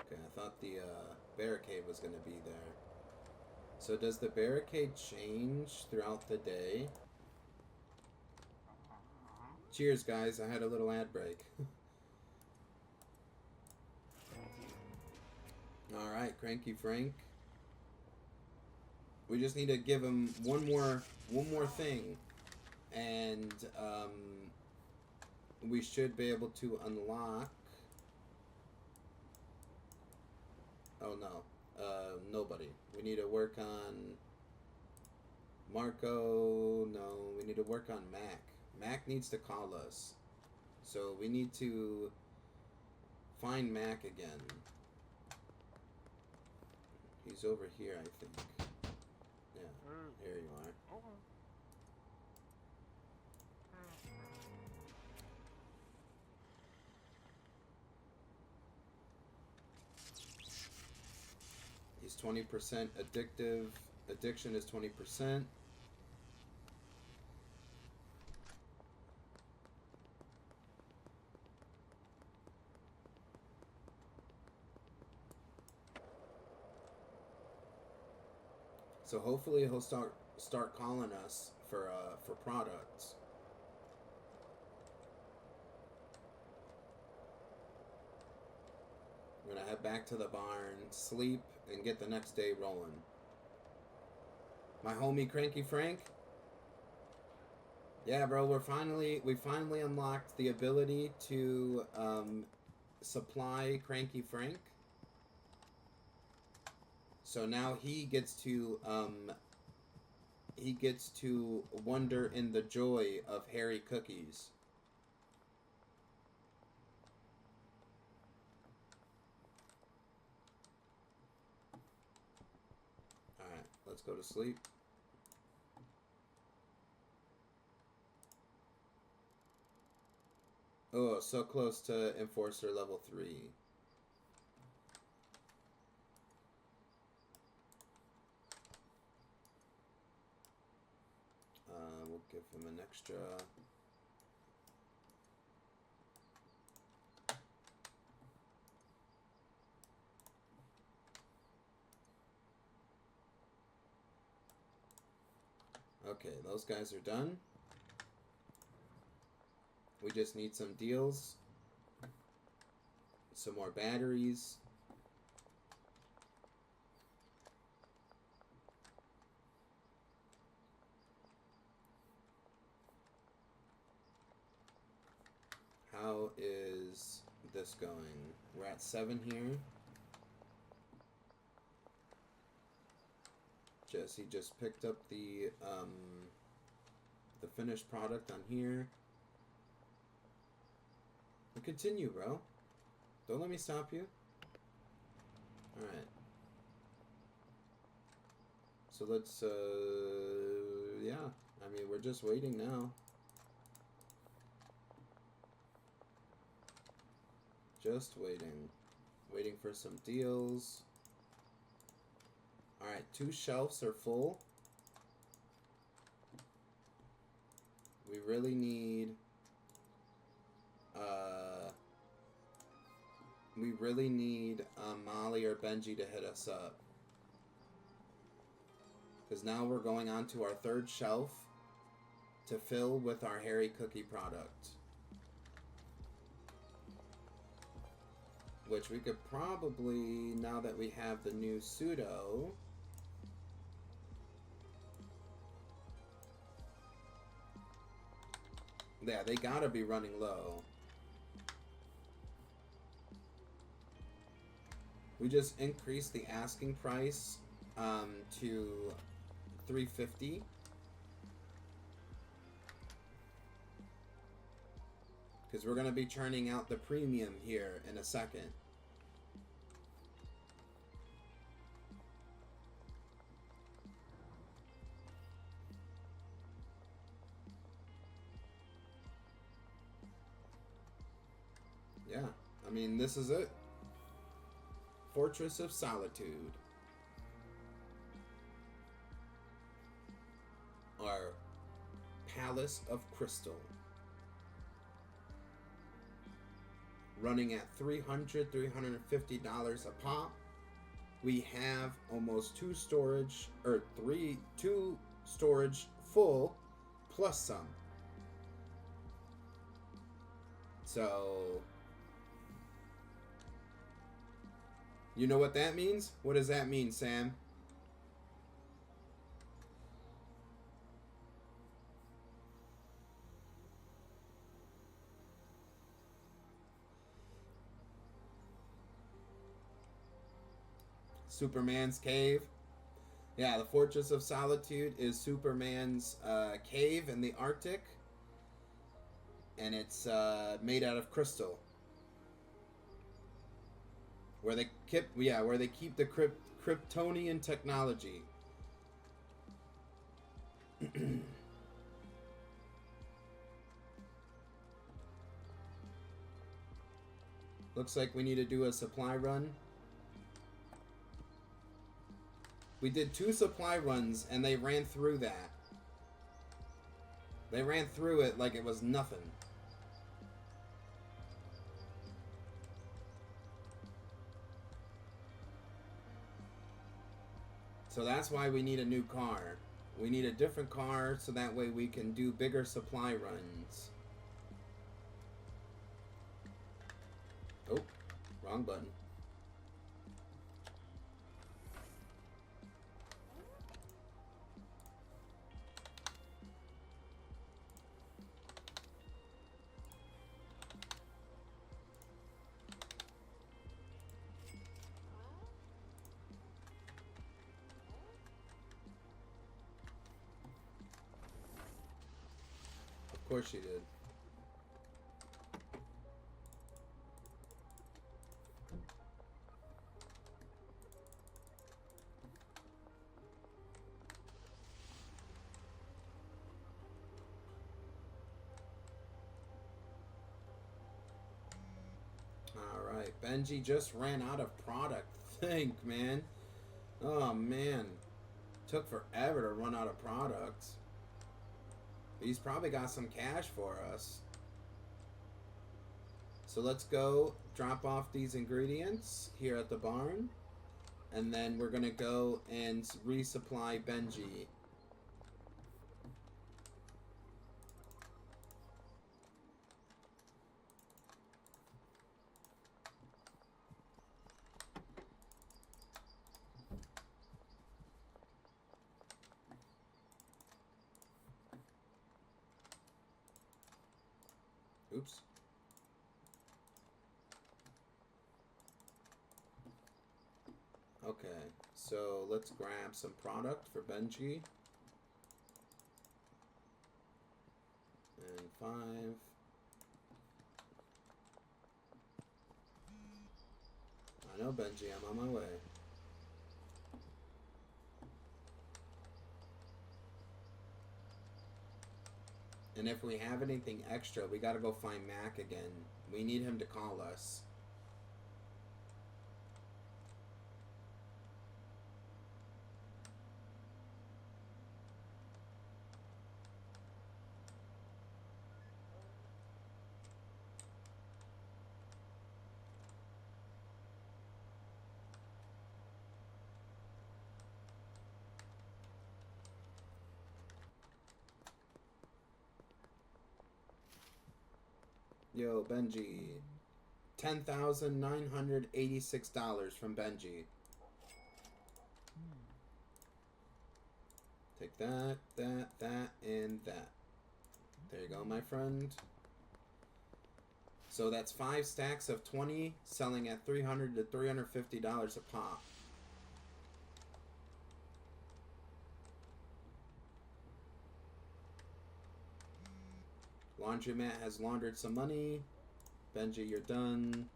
Okay, I thought the barricade was going to be there. So does the barricade change throughout the day? Cheers, guys. I had a little ad break. Alright, Cranky Frank. We just need to give him one more thing. And we should be able to unlock... Oh no. Nobody. We need to work on Marco. No, we need to work on Mac. Mac needs to call us. So we need to find Mac again. He's over here, I think. Yeah, here you are. Okay. He's 20% addictive. Addiction is 20%. So hopefully he'll start calling us for products. We're gonna head back to the barn, sleep, and get the next day rolling. My homie Cranky Frank. Yeah, bro, we finally unlocked the ability to supply Cranky Frank. So now he gets to wonder in the joy of hairy cookies. All right, let's go to sleep. Oh, so close to Enforcer level 3. We'll give him an extra. Okay, those guys are done. We just need some deals. Some more batteries. How is this going? We're at 7 here. He just picked up the finished product on here. And continue, bro. Don't let me stop you. Alright. So let's, yeah. I mean, we're just waiting now. Just waiting. Waiting for some deals. Alright, 2 shelves are full. We really need... Molly or Benji to hit us up. Because now we're going on to our 3rd shelf to fill with our Hairy Cookie product. Which we could probably, now that we have the new pseudo... Yeah, they gotta be running low. We just increased the asking price to $350. Because we're going to be churning out the premium here in a second. Yeah, I mean, this is it. Fortress of Solitude. Our Palace of Crystal. Running at $350 a pop. We have almost 2 storage full plus some. So, you know what that means? What does that mean, Sam? Superman's cave. Yeah, the Fortress of Solitude is Superman's cave in the Arctic. and it's made out of crystal. Where they keep the Kryptonian technology. Looks like we need to do a supply run. We did 2 supply runs and they ran through that. They ran through it like it was nothing. So that's why we need a new car. We need a different car so that way we can do bigger supply runs. Oh, wrong button. Of course she did. Alright, Benji just ran out of product. Think, man. Oh, man. Took forever to run out of products. He's probably got some cash for us. So let's go drop off these ingredients here at the barn. And then we're going to go and resupply Benji. Oops. Okay, so let's grab some product for Benji. And 5. I know, Benji, I'm on my way. And if we have anything extra, we gotta go find Mac again. We need him to call us. Yo, Benji. $10,986 from Benji. Take that, that, and that. There you go, my friend. So that's 5 stacks of 20, selling at $300 to $350 a pop. Laundromat has laundered some money. Benji, you're done.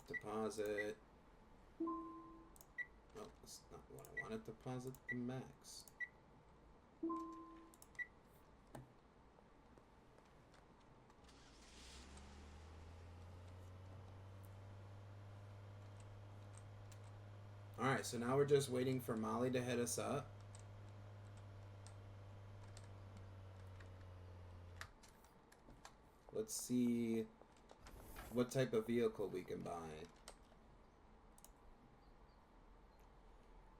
Deposit. Oh, that's not what I wanted. Deposit the max. Alright, so now we're just waiting for Molly to hit us up. Let's see what type of vehicle we can buy.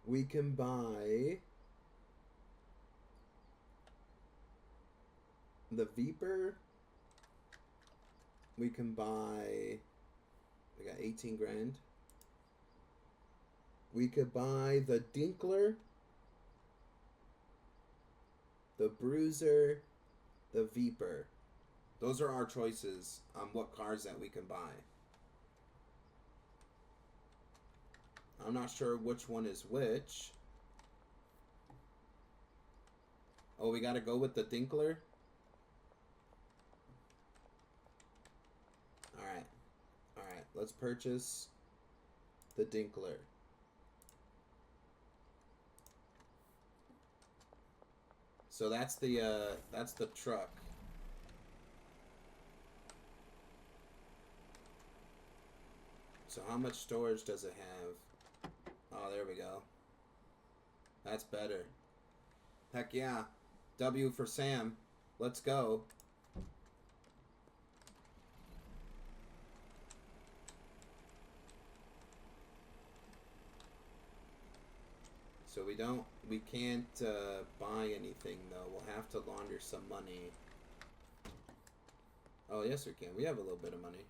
We can buy the Viper. We can buy, we got 18 grand. We could buy the Dinkler, the Bruiser, the Viper. Those are our choices on what cars that we can buy. I'm not sure which one is which. Oh, we gotta go with the Dinkler? Alright. Alright, let's purchase the Dinkler. So that's the truck. So how much storage does it have? Oh, there we go. That's better. Heck yeah. W for Sam. Let's go. So we can't buy anything though. We'll have to launder some money. Oh, yes we can. We have a little bit of money.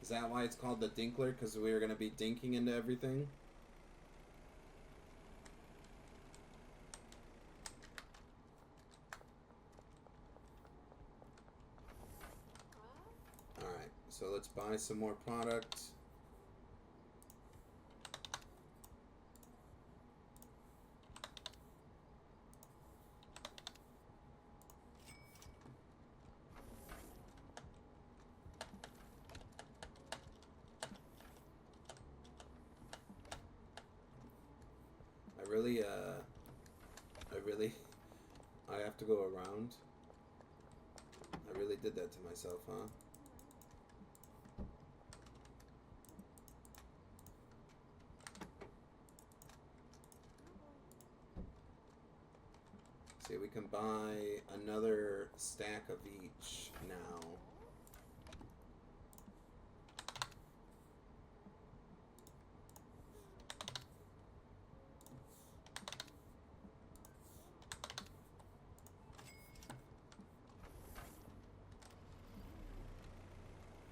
Is that why it's called the Dinkler? Because we were going to be dinking into everything? Alright, so let's buy some more product. I have to go around. I really did that to myself, huh? See, we can buy another stack of each now.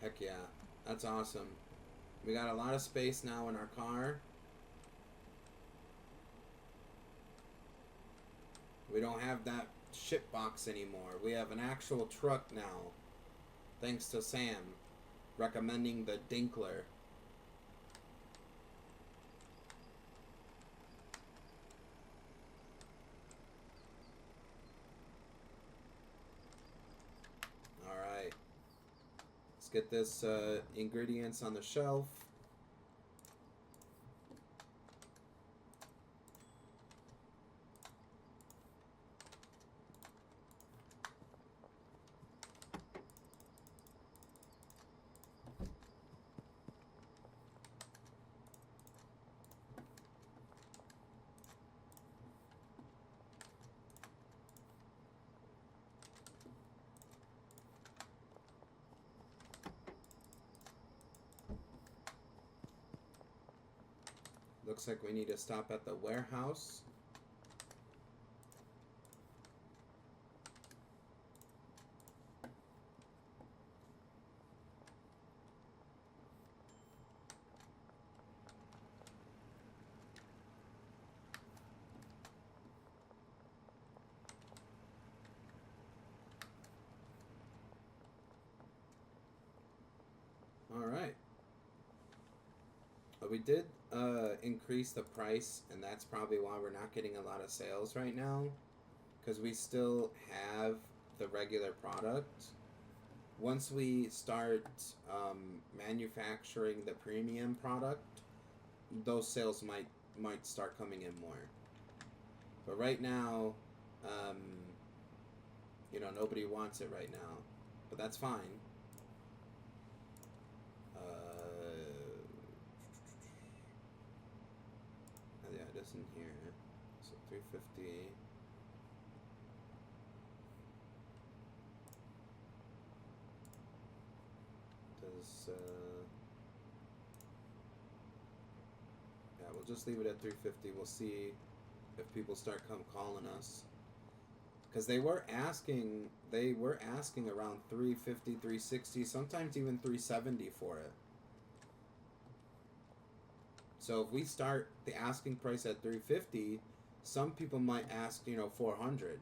Heck yeah, that's awesome. We got a lot of space now in our car. We don't have that ship box anymore. We have an actual truck now. Thanks to Sam recommending the Dinkler. Alright. Let's get this ingredients on the shelf. Looks like we need to stop at the warehouse. Alright. We did increase the price, and that's probably why we're not getting a lot of sales right now, because we still have the regular product. Once we start manufacturing the premium product, those sales might start coming in more. But right now, nobody wants it right now, but that's fine. Yeah, it isn't here. So 350. Does yeah, we'll just leave it at 350. We'll see if people start calling us. Because they were asking around 350, 360, sometimes even 370 for it. So if we start the asking price at 350, some people might ask, 400.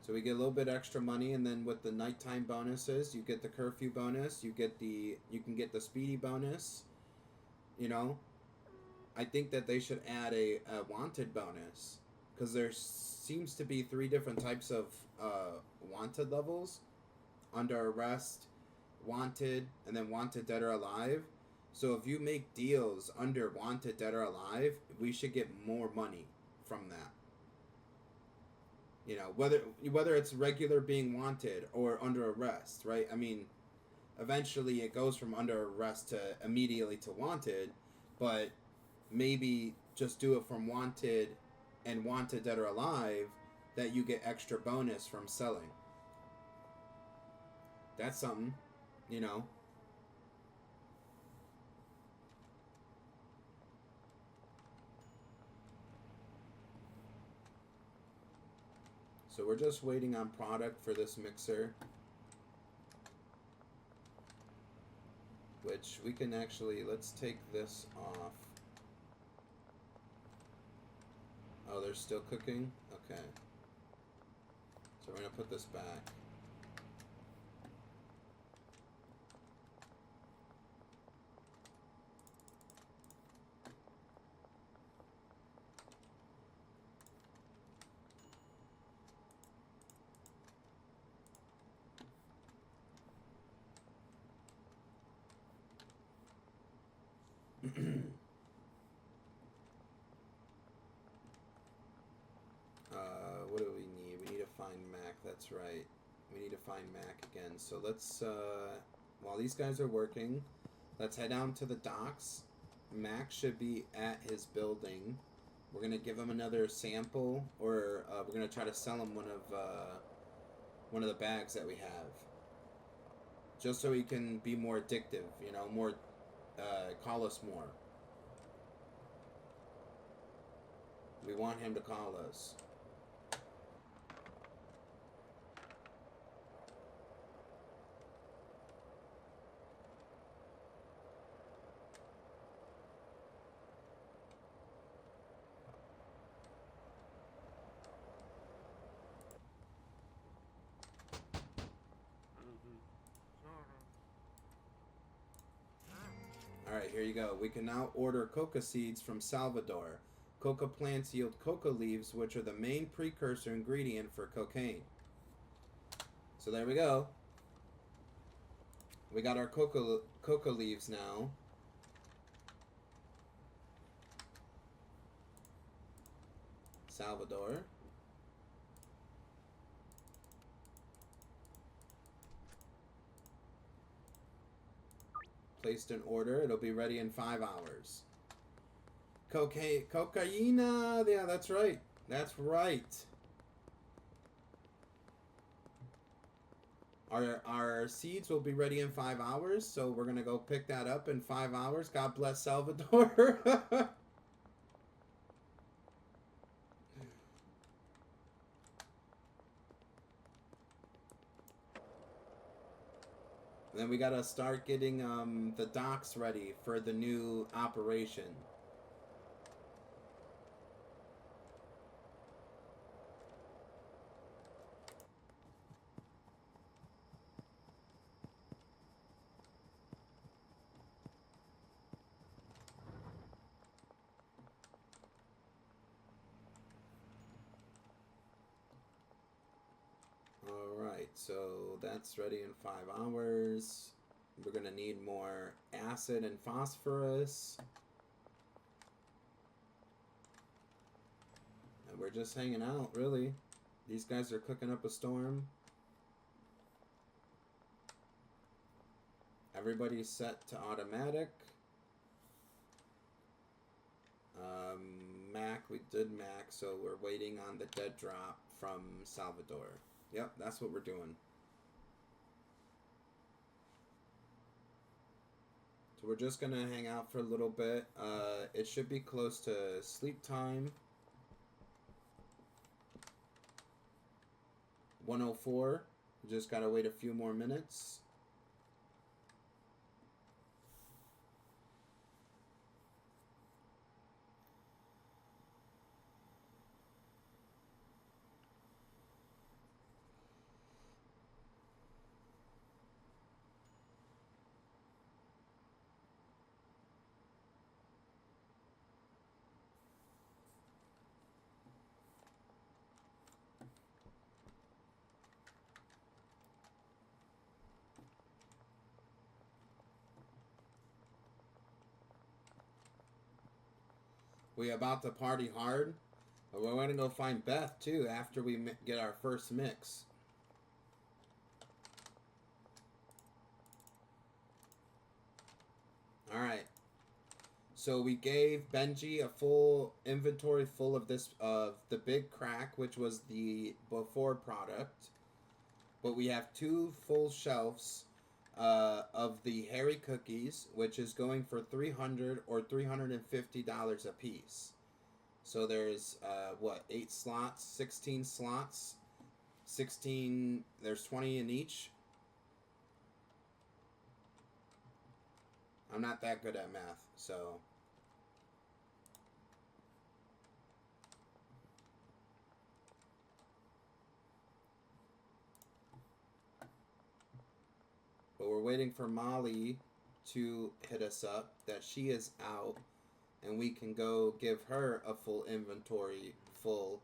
So we get a little bit extra money, and then with the nighttime bonuses, you get the curfew bonus. You can get the speedy bonus. You know, I think that they should add a wanted bonus, because there seems to be three different types of wanted levels: under arrest, wanted, and then wanted dead or alive. So if you make deals under wanted dead or alive, we should get more money from that. You know, whether it's regular being wanted or under arrest, right? I mean, eventually it goes from under arrest to immediately to wanted, but maybe just do it from wanted and wanted dead or alive, that you get extra bonus from selling. That's something, you know. So we're just waiting on product for this mixer, which we can actually, let's take this off. Oh, they're still cooking? Okay. So we're going to put this back. What do we need? We need to find Mac. That's right. We need to find Mac again. So let's, while these guys are working, let's head down to the docks. Mac should be at his building. We're gonna give him another sample, or we're gonna try to sell him one of the bags that we have, just so he can be more addictive. You know, more. Call us more. We want him to call us. Alright, here you go. We can now order coca seeds from Salvador. Coca plants yield coca leaves, which are the main precursor ingredient for cocaine. So there we go. We got our coca leaves now. Salvador. Placed an order. It'll be ready in 5 hours. Cocaina. Yeah, that's right. That's right. Our seeds will be ready in 5 hours, so we're gonna go pick that up in 5 hours. God bless Salvador. Then we gotta start getting the docks ready for the new operation. Alright, so that's ready in 5 hours. We're gonna need more acid and phosphorus. And we're just hanging out, really. These guys are cooking up a storm. Everybody's set to automatic. Mac, we did Mac, so we're waiting on the dead drop from Salvador. Yep, that's what we're doing. So we're just gonna hang out for a little bit. It should be close to sleep time. 104. Just gotta wait a few more minutes. We about to party hard. But we're going to go find Beth, too, after we get our first mix. Alright. So we gave Benji a full inventory full of this, of the Big Crack, which was the before product. But we have 2 full shelves of the Hairy Cookies, which is going for $300 or $350 a piece. So there's, 8 slots, 16 slots, 16, there's 20 in each. I'm not that good at math, so... But we're waiting for Molly to hit us up that she is out, and we can go give her a full inventory full.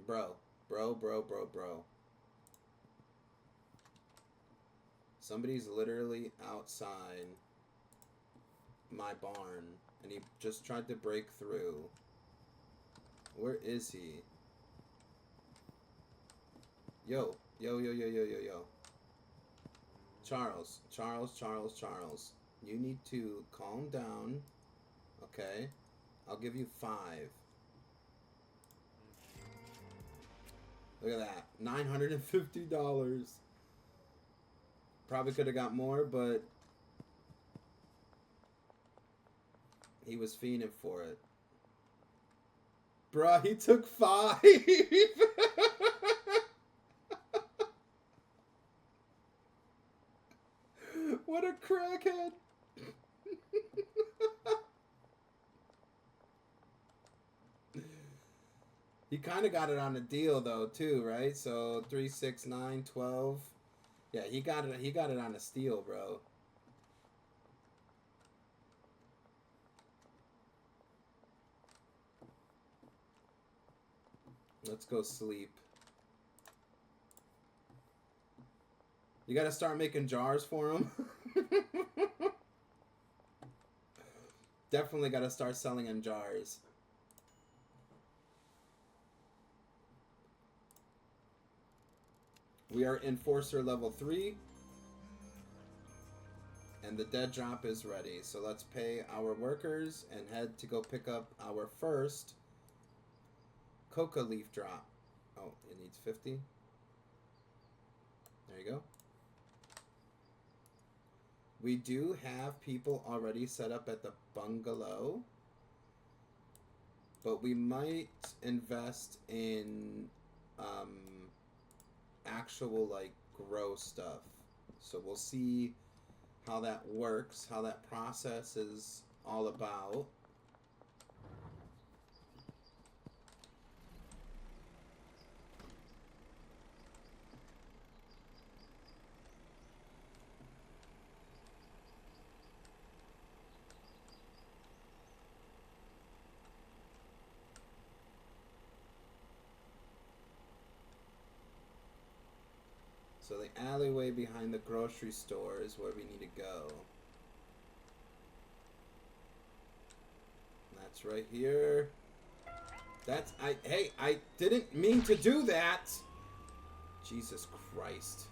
Bro. Somebody's literally outside my barn, and he just tried to break through. Where is he? Yo. Charles. You need to calm down. Okay. I'll give you 5. Look at that. $950. Probably could have got more, but he was fiending for it. Bruh, he took 5. What a crackhead. He kind of got it on a deal though too, right? So 3, 6, 9, 12. Yeah, he got it on a steal, bro. Let's go sleep. You gotta start making jars for him. Definitely gotta start selling him jars. We are Enforcer level 3. And the dead drop is ready. So let's pay our workers and head to go pick up our first coca leaf drop. Oh, it needs 50. There you go. We do have people already set up at the bungalow. But we might invest in actual like grow stuff. So we'll see how that works, how that process is all about. So the alleyway behind the grocery store is where we need to go. That's right here. That's, hey, I didn't mean to do that. Jesus Christ.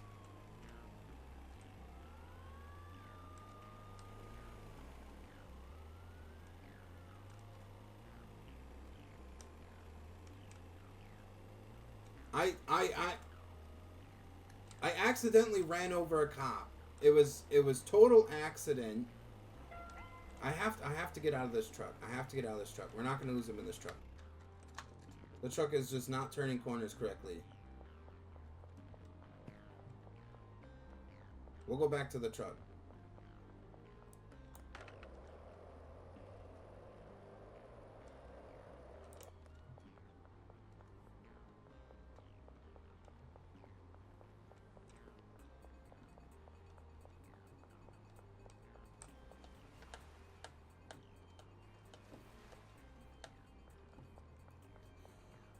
I accidentally ran over a cop. It was total accident. I have to get out of this truck. I have to get out of this truck. We're not going to lose him in this truck. The truck is just not turning corners correctly. We'll go back to the truck.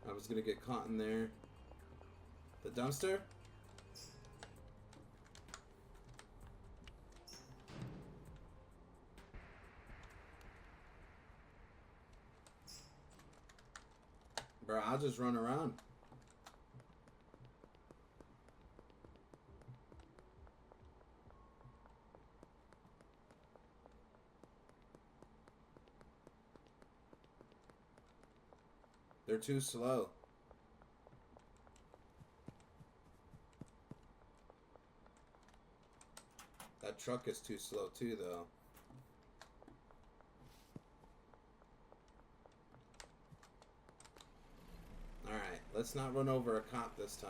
I was gonna get caught in there. The dumpster? Bro, I'll just run around. They're too slow. That truck is too slow too, though. Alright, let's not run over a cop this time.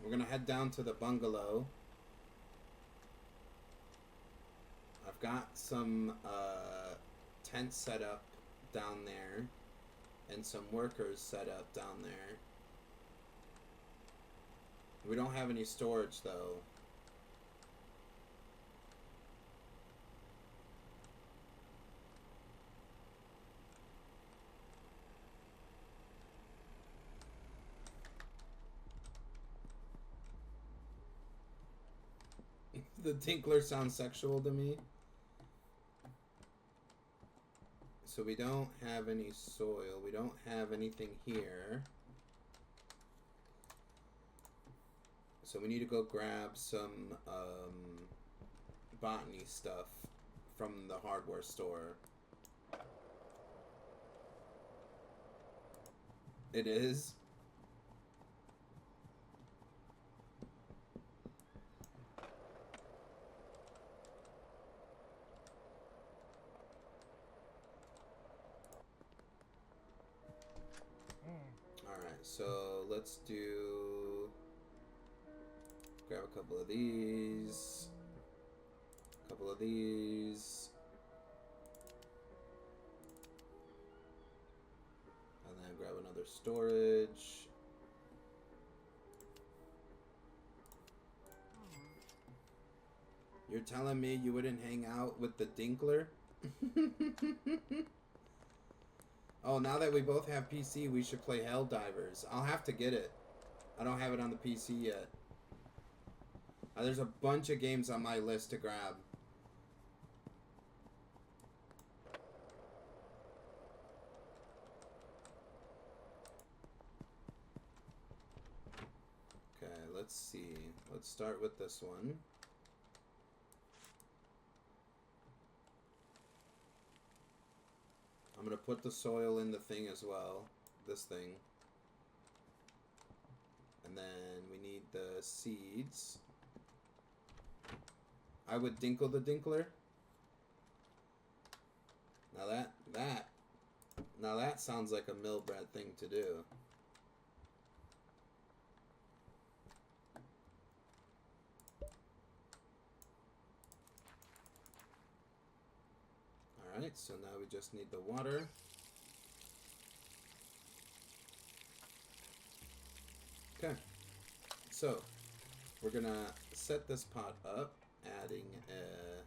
We're gonna head down to the bungalow. I've got some tents set up down there and some workers set up down there. We don't have any storage though. The tinkler sounds sexual to me. So we don't have any soil. We don't have anything here. So we need to go grab some botany stuff from the hardware store. It is. Alright, so let's do... Grab a couple of these. A couple of these. And then grab another storage. You're telling me you wouldn't hang out with the Dinkler? Oh, now that we both have PC, we should play Helldivers. I'll have to get it. I don't have it on the PC yet. There's a bunch of games on my list to grab. Okay, let's see. Let's start with this one. I'm gonna put the soil in the thing as well. This thing. And then we need the seeds. I would dinkle the Dinkler. Now that sounds like a millbred thing to do. Alright, so now we just need the water. Okay, so we're gonna set this pot up, adding a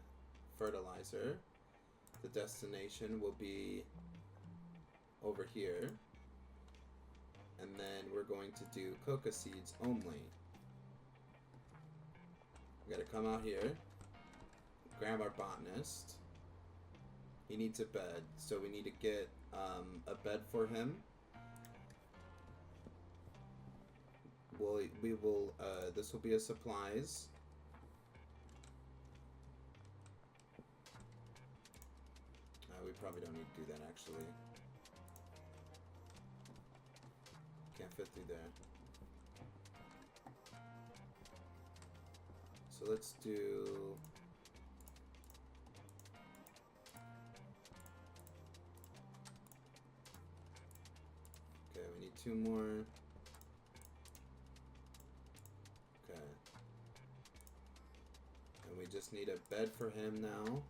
fertilizer. The destination will be over here, and then we're going to do coca seeds only. We gotta come out here, grab our botanist. He needs a bed, so we need to get a bed for him. We will, this will be a supplies. We probably don't need to do that, actually. Can't fit through there. So let's do... Okay, we need 2 more. Okay. And we just need a bed for him now.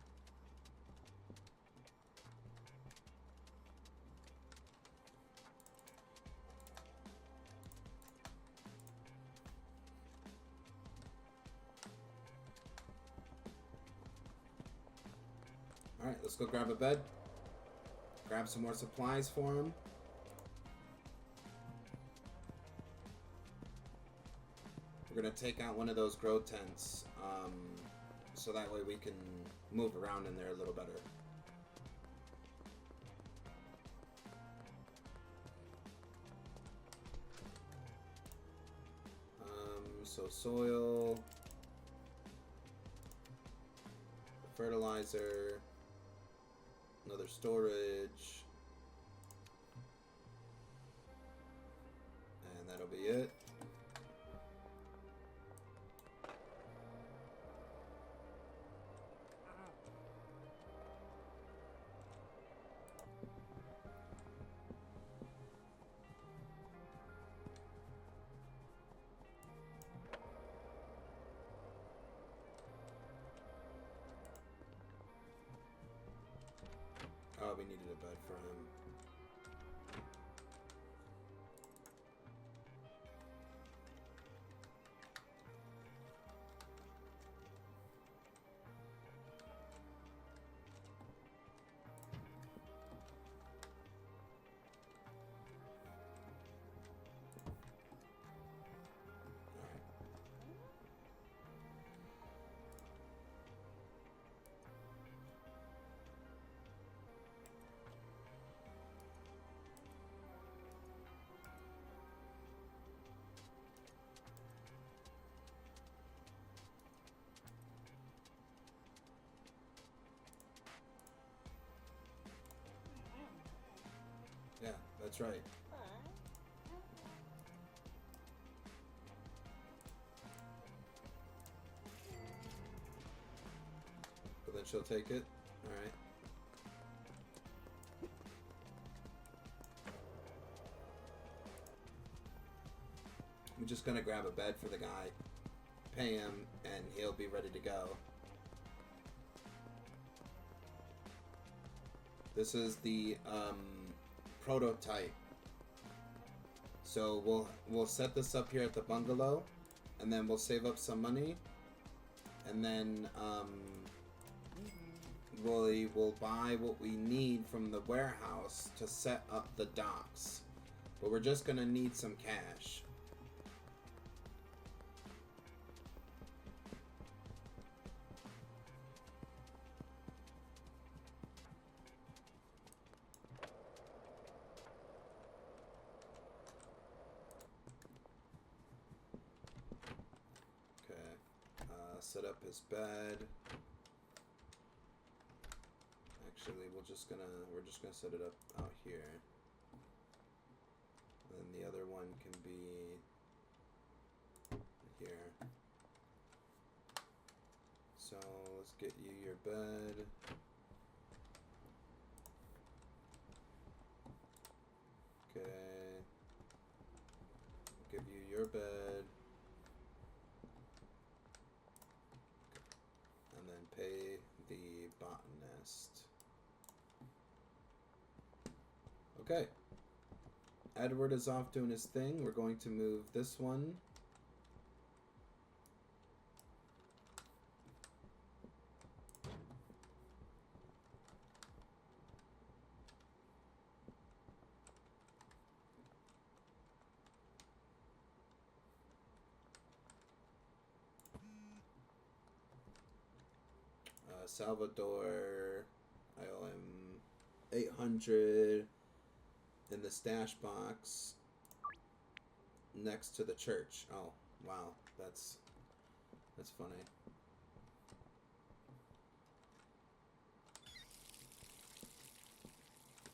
Alright, let's go grab a bed. Grab some more supplies for him. We're gonna take out one of those grow tents, so that way we can move around in there a little better. So soil, fertilizer, another storage, and that'll be it. Oh, we needed a bed for him. Yeah, that's right. But then she'll take it. Alright. I'm just gonna grab a bed for the guy, pay him, and he'll be ready to go. This is the prototype. So we'll set this up here at the bungalow, and then we'll save up some money, and then we'll buy what we need from the warehouse to set up the docks. But we're just gonna need some cash. Set up his bed. Actually, we're just gonna set it up out here. And then the other one can be here. So let's get you your bed. Okay. Give you your bed. Pay the botanist. Okay. Edward is off doing his thing. We're going to move this one. Salvador, I owe him 800 in the stash box next to the church. Oh, wow, that's funny.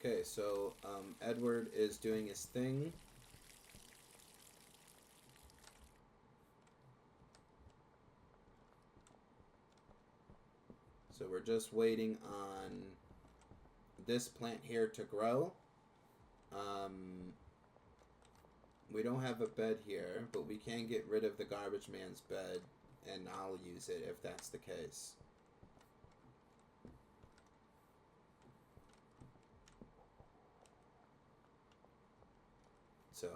Okay, so Edward is doing his thing. So we're just waiting on this plant here to grow. We don't have a bed here, but we can get rid of the garbage man's bed, and I'll use it if that's the case. So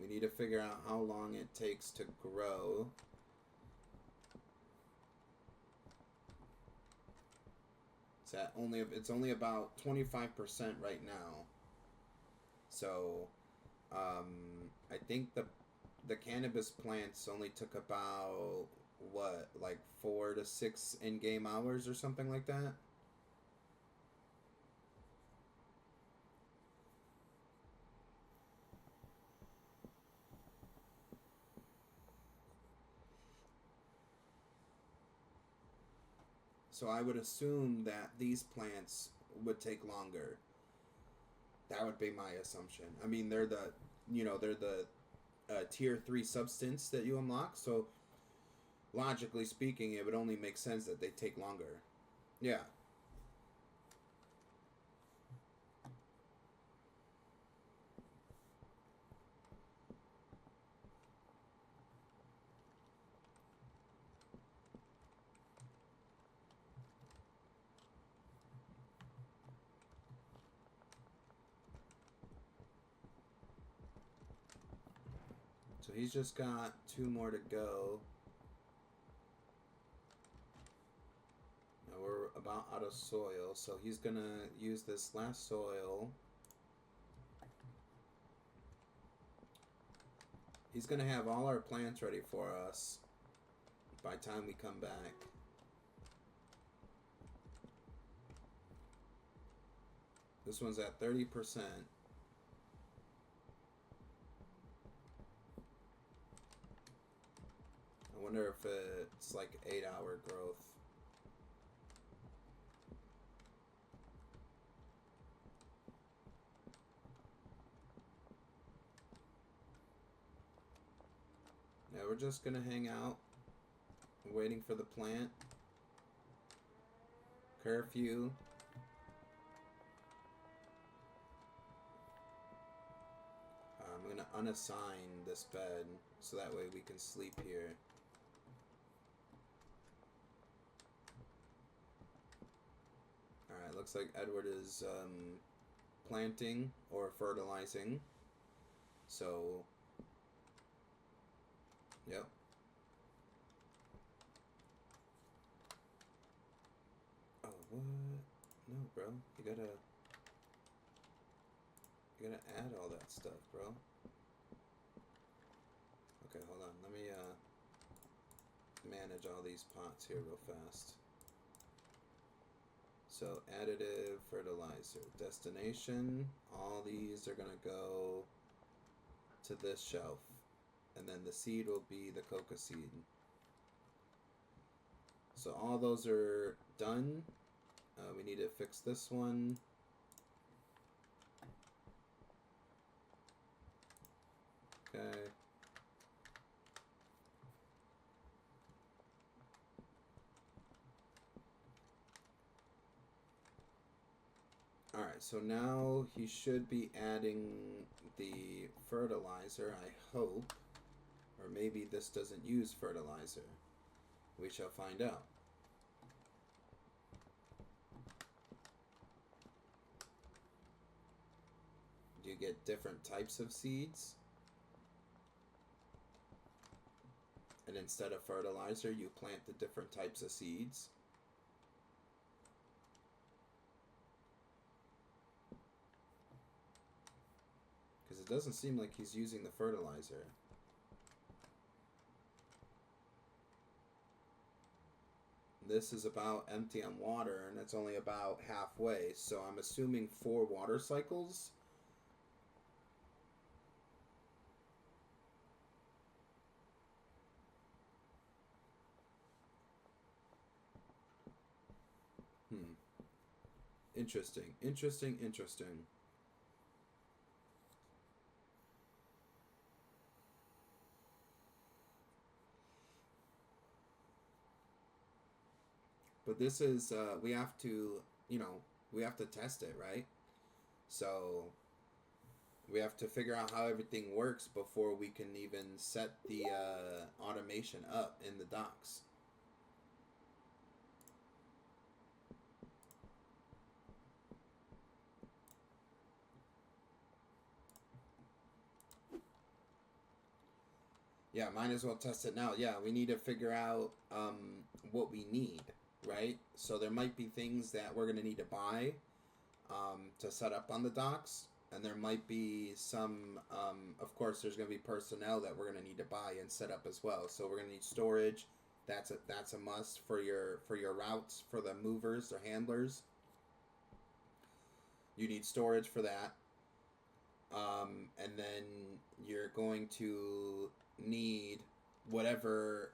we need to figure out how long it takes to grow. It's only about 25% right now. So I think the cannabis plants only took about like 4 to 6 in-game hours or something like that. So I would assume that these plants would take longer. That would be my assumption. I mean, they're the tier 3 substance that you unlock, so logically speaking, it would only make sense that they take longer. Yeah. So he's just got 2 more to go. Now we're about out of soil, so he's gonna use this last soil. He's gonna have all our plants ready for us by the time we come back. This one's at 30%. I wonder if it's like 8-hour growth. Yeah, we're just gonna hang out, waiting for the plant. Curfew. I'm gonna unassign this bed so that way we can sleep here. Alright, looks like Edward is planting or fertilizing. So, yep. Oh, what? No, bro. You gotta add all that stuff, bro. Okay, hold on. Let me manage all these pots here real fast. So additive, fertilizer, destination. All these are gonna go to this shelf, and then the seed will be the coca seed. So all those are done. We need to fix this one. Okay. Alright, so now he should be adding the fertilizer, I hope. Or maybe this doesn't use fertilizer. We shall find out. Do you get different types of seeds? And instead of fertilizer, you plant the different types of seeds? Because it doesn't seem like he's using the fertilizer. This is about empty on water, and it's only about halfway, so I'm assuming 4 water cycles. Interesting. But this is, we have to, we have to test it, right? So we have to figure out how everything works before we can even set the automation up in the docks. Yeah, might as well test it now. Yeah, we need to figure out what we need, right? So there might be things that we're going to need to buy to set up on the docks. And there might be some, of course, there's going to be personnel that we're going to need to buy and set up as well. So we're going to need storage. That's a must for your routes, for the movers or handlers. You need storage for that. And then you're going to need whatever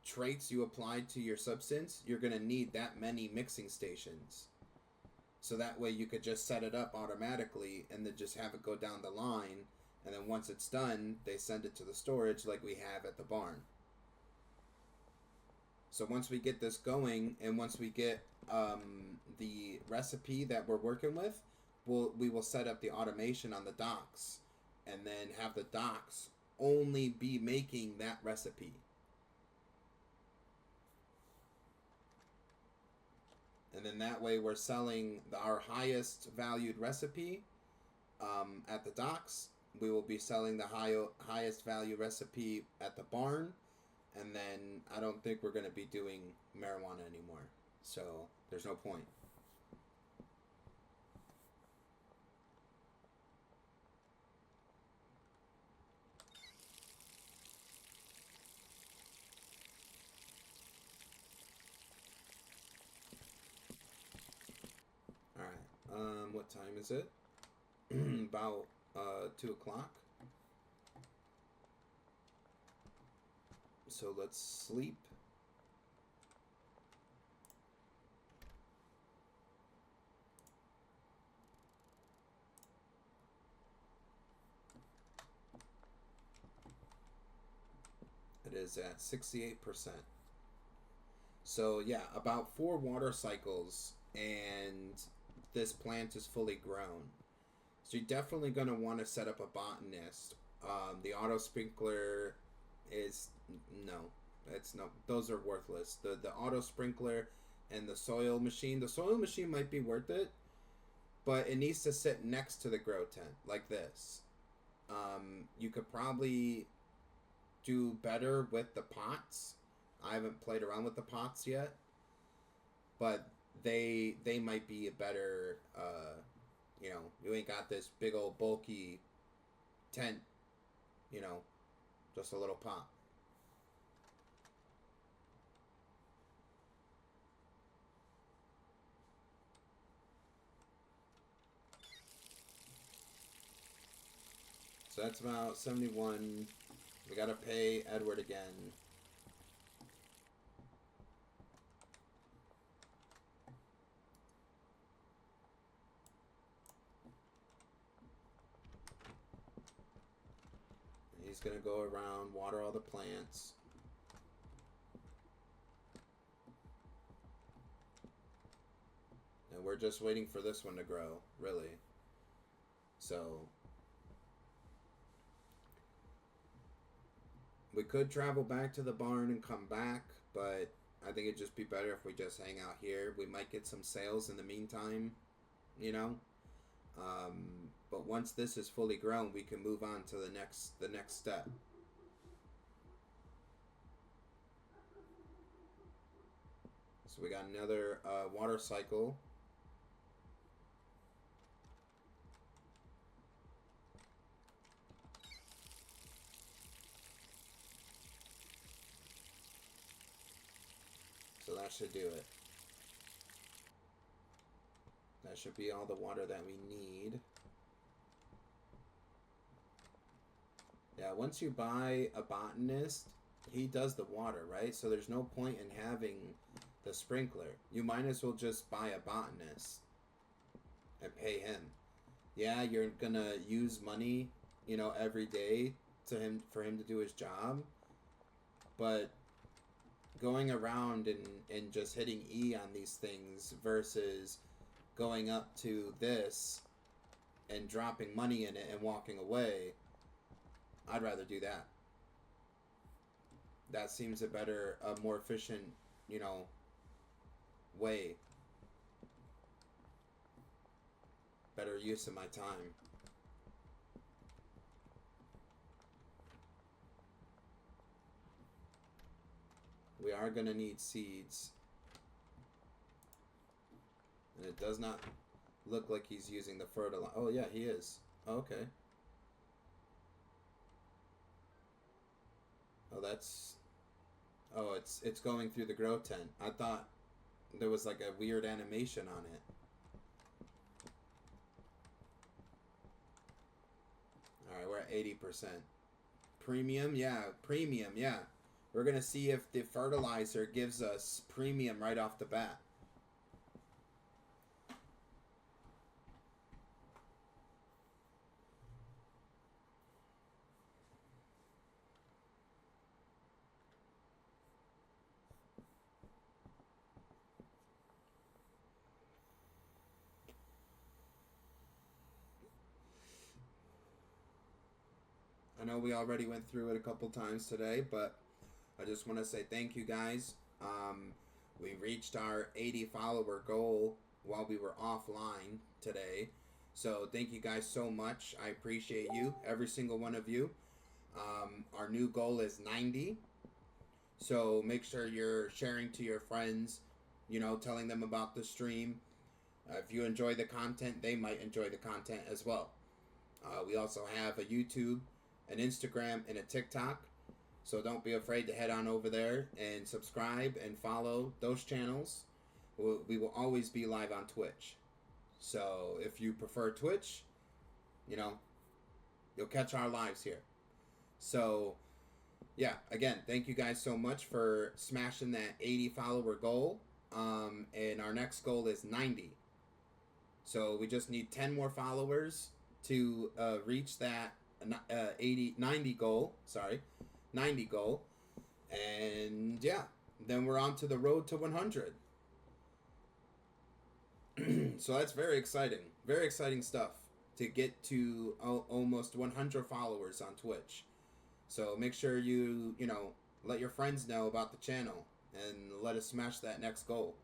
traits you applied to your substance, you're going to need that many mixing stations. So that way you could just set it up automatically and then just have it go down the line. And then once it's done, they send it to the storage like we have at the barn. So once we get this going and once we get the recipe that we're working with, we will set up the automation on the docks and then have the docks only be making that recipe. And then that way we're selling our highest valued recipe at the docks. We will be selling the highest value recipe at the barn. And then I don't think we're going to be doing marijuana anymore. So there's no point. Alright, what time is it? About 2 o'clock. So let's sleep. It is at 68%. So yeah, about 4 water cycles and this plant is fully grown. So you're definitely going to want to set up a botanist. The auto sprinkler is no, it's no. Those are worthless. The auto sprinkler and the soil machine. The soil machine might be worth it, but it needs to sit next to the grow tent like this. You could probably do better with the pots. I haven't played around with the pots yet, but they might be a better. You ain't got this big old bulky tent. Just a little pot. So that's about 71. We gotta pay Edward again. He's gonna go around, water all the plants. And we're just waiting for this one to grow, really. So we could travel back to the barn and come back, but I think it'd just be better if we just hang out here. We might get some sales in the meantime, you know. But once this is fully grown, we can move on to the next step. So we got another water cycle. So that should do it. That should be all the water that we need. Yeah, once you buy a botanist, he does the water, right? So there's no point in having the sprinkler. You might as well just buy a botanist and pay him. Yeah, you're gonna use money, every day for him to do his job, but going around and just hitting E on these things versus going up to this and dropping money in it and walking away, I'd rather do that. That seems a more efficient, way. Better use of my time. We are going to need seeds. And it does not look like he's using the fertilizer. Oh, yeah, he is. Oh, okay. Oh, it's going through the grow tent. I thought there was like a weird animation on it. Alright, we're at 80%. Premium, yeah. We're going to see if the fertilizer gives us premium right off the bat. I know we already went through it a couple times today, but I just want to say thank you guys. We reached our 80 follower goal while we were offline today. So thank you guys so much. I appreciate you, every single one of you. Our new goal is 90. So make sure you're sharing to your friends, telling them about the stream. If you enjoy the content, they might enjoy the content as well. We also have a YouTube, an Instagram, and a TikTok. So don't be afraid to head on over there and subscribe and follow those channels. We will always be live on Twitch. So if you prefer Twitch, you'll catch our lives here. So yeah, again, thank you guys so much for smashing that 80 follower goal. And our next goal is 90. So we just need 10 more followers to reach that 90 goal. 90 goal. And yeah, then we're on to the road to 100. So that's very exciting. Very exciting stuff to get to almost 100 followers on Twitch. So make sure you let your friends know about the channel and let us smash that next goal.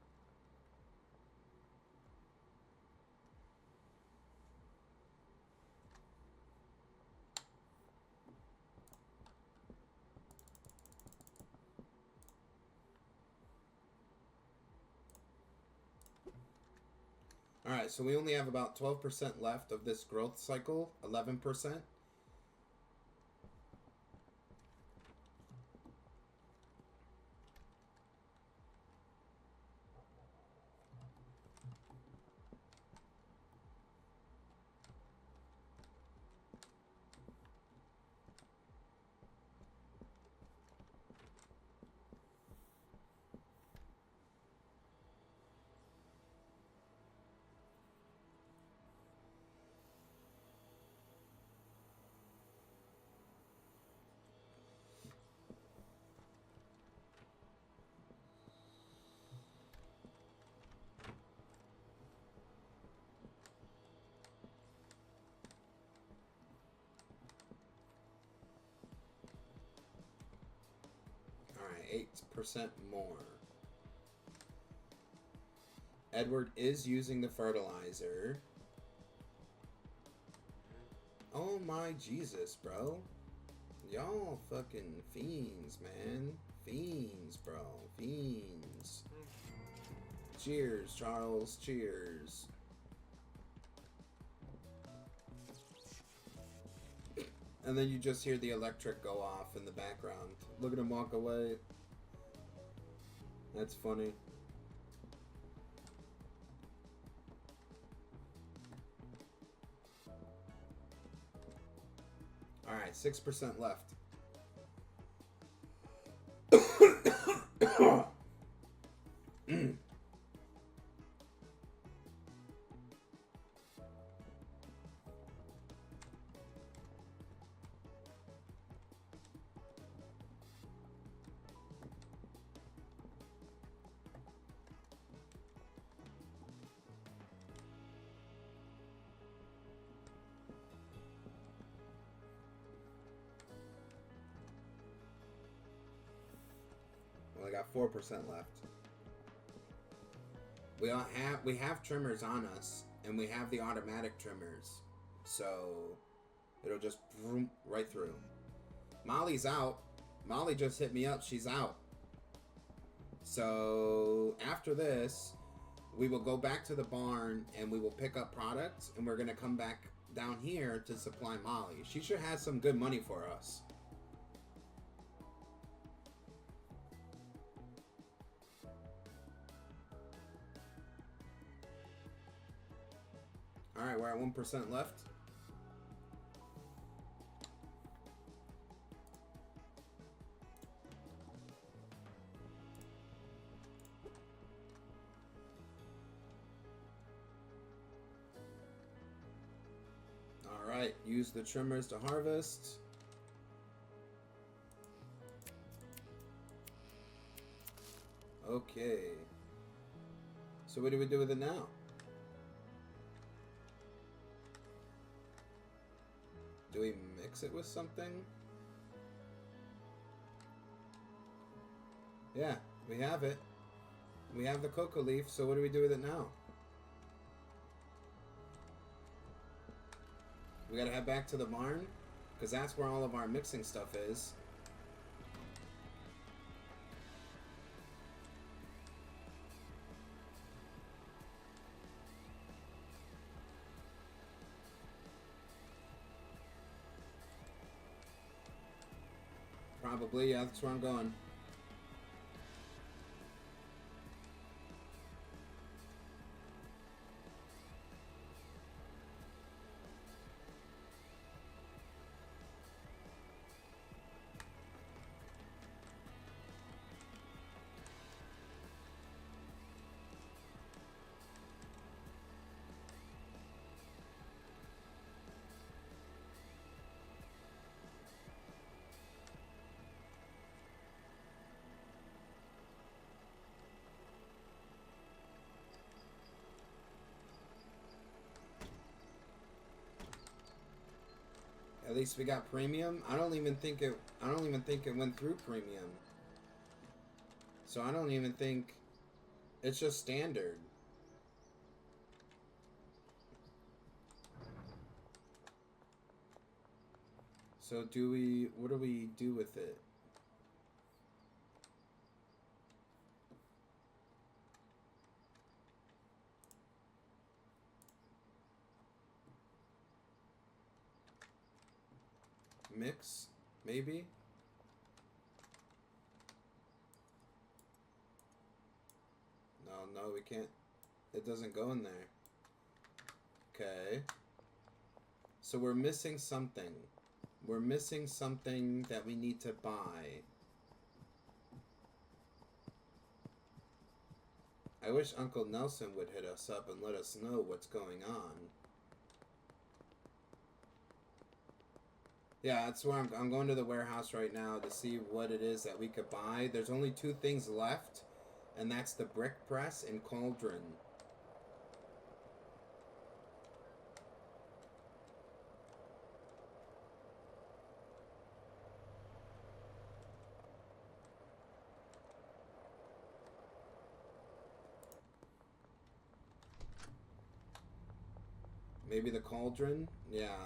Alright, so we only have about 12% left of this growth cycle, 11%. Alright, 8% more. Edward is using the fertilizer. Oh my Jesus, bro. Y'all fucking fiends, man. Fiends, bro. Fiends. Cheers, Charles. Cheers. And then you just hear the electric go off in the background. Look at him walk away. That's funny. Alright, 6% left. We got 4% left. We have trimmers on us, and we have the automatic trimmers, so it'll just vroom right through. Molly's out. Molly just hit me up. She's out. So after this, we will go back to the barn and we will pick up products, and we're gonna come back down here to supply Molly. She should have some good money for us. Alright, we're at 1% left. Alright, use the trimmers to harvest. Okay. So what do we do with it now? Do we mix it with something? Yeah, we have it. We have the cocoa leaf, so what do we do with it now? We gotta head back to the barn? Because that's where all of our mixing stuff is. Probably, yeah, that's where I'm going. At least we got premium. I don't even think it went through premium. So I don't even think it's just standard. So what do we do with it? Mix, maybe? No, we can't. It doesn't go in there. Okay. So we're missing something. We're missing something that we need to buy. I wish Uncle Nelson would hit us up and let us know what's going on. Yeah, that's where I'm going to the warehouse right now to see what it is that we could buy. There's only 2 things left, and that's the brick press and cauldron. Maybe the cauldron? Yeah.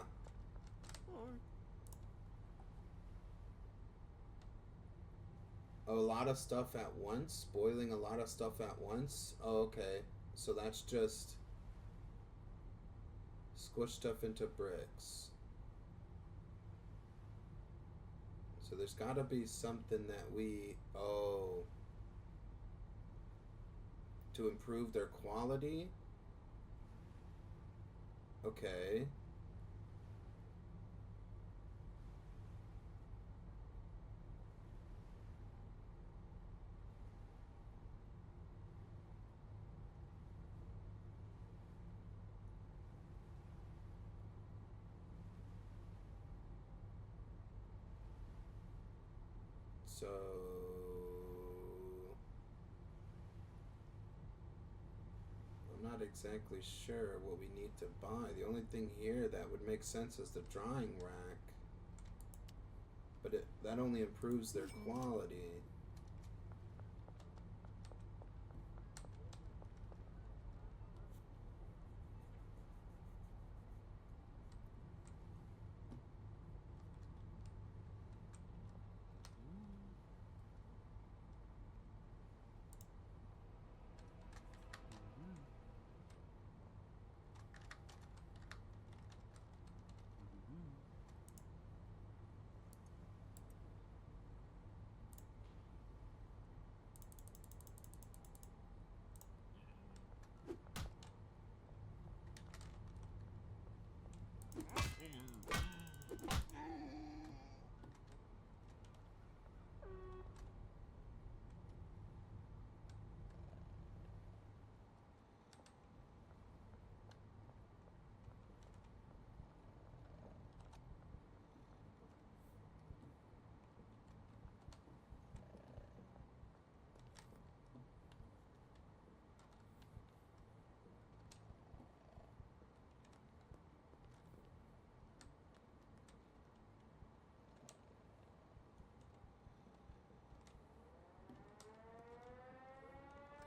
A lot of stuff at once? Boiling a lot of stuff at once? Oh, okay. So that's just squish stuff into bricks. So there's gotta be something that we... Oh. To improve their quality? Okay. So... I'm not exactly sure what we need to buy. The only thing here that would make sense is the drying rack. But that only improves their quality.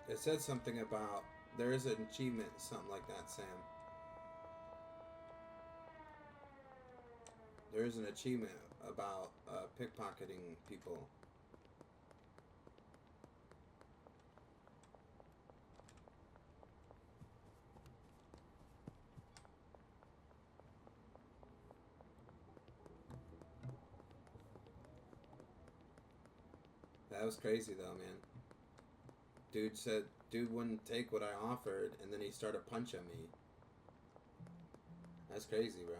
It said something about there is an achievement, something like that, Sam. There is an achievement about pickpocketing people. That was crazy though, man. Dude wouldn't take what I offered, and then he started punching me. That's crazy, bro.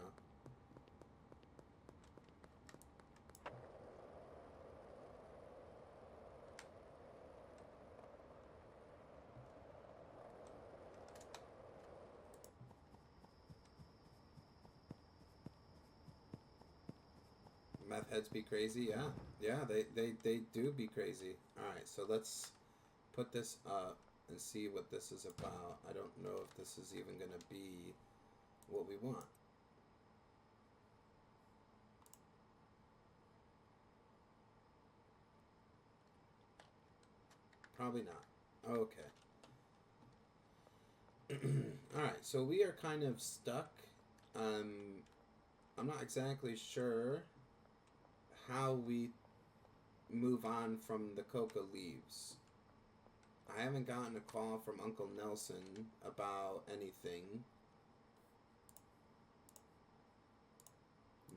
Meth heads be crazy, yeah. Yeah, they do be crazy. Alright, so let's put this up and see what this is about. I don't know if this is even gonna be what we want. Probably not. Okay. Alright, so we are kind of stuck. I'm not exactly sure how we move on from the coca leaves. I haven't gotten a call from Uncle Nelson about anything.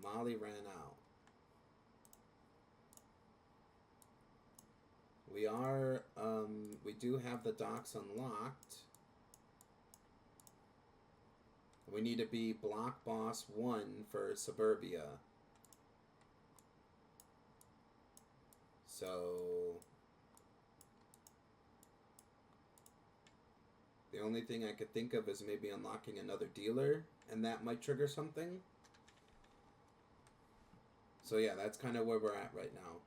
Molly ran out. We do have the docks unlocked. We need to be Block Boss 1 for Suburbia. So the only thing I could think of is maybe unlocking another dealer, and that might trigger something. So yeah, that's kind of where we're at right now.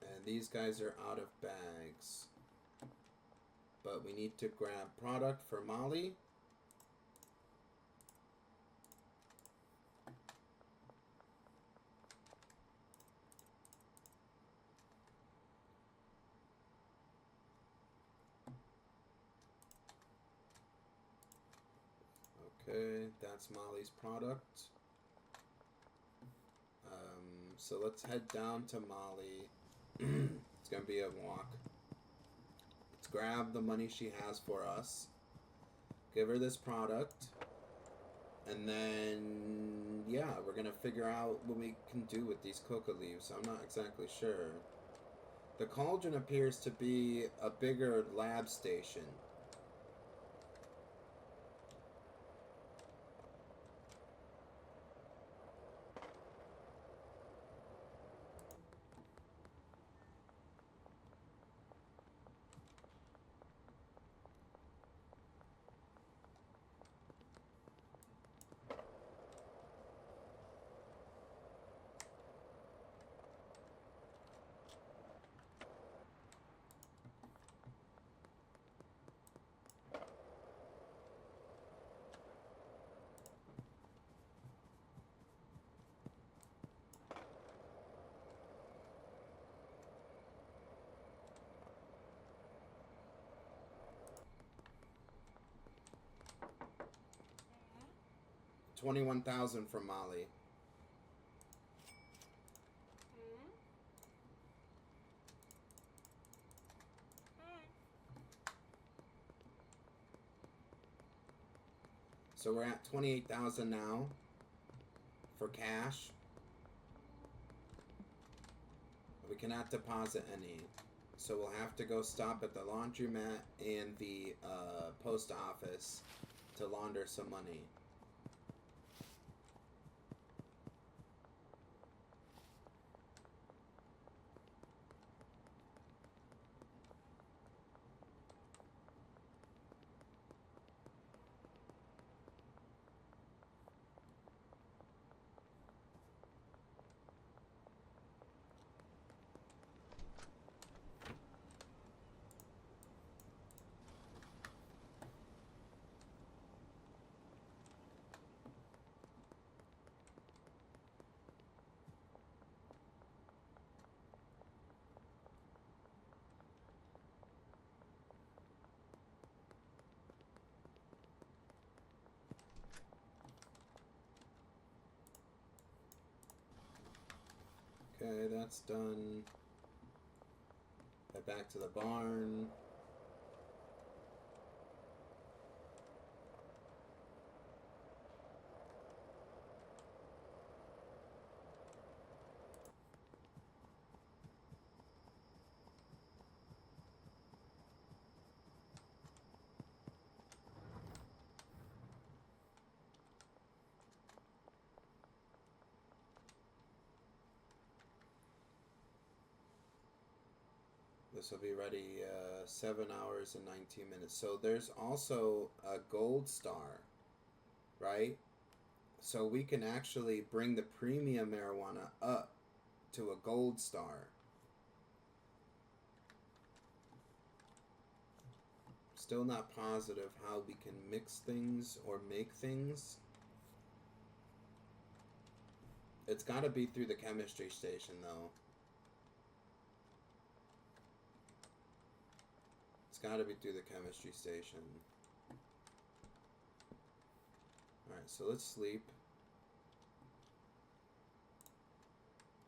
And these guys are out of bags. But we need to grab product for Molly. Okay, that's Molly's product. So let's head down to Molly. It's gonna be a walk. Let's grab the money she has for us. Give her this product. And then, yeah, we're gonna figure out what we can do with these coca leaves. I'm not exactly sure. The cauldron appears to be a bigger lab station. $21,000 from Molly. So we're at 28,000 now for cash. We cannot deposit any. So we'll have to go stop at the laundromat and the post office to launder some money. Okay, that's done. Head back to the barn. This will be ready 7 hours and 19 minutes. So there's also a gold star, right? So we can actually bring the premium marijuana up to a gold star. Still not positive how we can mix things or make things. It's got to be through the chemistry station, though. It's got to be through the chemistry station. Alright, so let's sleep.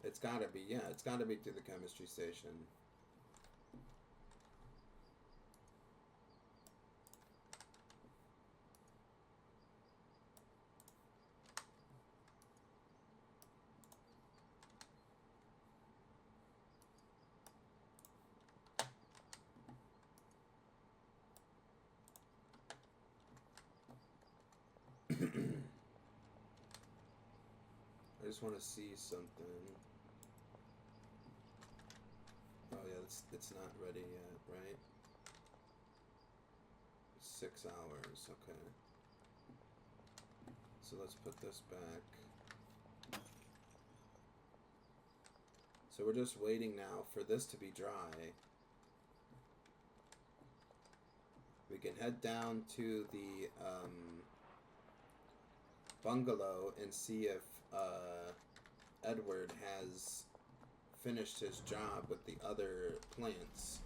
It's got to be, yeah, it's got to be through the chemistry station. I just want to see something. Oh yeah, it's not ready yet, right? 6 hours, okay. So let's put this back. So we're just waiting now for this to be dry. We can head down to the bungalow and see if Edward has finished his job with the other plants.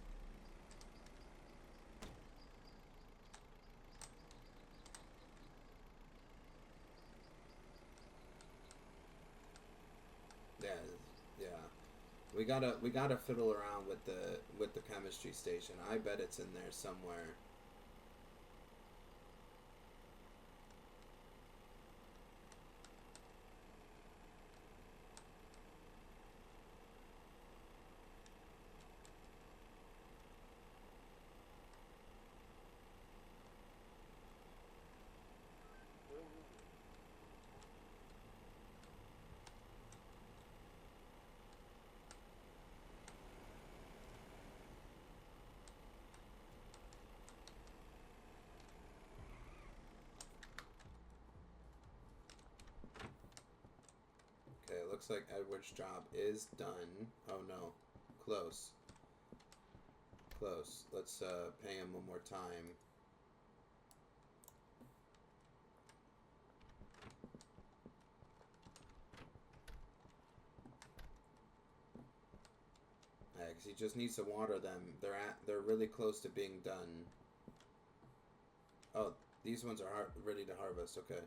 Yeah, yeah. We gotta fiddle around with the chemistry station. I bet it's in there somewhere. Okay, it looks like Edward's job is done. Oh no, close. Close. Let's pay him one more time. Because he just needs to water them. They're really close to being done. Oh, these ones are ready to harvest. Okay.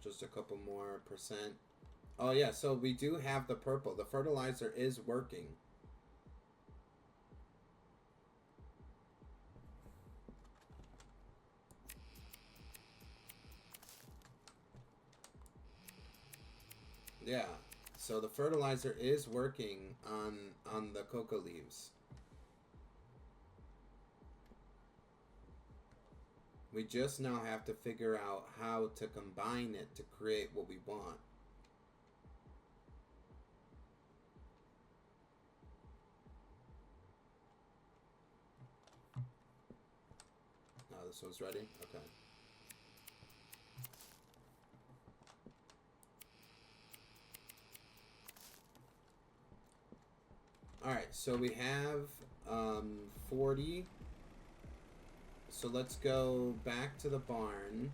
Just a couple more percent. Oh yeah, so we do have the purple. The fertilizer is working. Yeah. So the fertilizer is working on the cocoa leaves. We just now have to figure out how to combine it to create what we want. Oh, this one's ready? Okay. Alright, so we have 40. So let's go back to the barn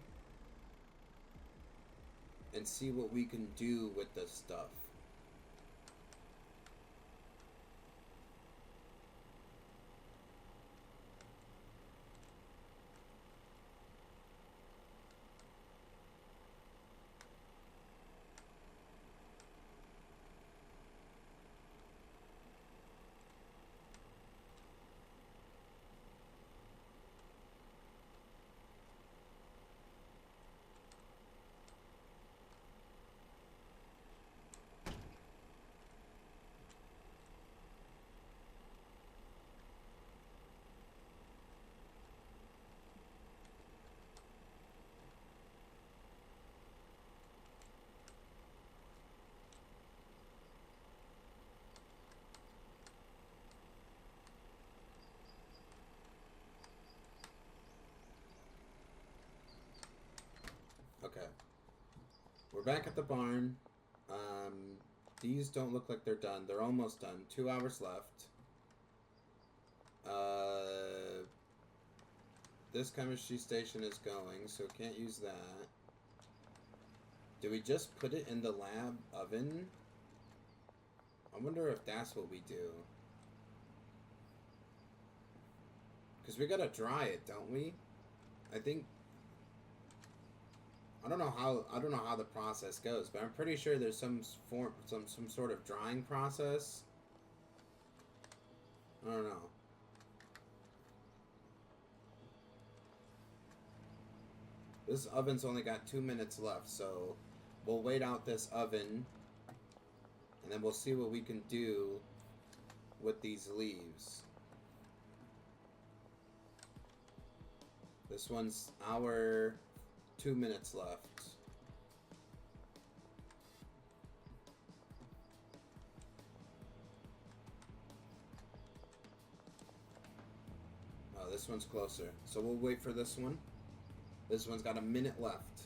and see what we can do with this stuff. we're back at the barn. Um, these don't look like they're done. They're almost done. 2 hours left. This chemistry station is going, so can't use that. Do we just put it in the lab oven? I wonder if that's what we do. Because we gotta dry it, don't we? I think... I don't know how the process goes, but I'm pretty sure there's some sort of drying process. I don't know. This oven's only got 2 minutes left, so we'll wait out this oven, and then we'll see what we can do with these leaves. This one's our 2 minutes left. Oh, this one's closer. So we'll wait for this one. This one's got a minute left.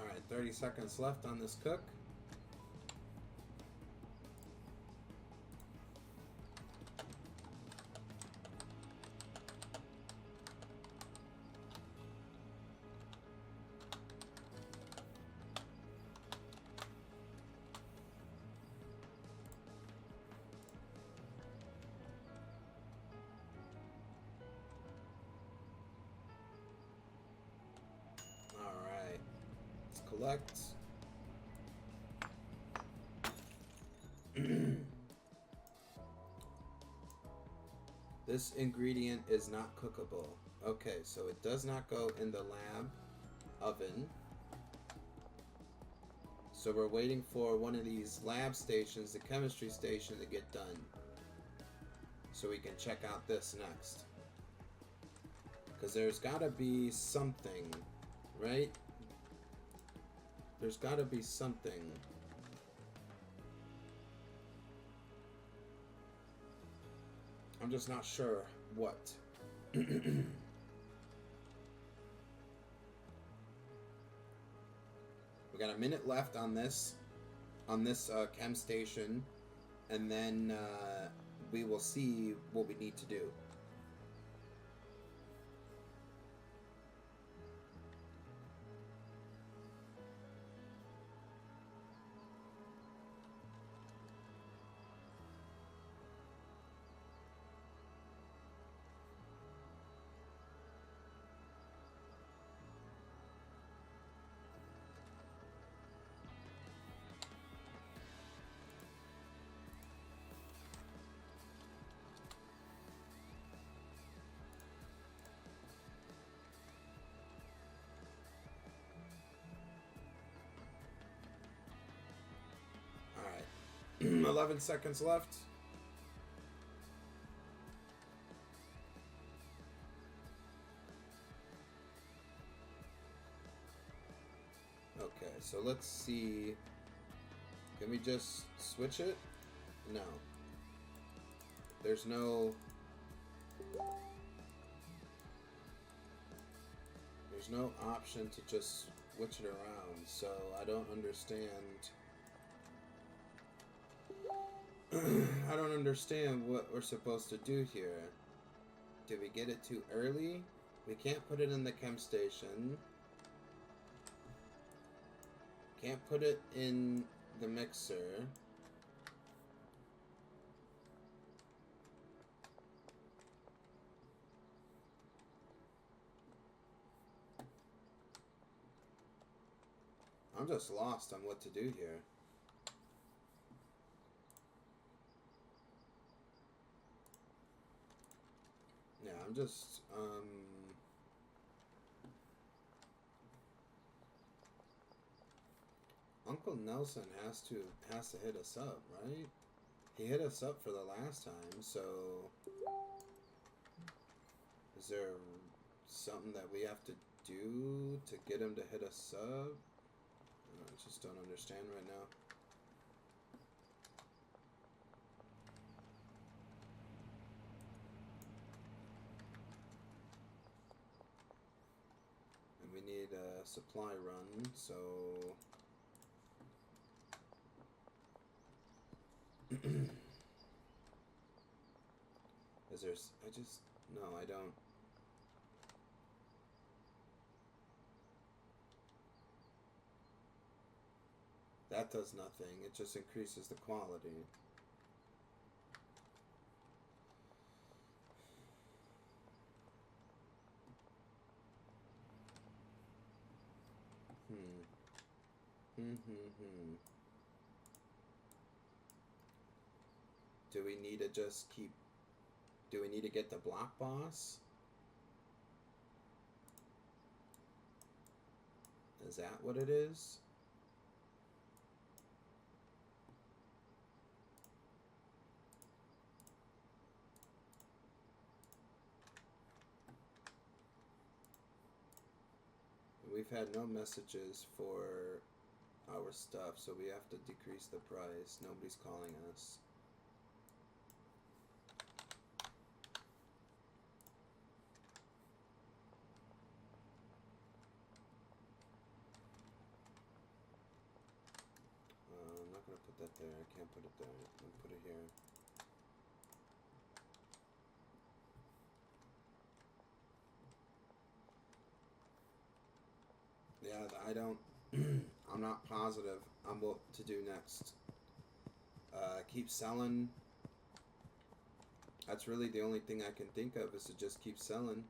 Alright, 30 seconds left on this cook. Alright, let's collect. This ingredient is not cookable. Okay, so it does not go in the lab oven. So we're waiting for one of these lab stations, the chemistry station, to get done. So we can check out this next. Because there's gotta be something, right? There's gotta be something. I'm just not sure what. We got a minute left on this chem station, and then we will see what we need to do. Alright. 11 seconds left. Okay, so let's see. Can we just switch it? No. There's no option to just switch it around, so I don't understand. I don't understand what we're supposed to do here. Did we get it too early? We can't put it in the chem station. Can't put it in the mixer. I'm just lost on what to do here. I'm just, Uncle Nelson has to hit us up, right? He hit us up for the last time, so is there something that we have to do to get him to hit us up? I just don't understand right now. And we need a supply run, so is there? No, I don't. That does nothing. It just increases the quality. Hmm. Do we need to just keep? Do we need to get the block boss? Is that what it is? We've had no messages for our stuff, so we have to decrease the price. Nobody's calling us. I'm not gonna put that there. I can't put it there. I'm gonna put it here. Yeah, I don't. I'm not positive on what to do next. Keep selling. That's really the only thing I can think of, is to just keep selling.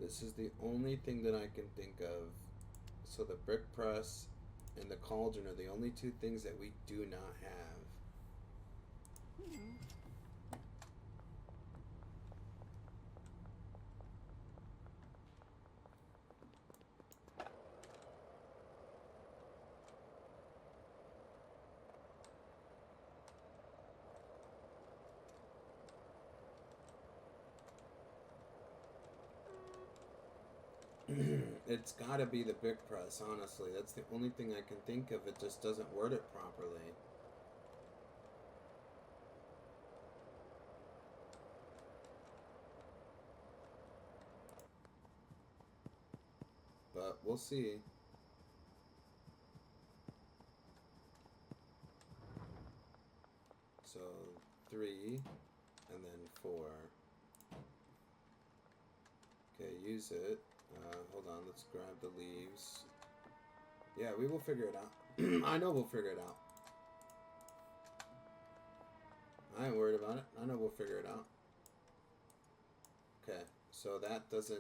This is the only thing that I can think of. So the brick press and the cauldron are the only two things that we do not have. It's gotta be the brick press, honestly. That's the only thing I can think of. It just doesn't word it properly. But we'll see. So 3 and then 4. Okay, use it. Hold on, let's grab the leaves. Yeah, we will figure it out. I know we'll figure it out. I ain't worried about it. I know we'll figure it out. Okay, so that does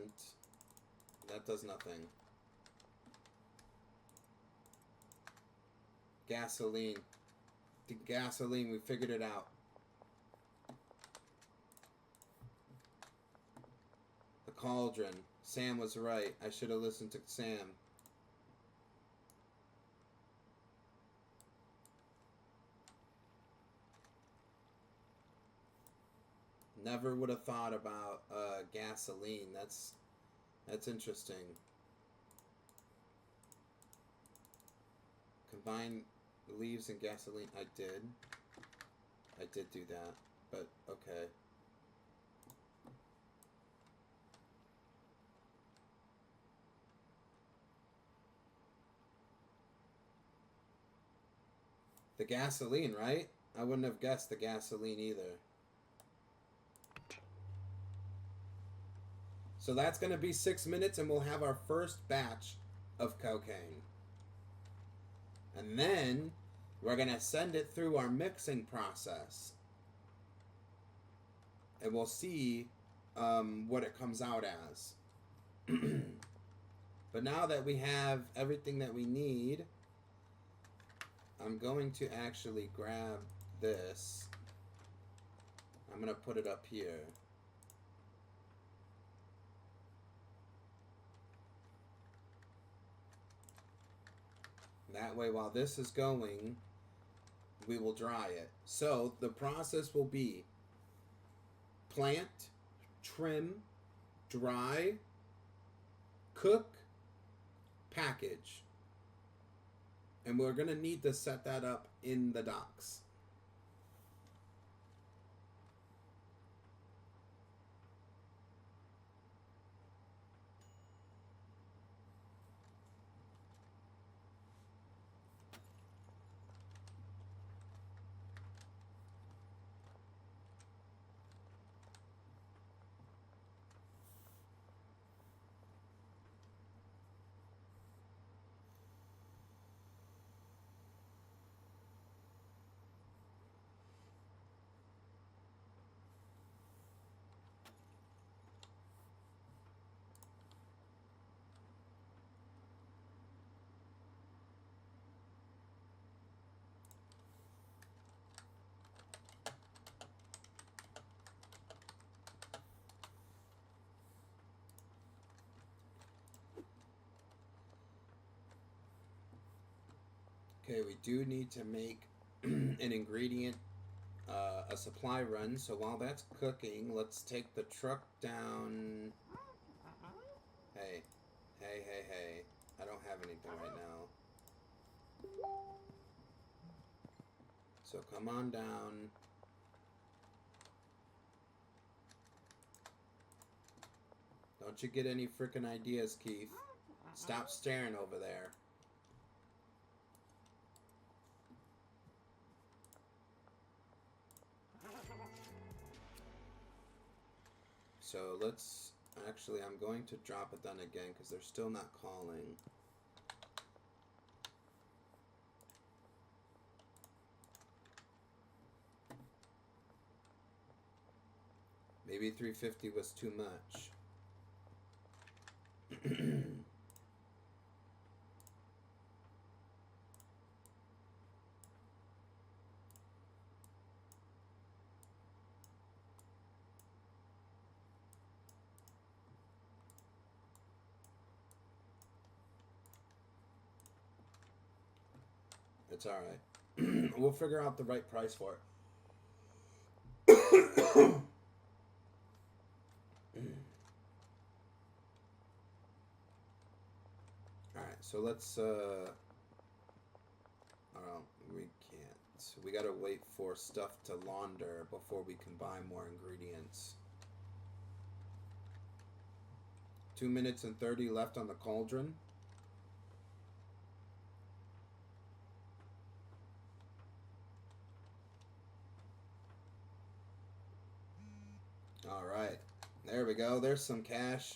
nothing. Gasoline. The gasoline, we figured it out. The cauldron. Sam was right. I should have listened to Sam. Never would have thought about gasoline. That's interesting. Combine leaves and gasoline. I did do that, but okay. The gasoline, right? I wouldn't have guessed the gasoline either. So that's going to be 6 minutes, and we'll have our first batch of cocaine. And then we're going to send it through our mixing process. And we'll see what it comes out as. But now that we have everything that we need, I'm going to actually grab this. I'm going to put it up here. That way, while this is going, we will dry it. So the process will be plant, trim, dry, cook, package. And we're going to need to set that up in the docks. Okay, we do need to make an ingredient, a supply run. So while that's cooking, let's take the truck down. Hey, hey. I don't have anything right now. So come on down. Don't you get any frickin' ideas, Keith. Stop staring over there. So let's, actually, I'm going to drop it down again because they're still not calling. Maybe 350 was too much. It's alright. We'll figure out the right price for it. Alright, so let's, we can't. We gotta wait for stuff to launder before we can buy more ingredients. 2 minutes and 30 left on the cauldron. Alright, there we go. There's some cash.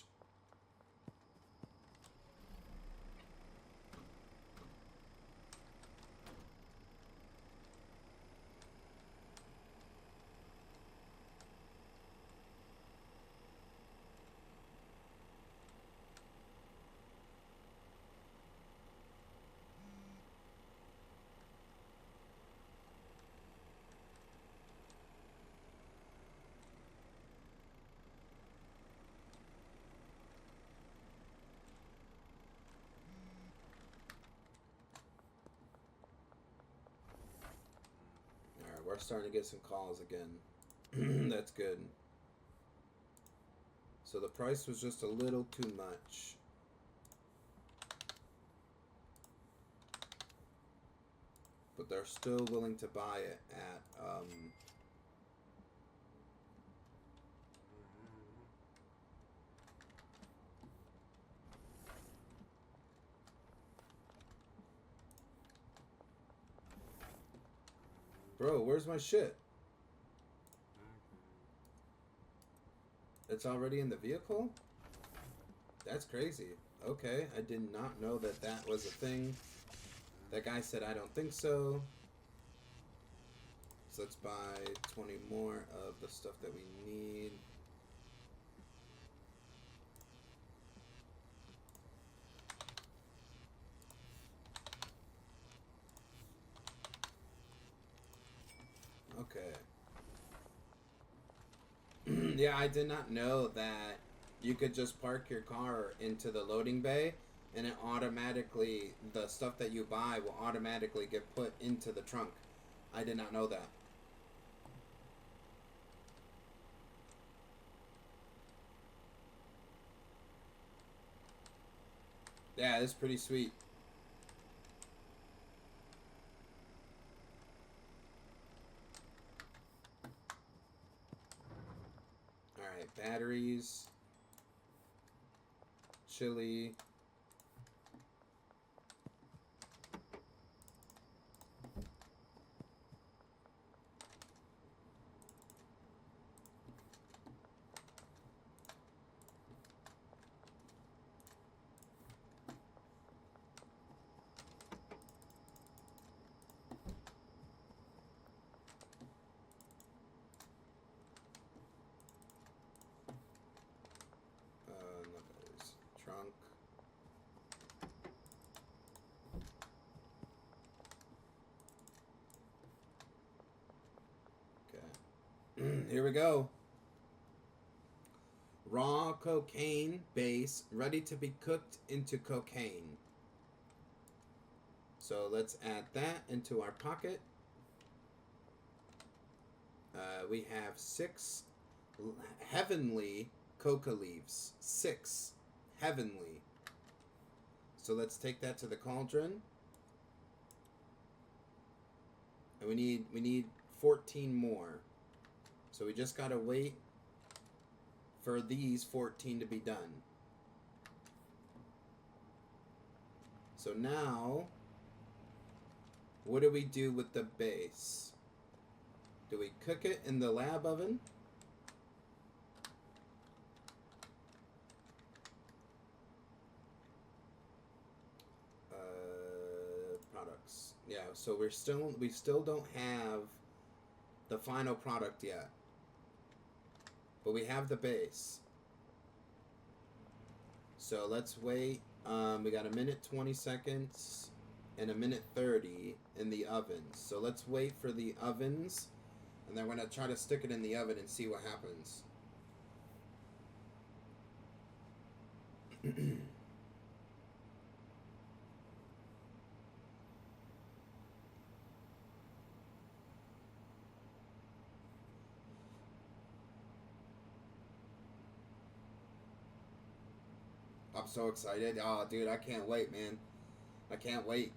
We're starting to get some calls again. That's good. So the price was just a little too much. But they're still willing to buy it at Bro, where's my shit? It's already in the vehicle? That's crazy. Okay, I did not know that that was a thing. That guy said, I don't think so. So let's buy 20 more of the stuff that we need. Okay. Yeah, I did not know that you could just park your car into the loading bay and it automatically, the stuff that you buy will automatically get put into the trunk. I did not know that. Yeah, it's pretty sweet. Alright, batteries. Chili. No batteries. Trunk. Okay. Here we go. Raw cocaine base ready to be cooked into cocaine. So let's add that into our pocket. We have 6 heavenly coca leaves. 6 heavenly. So let's take that to the cauldron. And we need 14 more. So we just gotta wait for these 14 to be done. So now, what do we do with the base? Do we cook it in the lab oven? Products. Yeah, so we still don't have the final product yet. But we have the base. So let's wait. We got 1:20 and 1:30 in the ovens. So let's wait for the ovens. And then we're going to try to stick it in the oven and see what happens. I'm so excited. Oh, dude, I can't wait, man. I can't wait.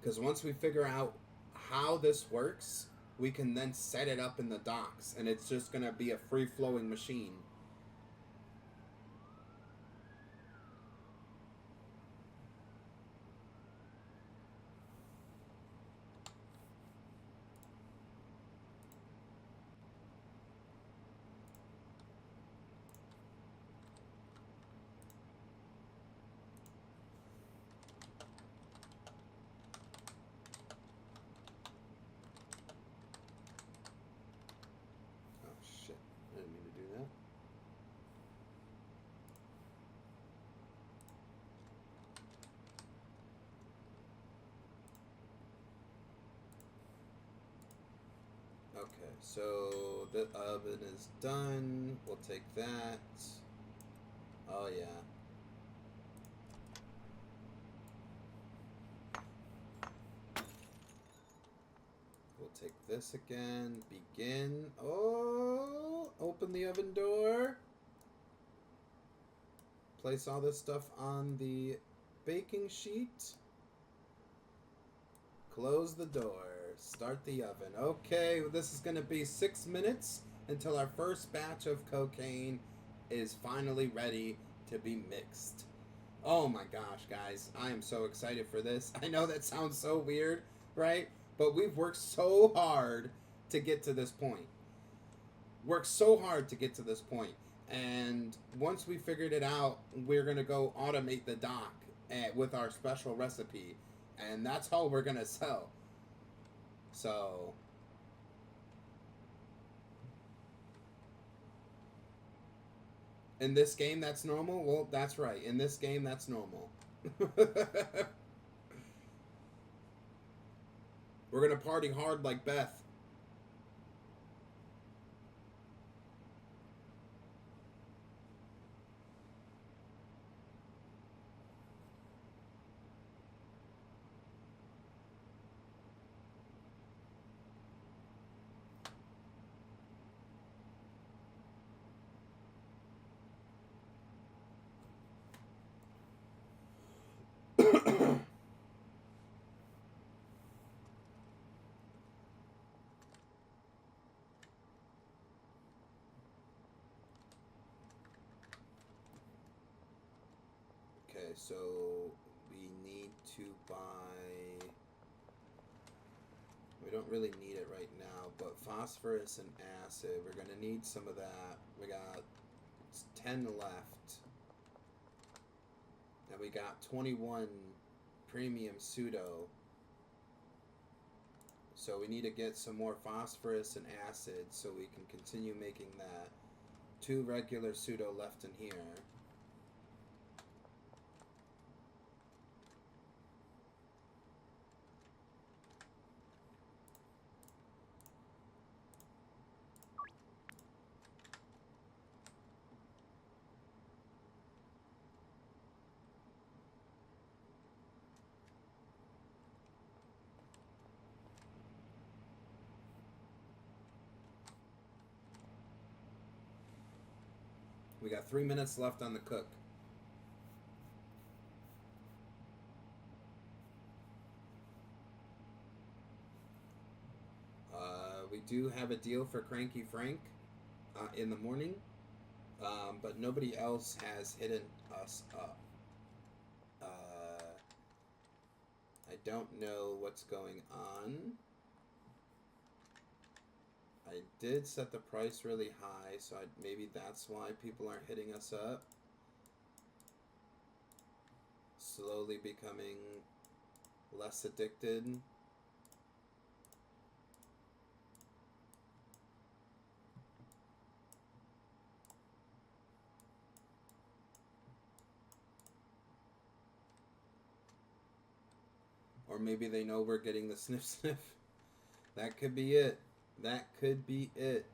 Because once we figure out how this works, we can then set it up in the docks. And it's just going to be a free-flowing machine. Okay, so the oven is done. We'll take that. Oh, yeah. We'll take this again. Begin. Oh, open the oven door. place all this stuff on the baking sheet. Close the door. Start the oven. Okay, this is going to be 6 minutes until our first batch of cocaine is finally ready to be mixed. Oh my gosh, guys. I am so excited for this. I know that sounds so weird, right? But we've worked so hard to get to this point. Worked so hard to get to this point. And once we figured it out, we're going to go automate the dock with our special recipe. And that's all we're going to sell. So, in this game, that's normal? Well, that's right. In this game, that's normal. We're going to party hard like Beth. Okay, so we need to buy. We don't really need it right now, but phosphorus and acid, we're going to need some of that. We got 10 left. And we got 21 premium pseudo. So we need to get some more phosphorus and acid so we can continue making that. 2 regular pseudo left in here. We got 3 minutes left on the cook. We do have a deal for Cranky Frank in the morning, but nobody else has hidden us up. I don't know what's going on. I did set the price really high, so maybe that's why people aren't hitting us up. Slowly becoming less addicted. Or maybe they know we're getting the sniff sniff. That could be it. That could be it.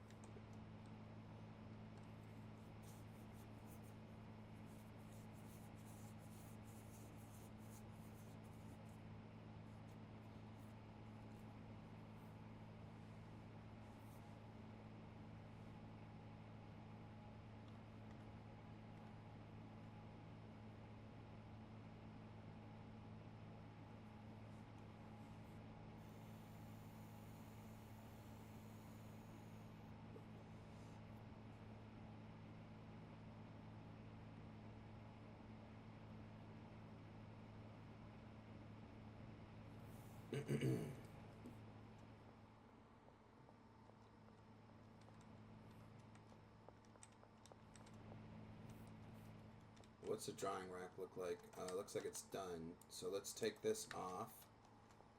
What's the drying rack look like? Looks like it's done. So let's take this off.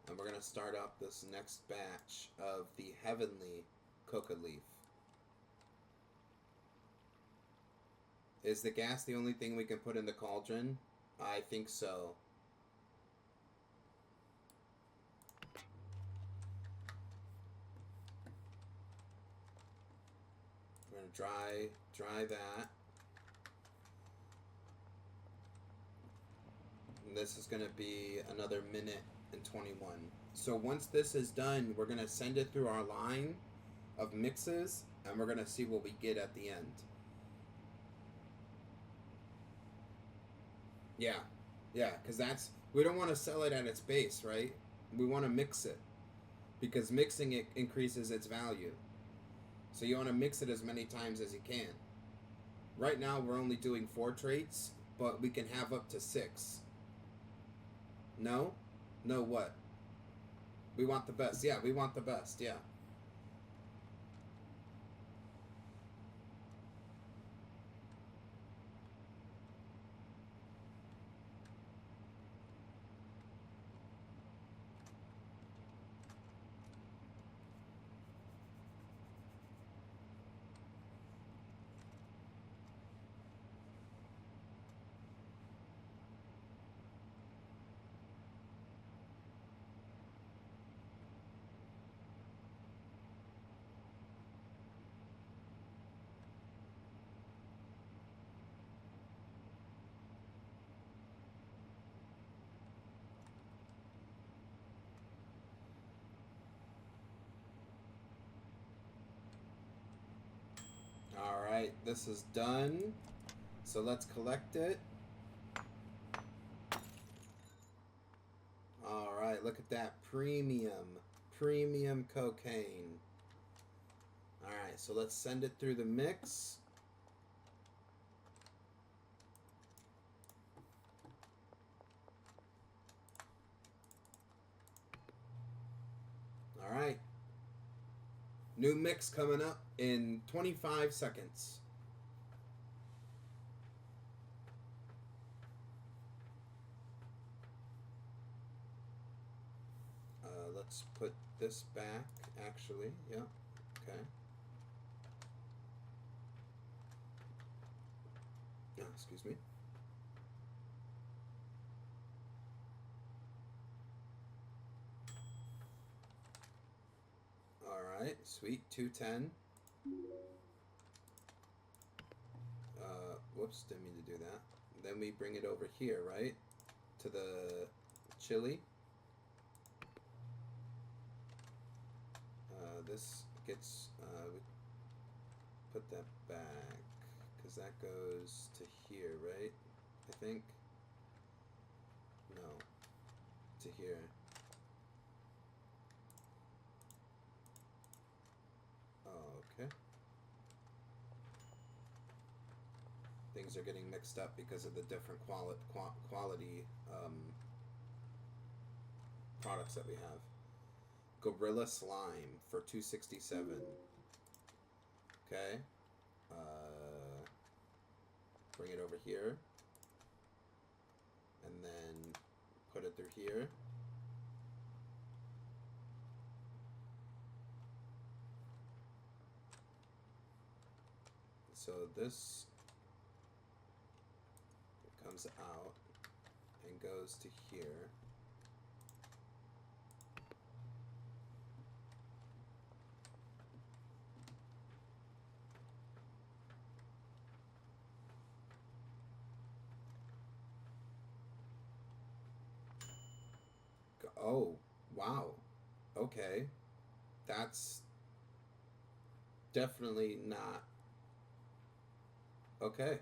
And we're going to start up this next batch of the Heavenly Coca Leaf. Is the gas the only thing we can put in the cauldron? I think so. We're going to dry that. And this is going to be another minute and 21. So once this is done, we're going to send it through our line of mixes, and we're going to see what we get at the end. Yeah, yeah, because we don't want to sell it at its base, right? We want to mix it because mixing it increases its value. So you want to mix it as many times as you can. Right now we're only doing 4 traits, but we can have up to 6. No? No what? We want the best. Yeah, we want the best. Yeah. All right, this is done. So let's collect it. All right, look at that premium cocaine. All right, so let's send it through the mix. All right. New mix coming up in 25 seconds. Let's put this back, actually. Yeah, okay. Oh, excuse me. All right, sweet, 210. Whoops, didn't mean to do that. Then we bring it over here, right? To the chili. This gets, we put that back, because that goes to here, right? I think. No, to here. Oh, okay. Things are getting mixed up because of the different quality products that we have. Gorilla Slime for 267. Okay. Bring it over here. And then put it through here. So this comes out and goes to here. Oh, wow. Okay. That's definitely not okay.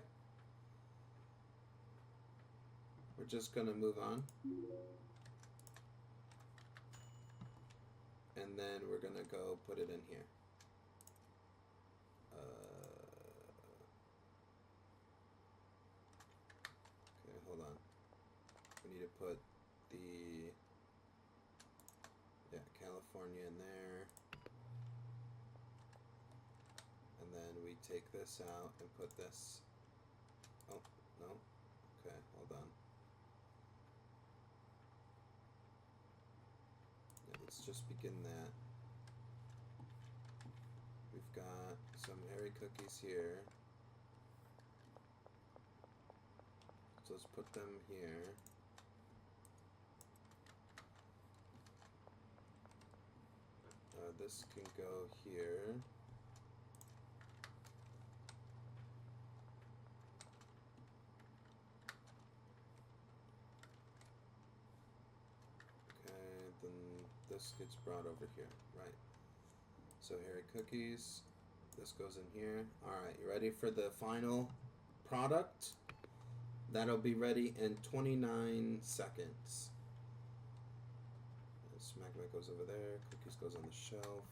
We're just gonna move on. And then we're gonna go put it in here. Okay, hold on. We need to put the California in there. And then we take this out and put this. Oh, no. Okay, hold on. Yeah, let's just begin that. We've got some hairy cookies here. So let's put them here. This can go here. Okay, then this gets brought over here, right? So hairy cookies, this goes in here. All right, you ready for the final product? That'll be ready in 29 seconds. Smegma goes over there. Cookies goes on the shelf.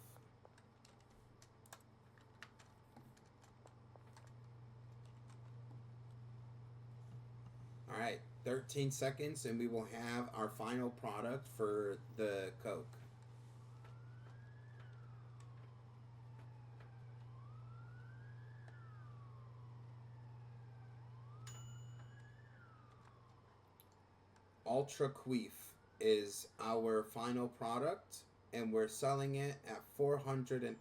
All right, 13 seconds, and we will have our final product for the Coke. Ultra Queef is our final product, and we're selling it at $408.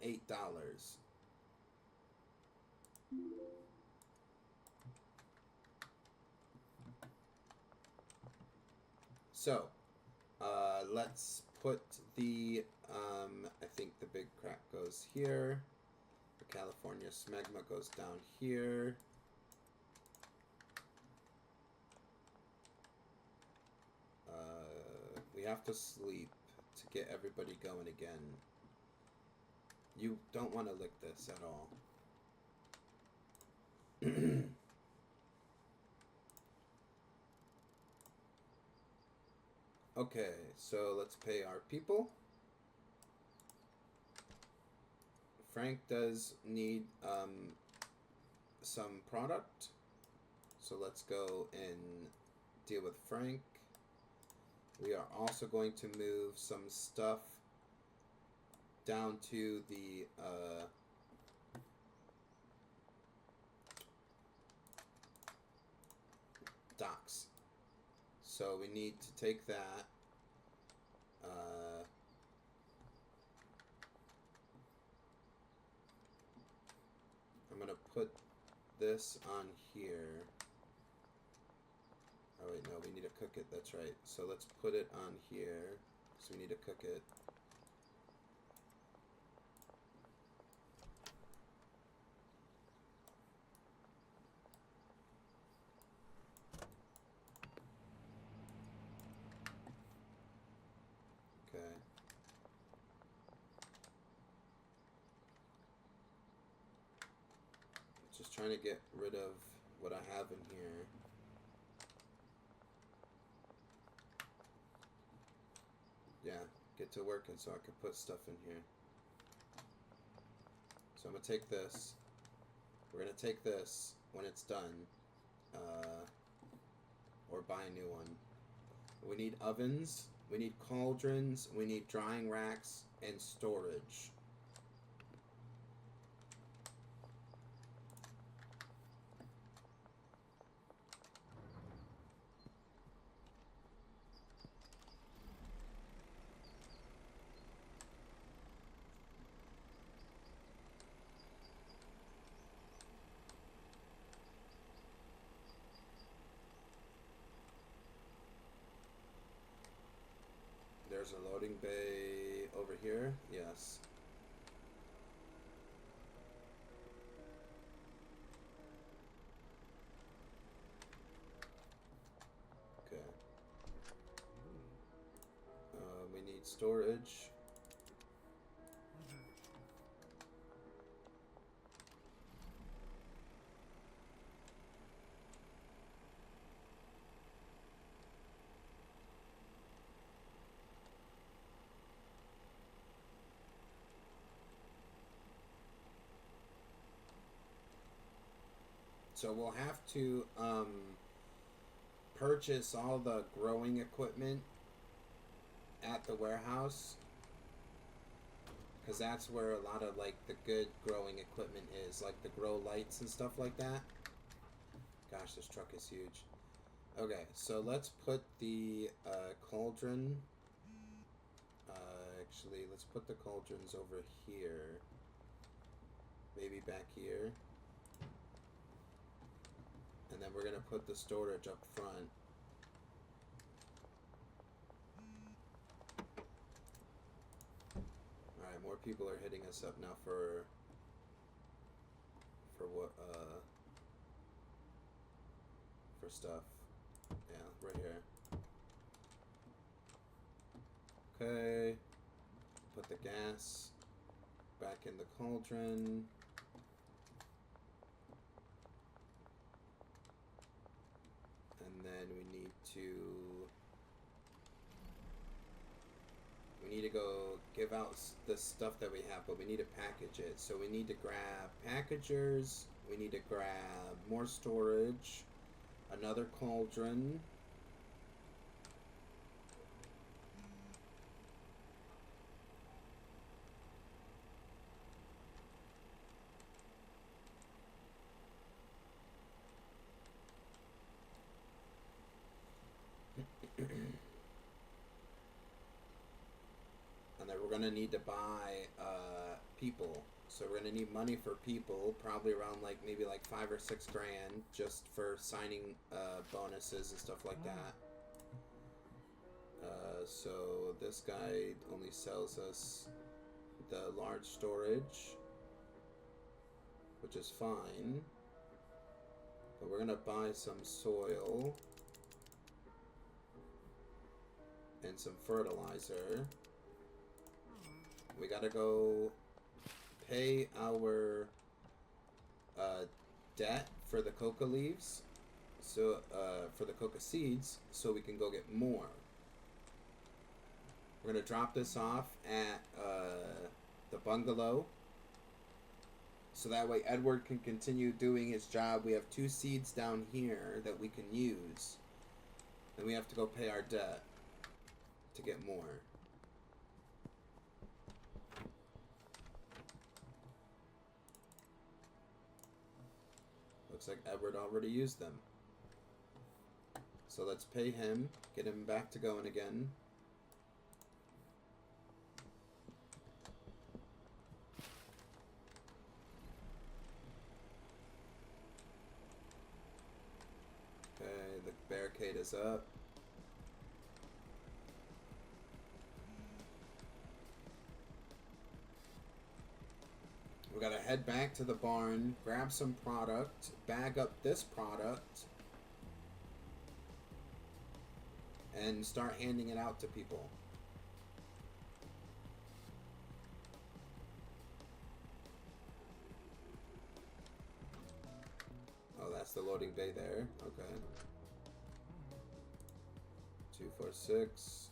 So, let's put the, I think the big crack goes here. The California Smegma goes down here. We have to sleep to get everybody going again. You don't want to lick this at all. Okay, so let's pay our people. Frank does need some product, so let's go and deal with Frank. We are also going to move some stuff down to the docks. So we need to take that. I'm going to put this on here. Oh wait, no, we need to cook it, that's right. So let's put it on here. So we need to cook it. Okay. Just trying to get rid of what I have in here. Yeah, get to working so I can put stuff in here. So I'm going to take this. We're going to take this when it's done. Or buy a new one. We need ovens. We need cauldrons. We need drying racks and storage. There's a loading bay over here. Yes. Okay. We need storage. So we'll have to purchase all the growing equipment at the warehouse, because that's where a lot of like the good growing equipment is, like the grow lights and stuff like that. Gosh, this truck is huge. Okay, so let's put the cauldron. Actually, let's put the cauldrons over here. Maybe back here. And then we're going to put the storage up front. Alright, more people are hitting us up now for what, for stuff. Yeah, right here. Okay. Put the gas back in the cauldron. need to go give out the stuff that we have, but we need to package it. So we need to grab packagers. We need to grab more storage, another cauldron. And then we're gonna need to buy people. So we're gonna need money for people, probably around like maybe like 5 or 6 grand, just for signing bonuses and stuff like that. So this guy only sells us the large storage, which is fine. But we're gonna buy some soil and some fertilizer. We gotta go pay our debt for the coca leaves, so for the coca seeds, so we can go get more. We're gonna drop this off at the bungalow, so that way Edward can continue doing his job. We have 2 seeds down here that we can use, and we have to go pay our debt to get more. Looks like Edward already used them. So let's pay him, get him back to going again. Okay, the barricade is up. We gotta head back to the barn, grab some product, bag up this product, and start handing it out to people. Oh, that's the loading bay there. Okay. 246.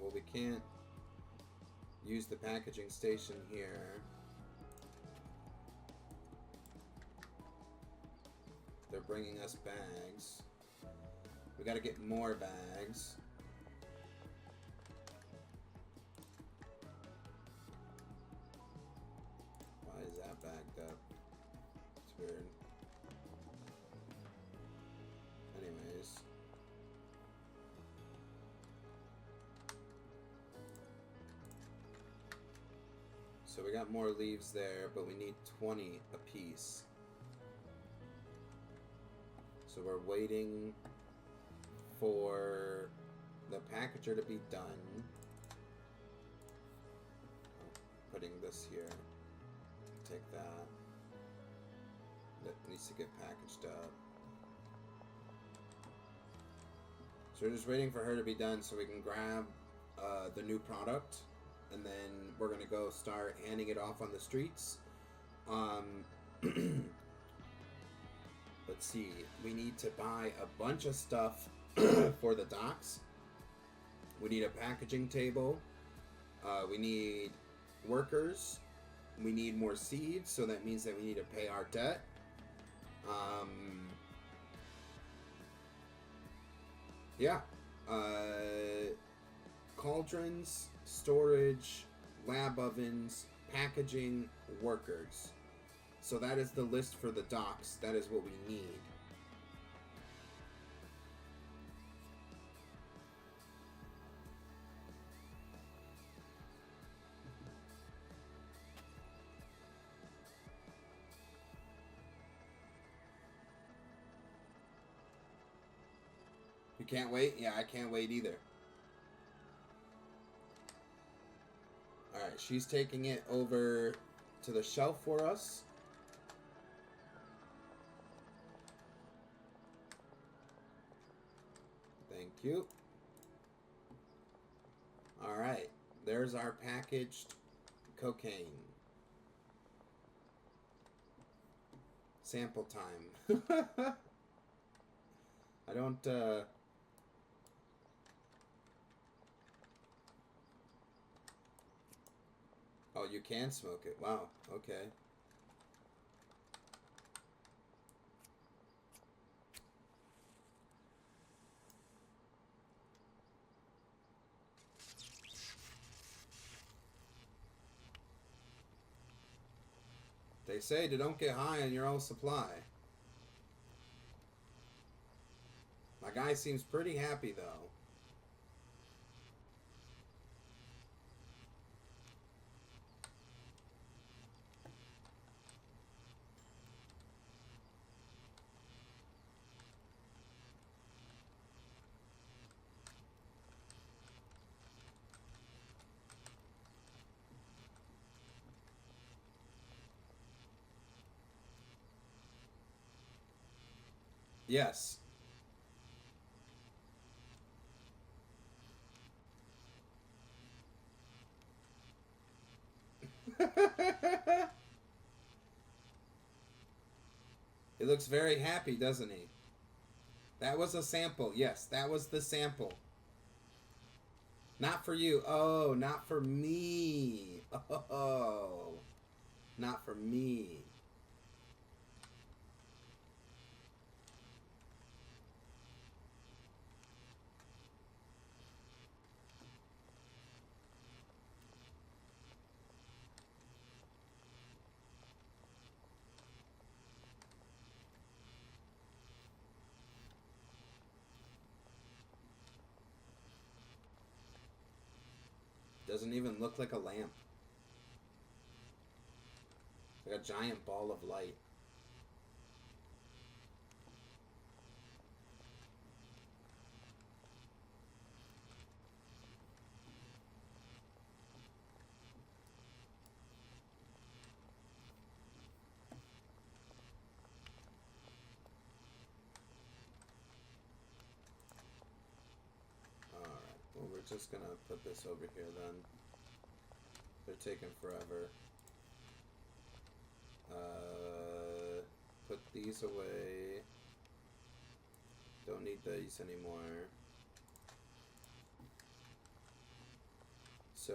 Well, we can't use the packaging station here. They're bringing us bags. We gotta get more bags. Why is that bagged up? It's weird. Anyways. So we got more leaves there, but we need 20 apiece. So we're waiting for the packager to be done. Putting this here. Take that. That needs to get packaged up. So we're just waiting for her to be done so we can grab the new product. And then we're going to go start handing it off on the streets. Let's see. We need to buy a bunch of stuff for the docks. We need a packaging table. We need workers. We need more seeds, so that means that we need to pay our debt. Yeah. Cauldrons, storage, lab ovens, packaging, workers. So that is the list for the docks. That is what we need. You can't wait? Yeah, I can't wait either. Alright, she's taking it over to the shelf for us. Thank you. Alright, there's our packaged cocaine. Sample time. I don't, Oh, you can smoke it. Wow, okay. They say to don't get high on your own supply. My guy seems pretty happy, though. Yes. He looks very happy, doesn't he? That was a sample. Yes, that was the sample. Not for you. Oh, not for me. Oh, not for me. Doesn't even look like a lamp. Like a giant ball of light. Alright, well, we're just gonna put this over here then. They're taking forever. Put these away. Don't need these anymore. So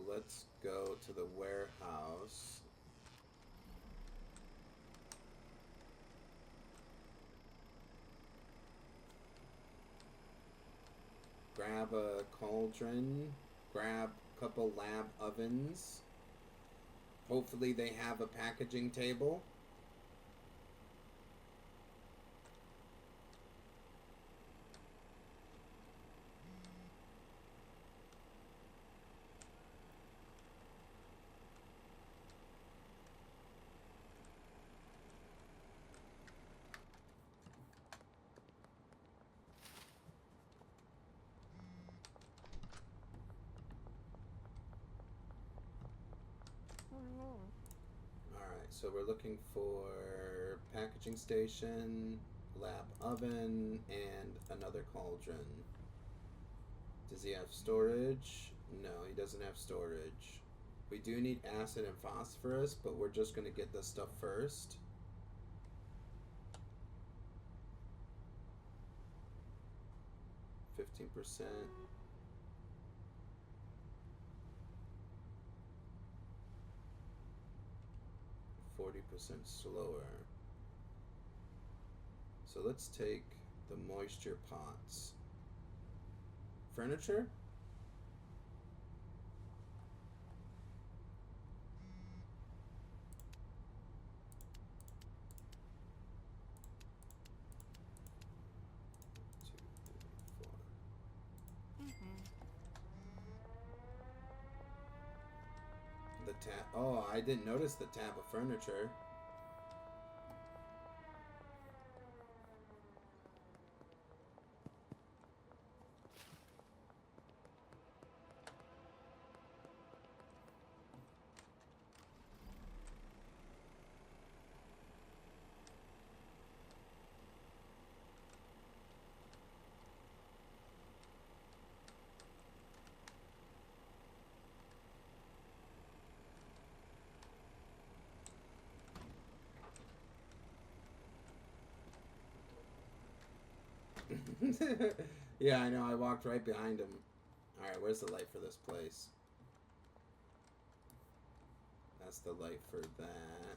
let's go to the warehouse. Grab a cauldron. Grab a couple lab ovens. Hopefully they have a packaging table. Alright, so we're looking for packaging station, lab oven, and another cauldron. Does he have storage? No, he doesn't have storage. We do need acid and phosphorus, but we're just going to get this stuff first. %. 40% slower. So let's take the moisture pots. Furniture? Two, three, four. The tab. Oh, I didn't notice the tab of furniture. Yeah, I know. I walked right behind him. Alright, where's the light for this place? That's the light for that.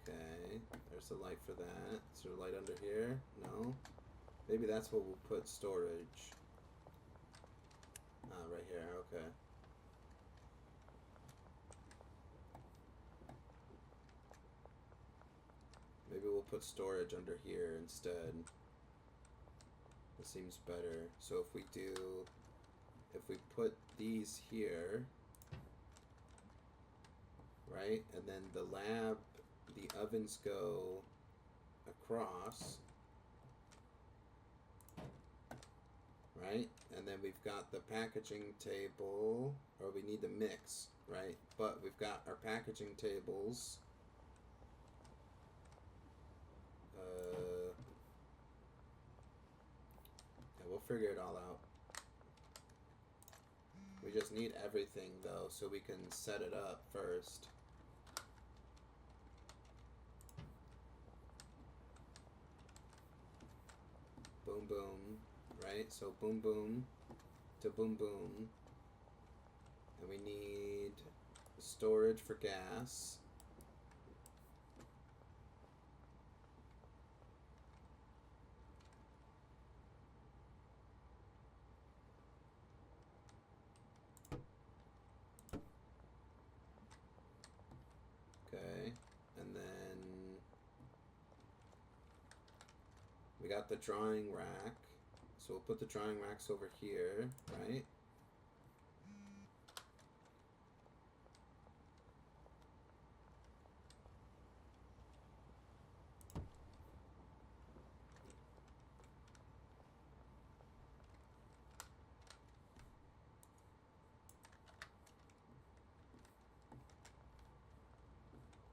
Okay, there's the light for that. Is there a light under here? No? Maybe that's what we'll put storage. Ah, right here, okay. Maybe we'll put storage under here instead. It seems better. So if we put these here, right, and then the ovens go across, right, and then we've got the packaging table, or we need the mix, right, but we've got our packaging tables. We'll figure it all out. We just need everything though, so we can set it up first. Boom boom, right? So boom boom to boom boom. And we need storage for gas. Okay, and then we got the drawing rack. So we'll put the drawing racks over here, right?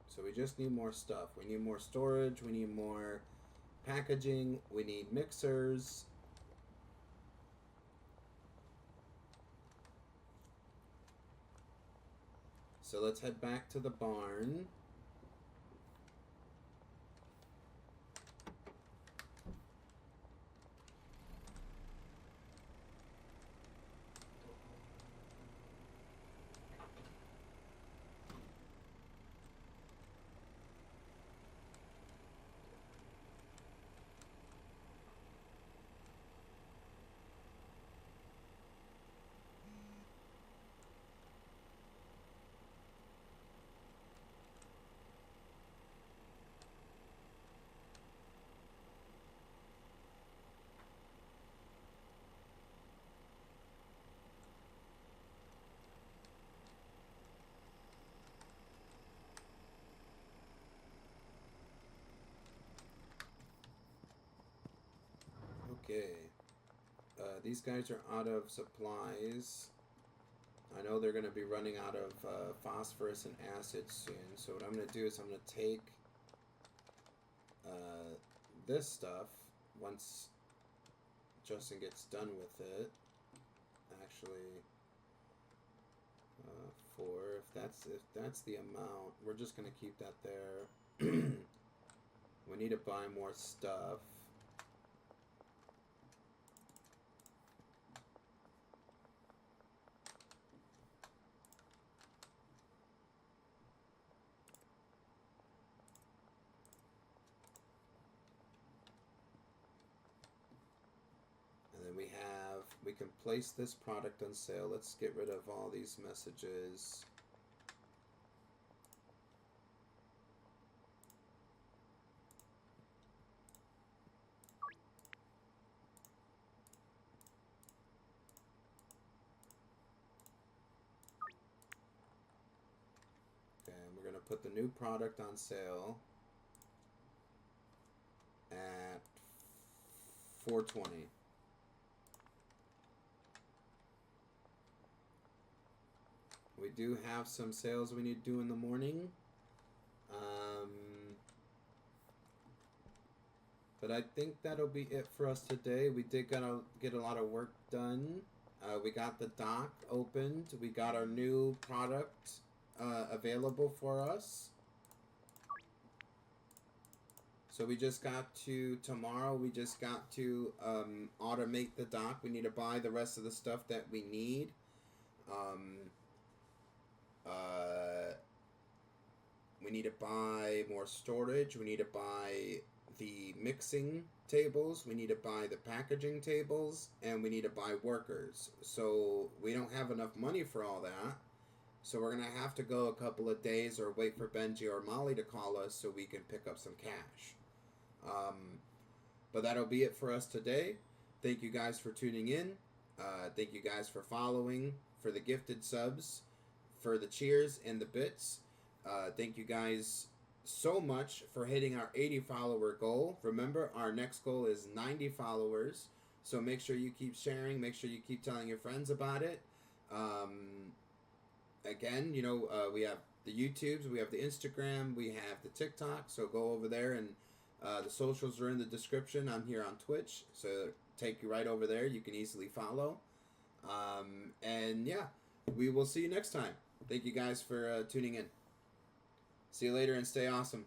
So we just need more stuff. We need more storage. We need more packaging. We need mixers. So let's head back to the barn. Okay. These guys are out of supplies. I know they're going to be running out of phosphorus and acid soon. So what I'm going to do is I'm going to take this stuff once Justin gets done with it. Actually, 4. If that's the amount, we're just going to keep that there. We need to buy more stuff. We have We can place this product on sale. Let's get rid of all these messages. Okay, we're going to put the new product on sale at $4.20. We do have some sales we need to do in the morning. But I think that'll be it for us today. We did get a lot of work done. We got the dock opened. We got our new product available for us. So we just got to, tomorrow, we just got to automate the dock. We need to buy the rest of the stuff that we need. We need to buy more storage. We need to buy the mixing tables. We need to buy the packaging tables. And we need to buy workers. So we don't have enough money for all that. So we're going to have to go a couple of days or wait for Benji or Molly to call us so we can pick up some cash. But that'll be it for us today. Thank you guys for tuning in. Thank you guys for following, for the gifted subs, for the cheers and the bits. Thank you guys so much for hitting our 80 follower goal. Remember, our next goal is 90 followers. So make sure you keep sharing. Make sure you keep telling your friends about it. Again, we have the YouTubes, we have the Instagram, we have the TikTok. So go over there, and the socials are in the description. I'm here on Twitch, so take you right over there. You can easily follow. And yeah, we will see you next time. Thank you guys for tuning in. See you later and stay awesome.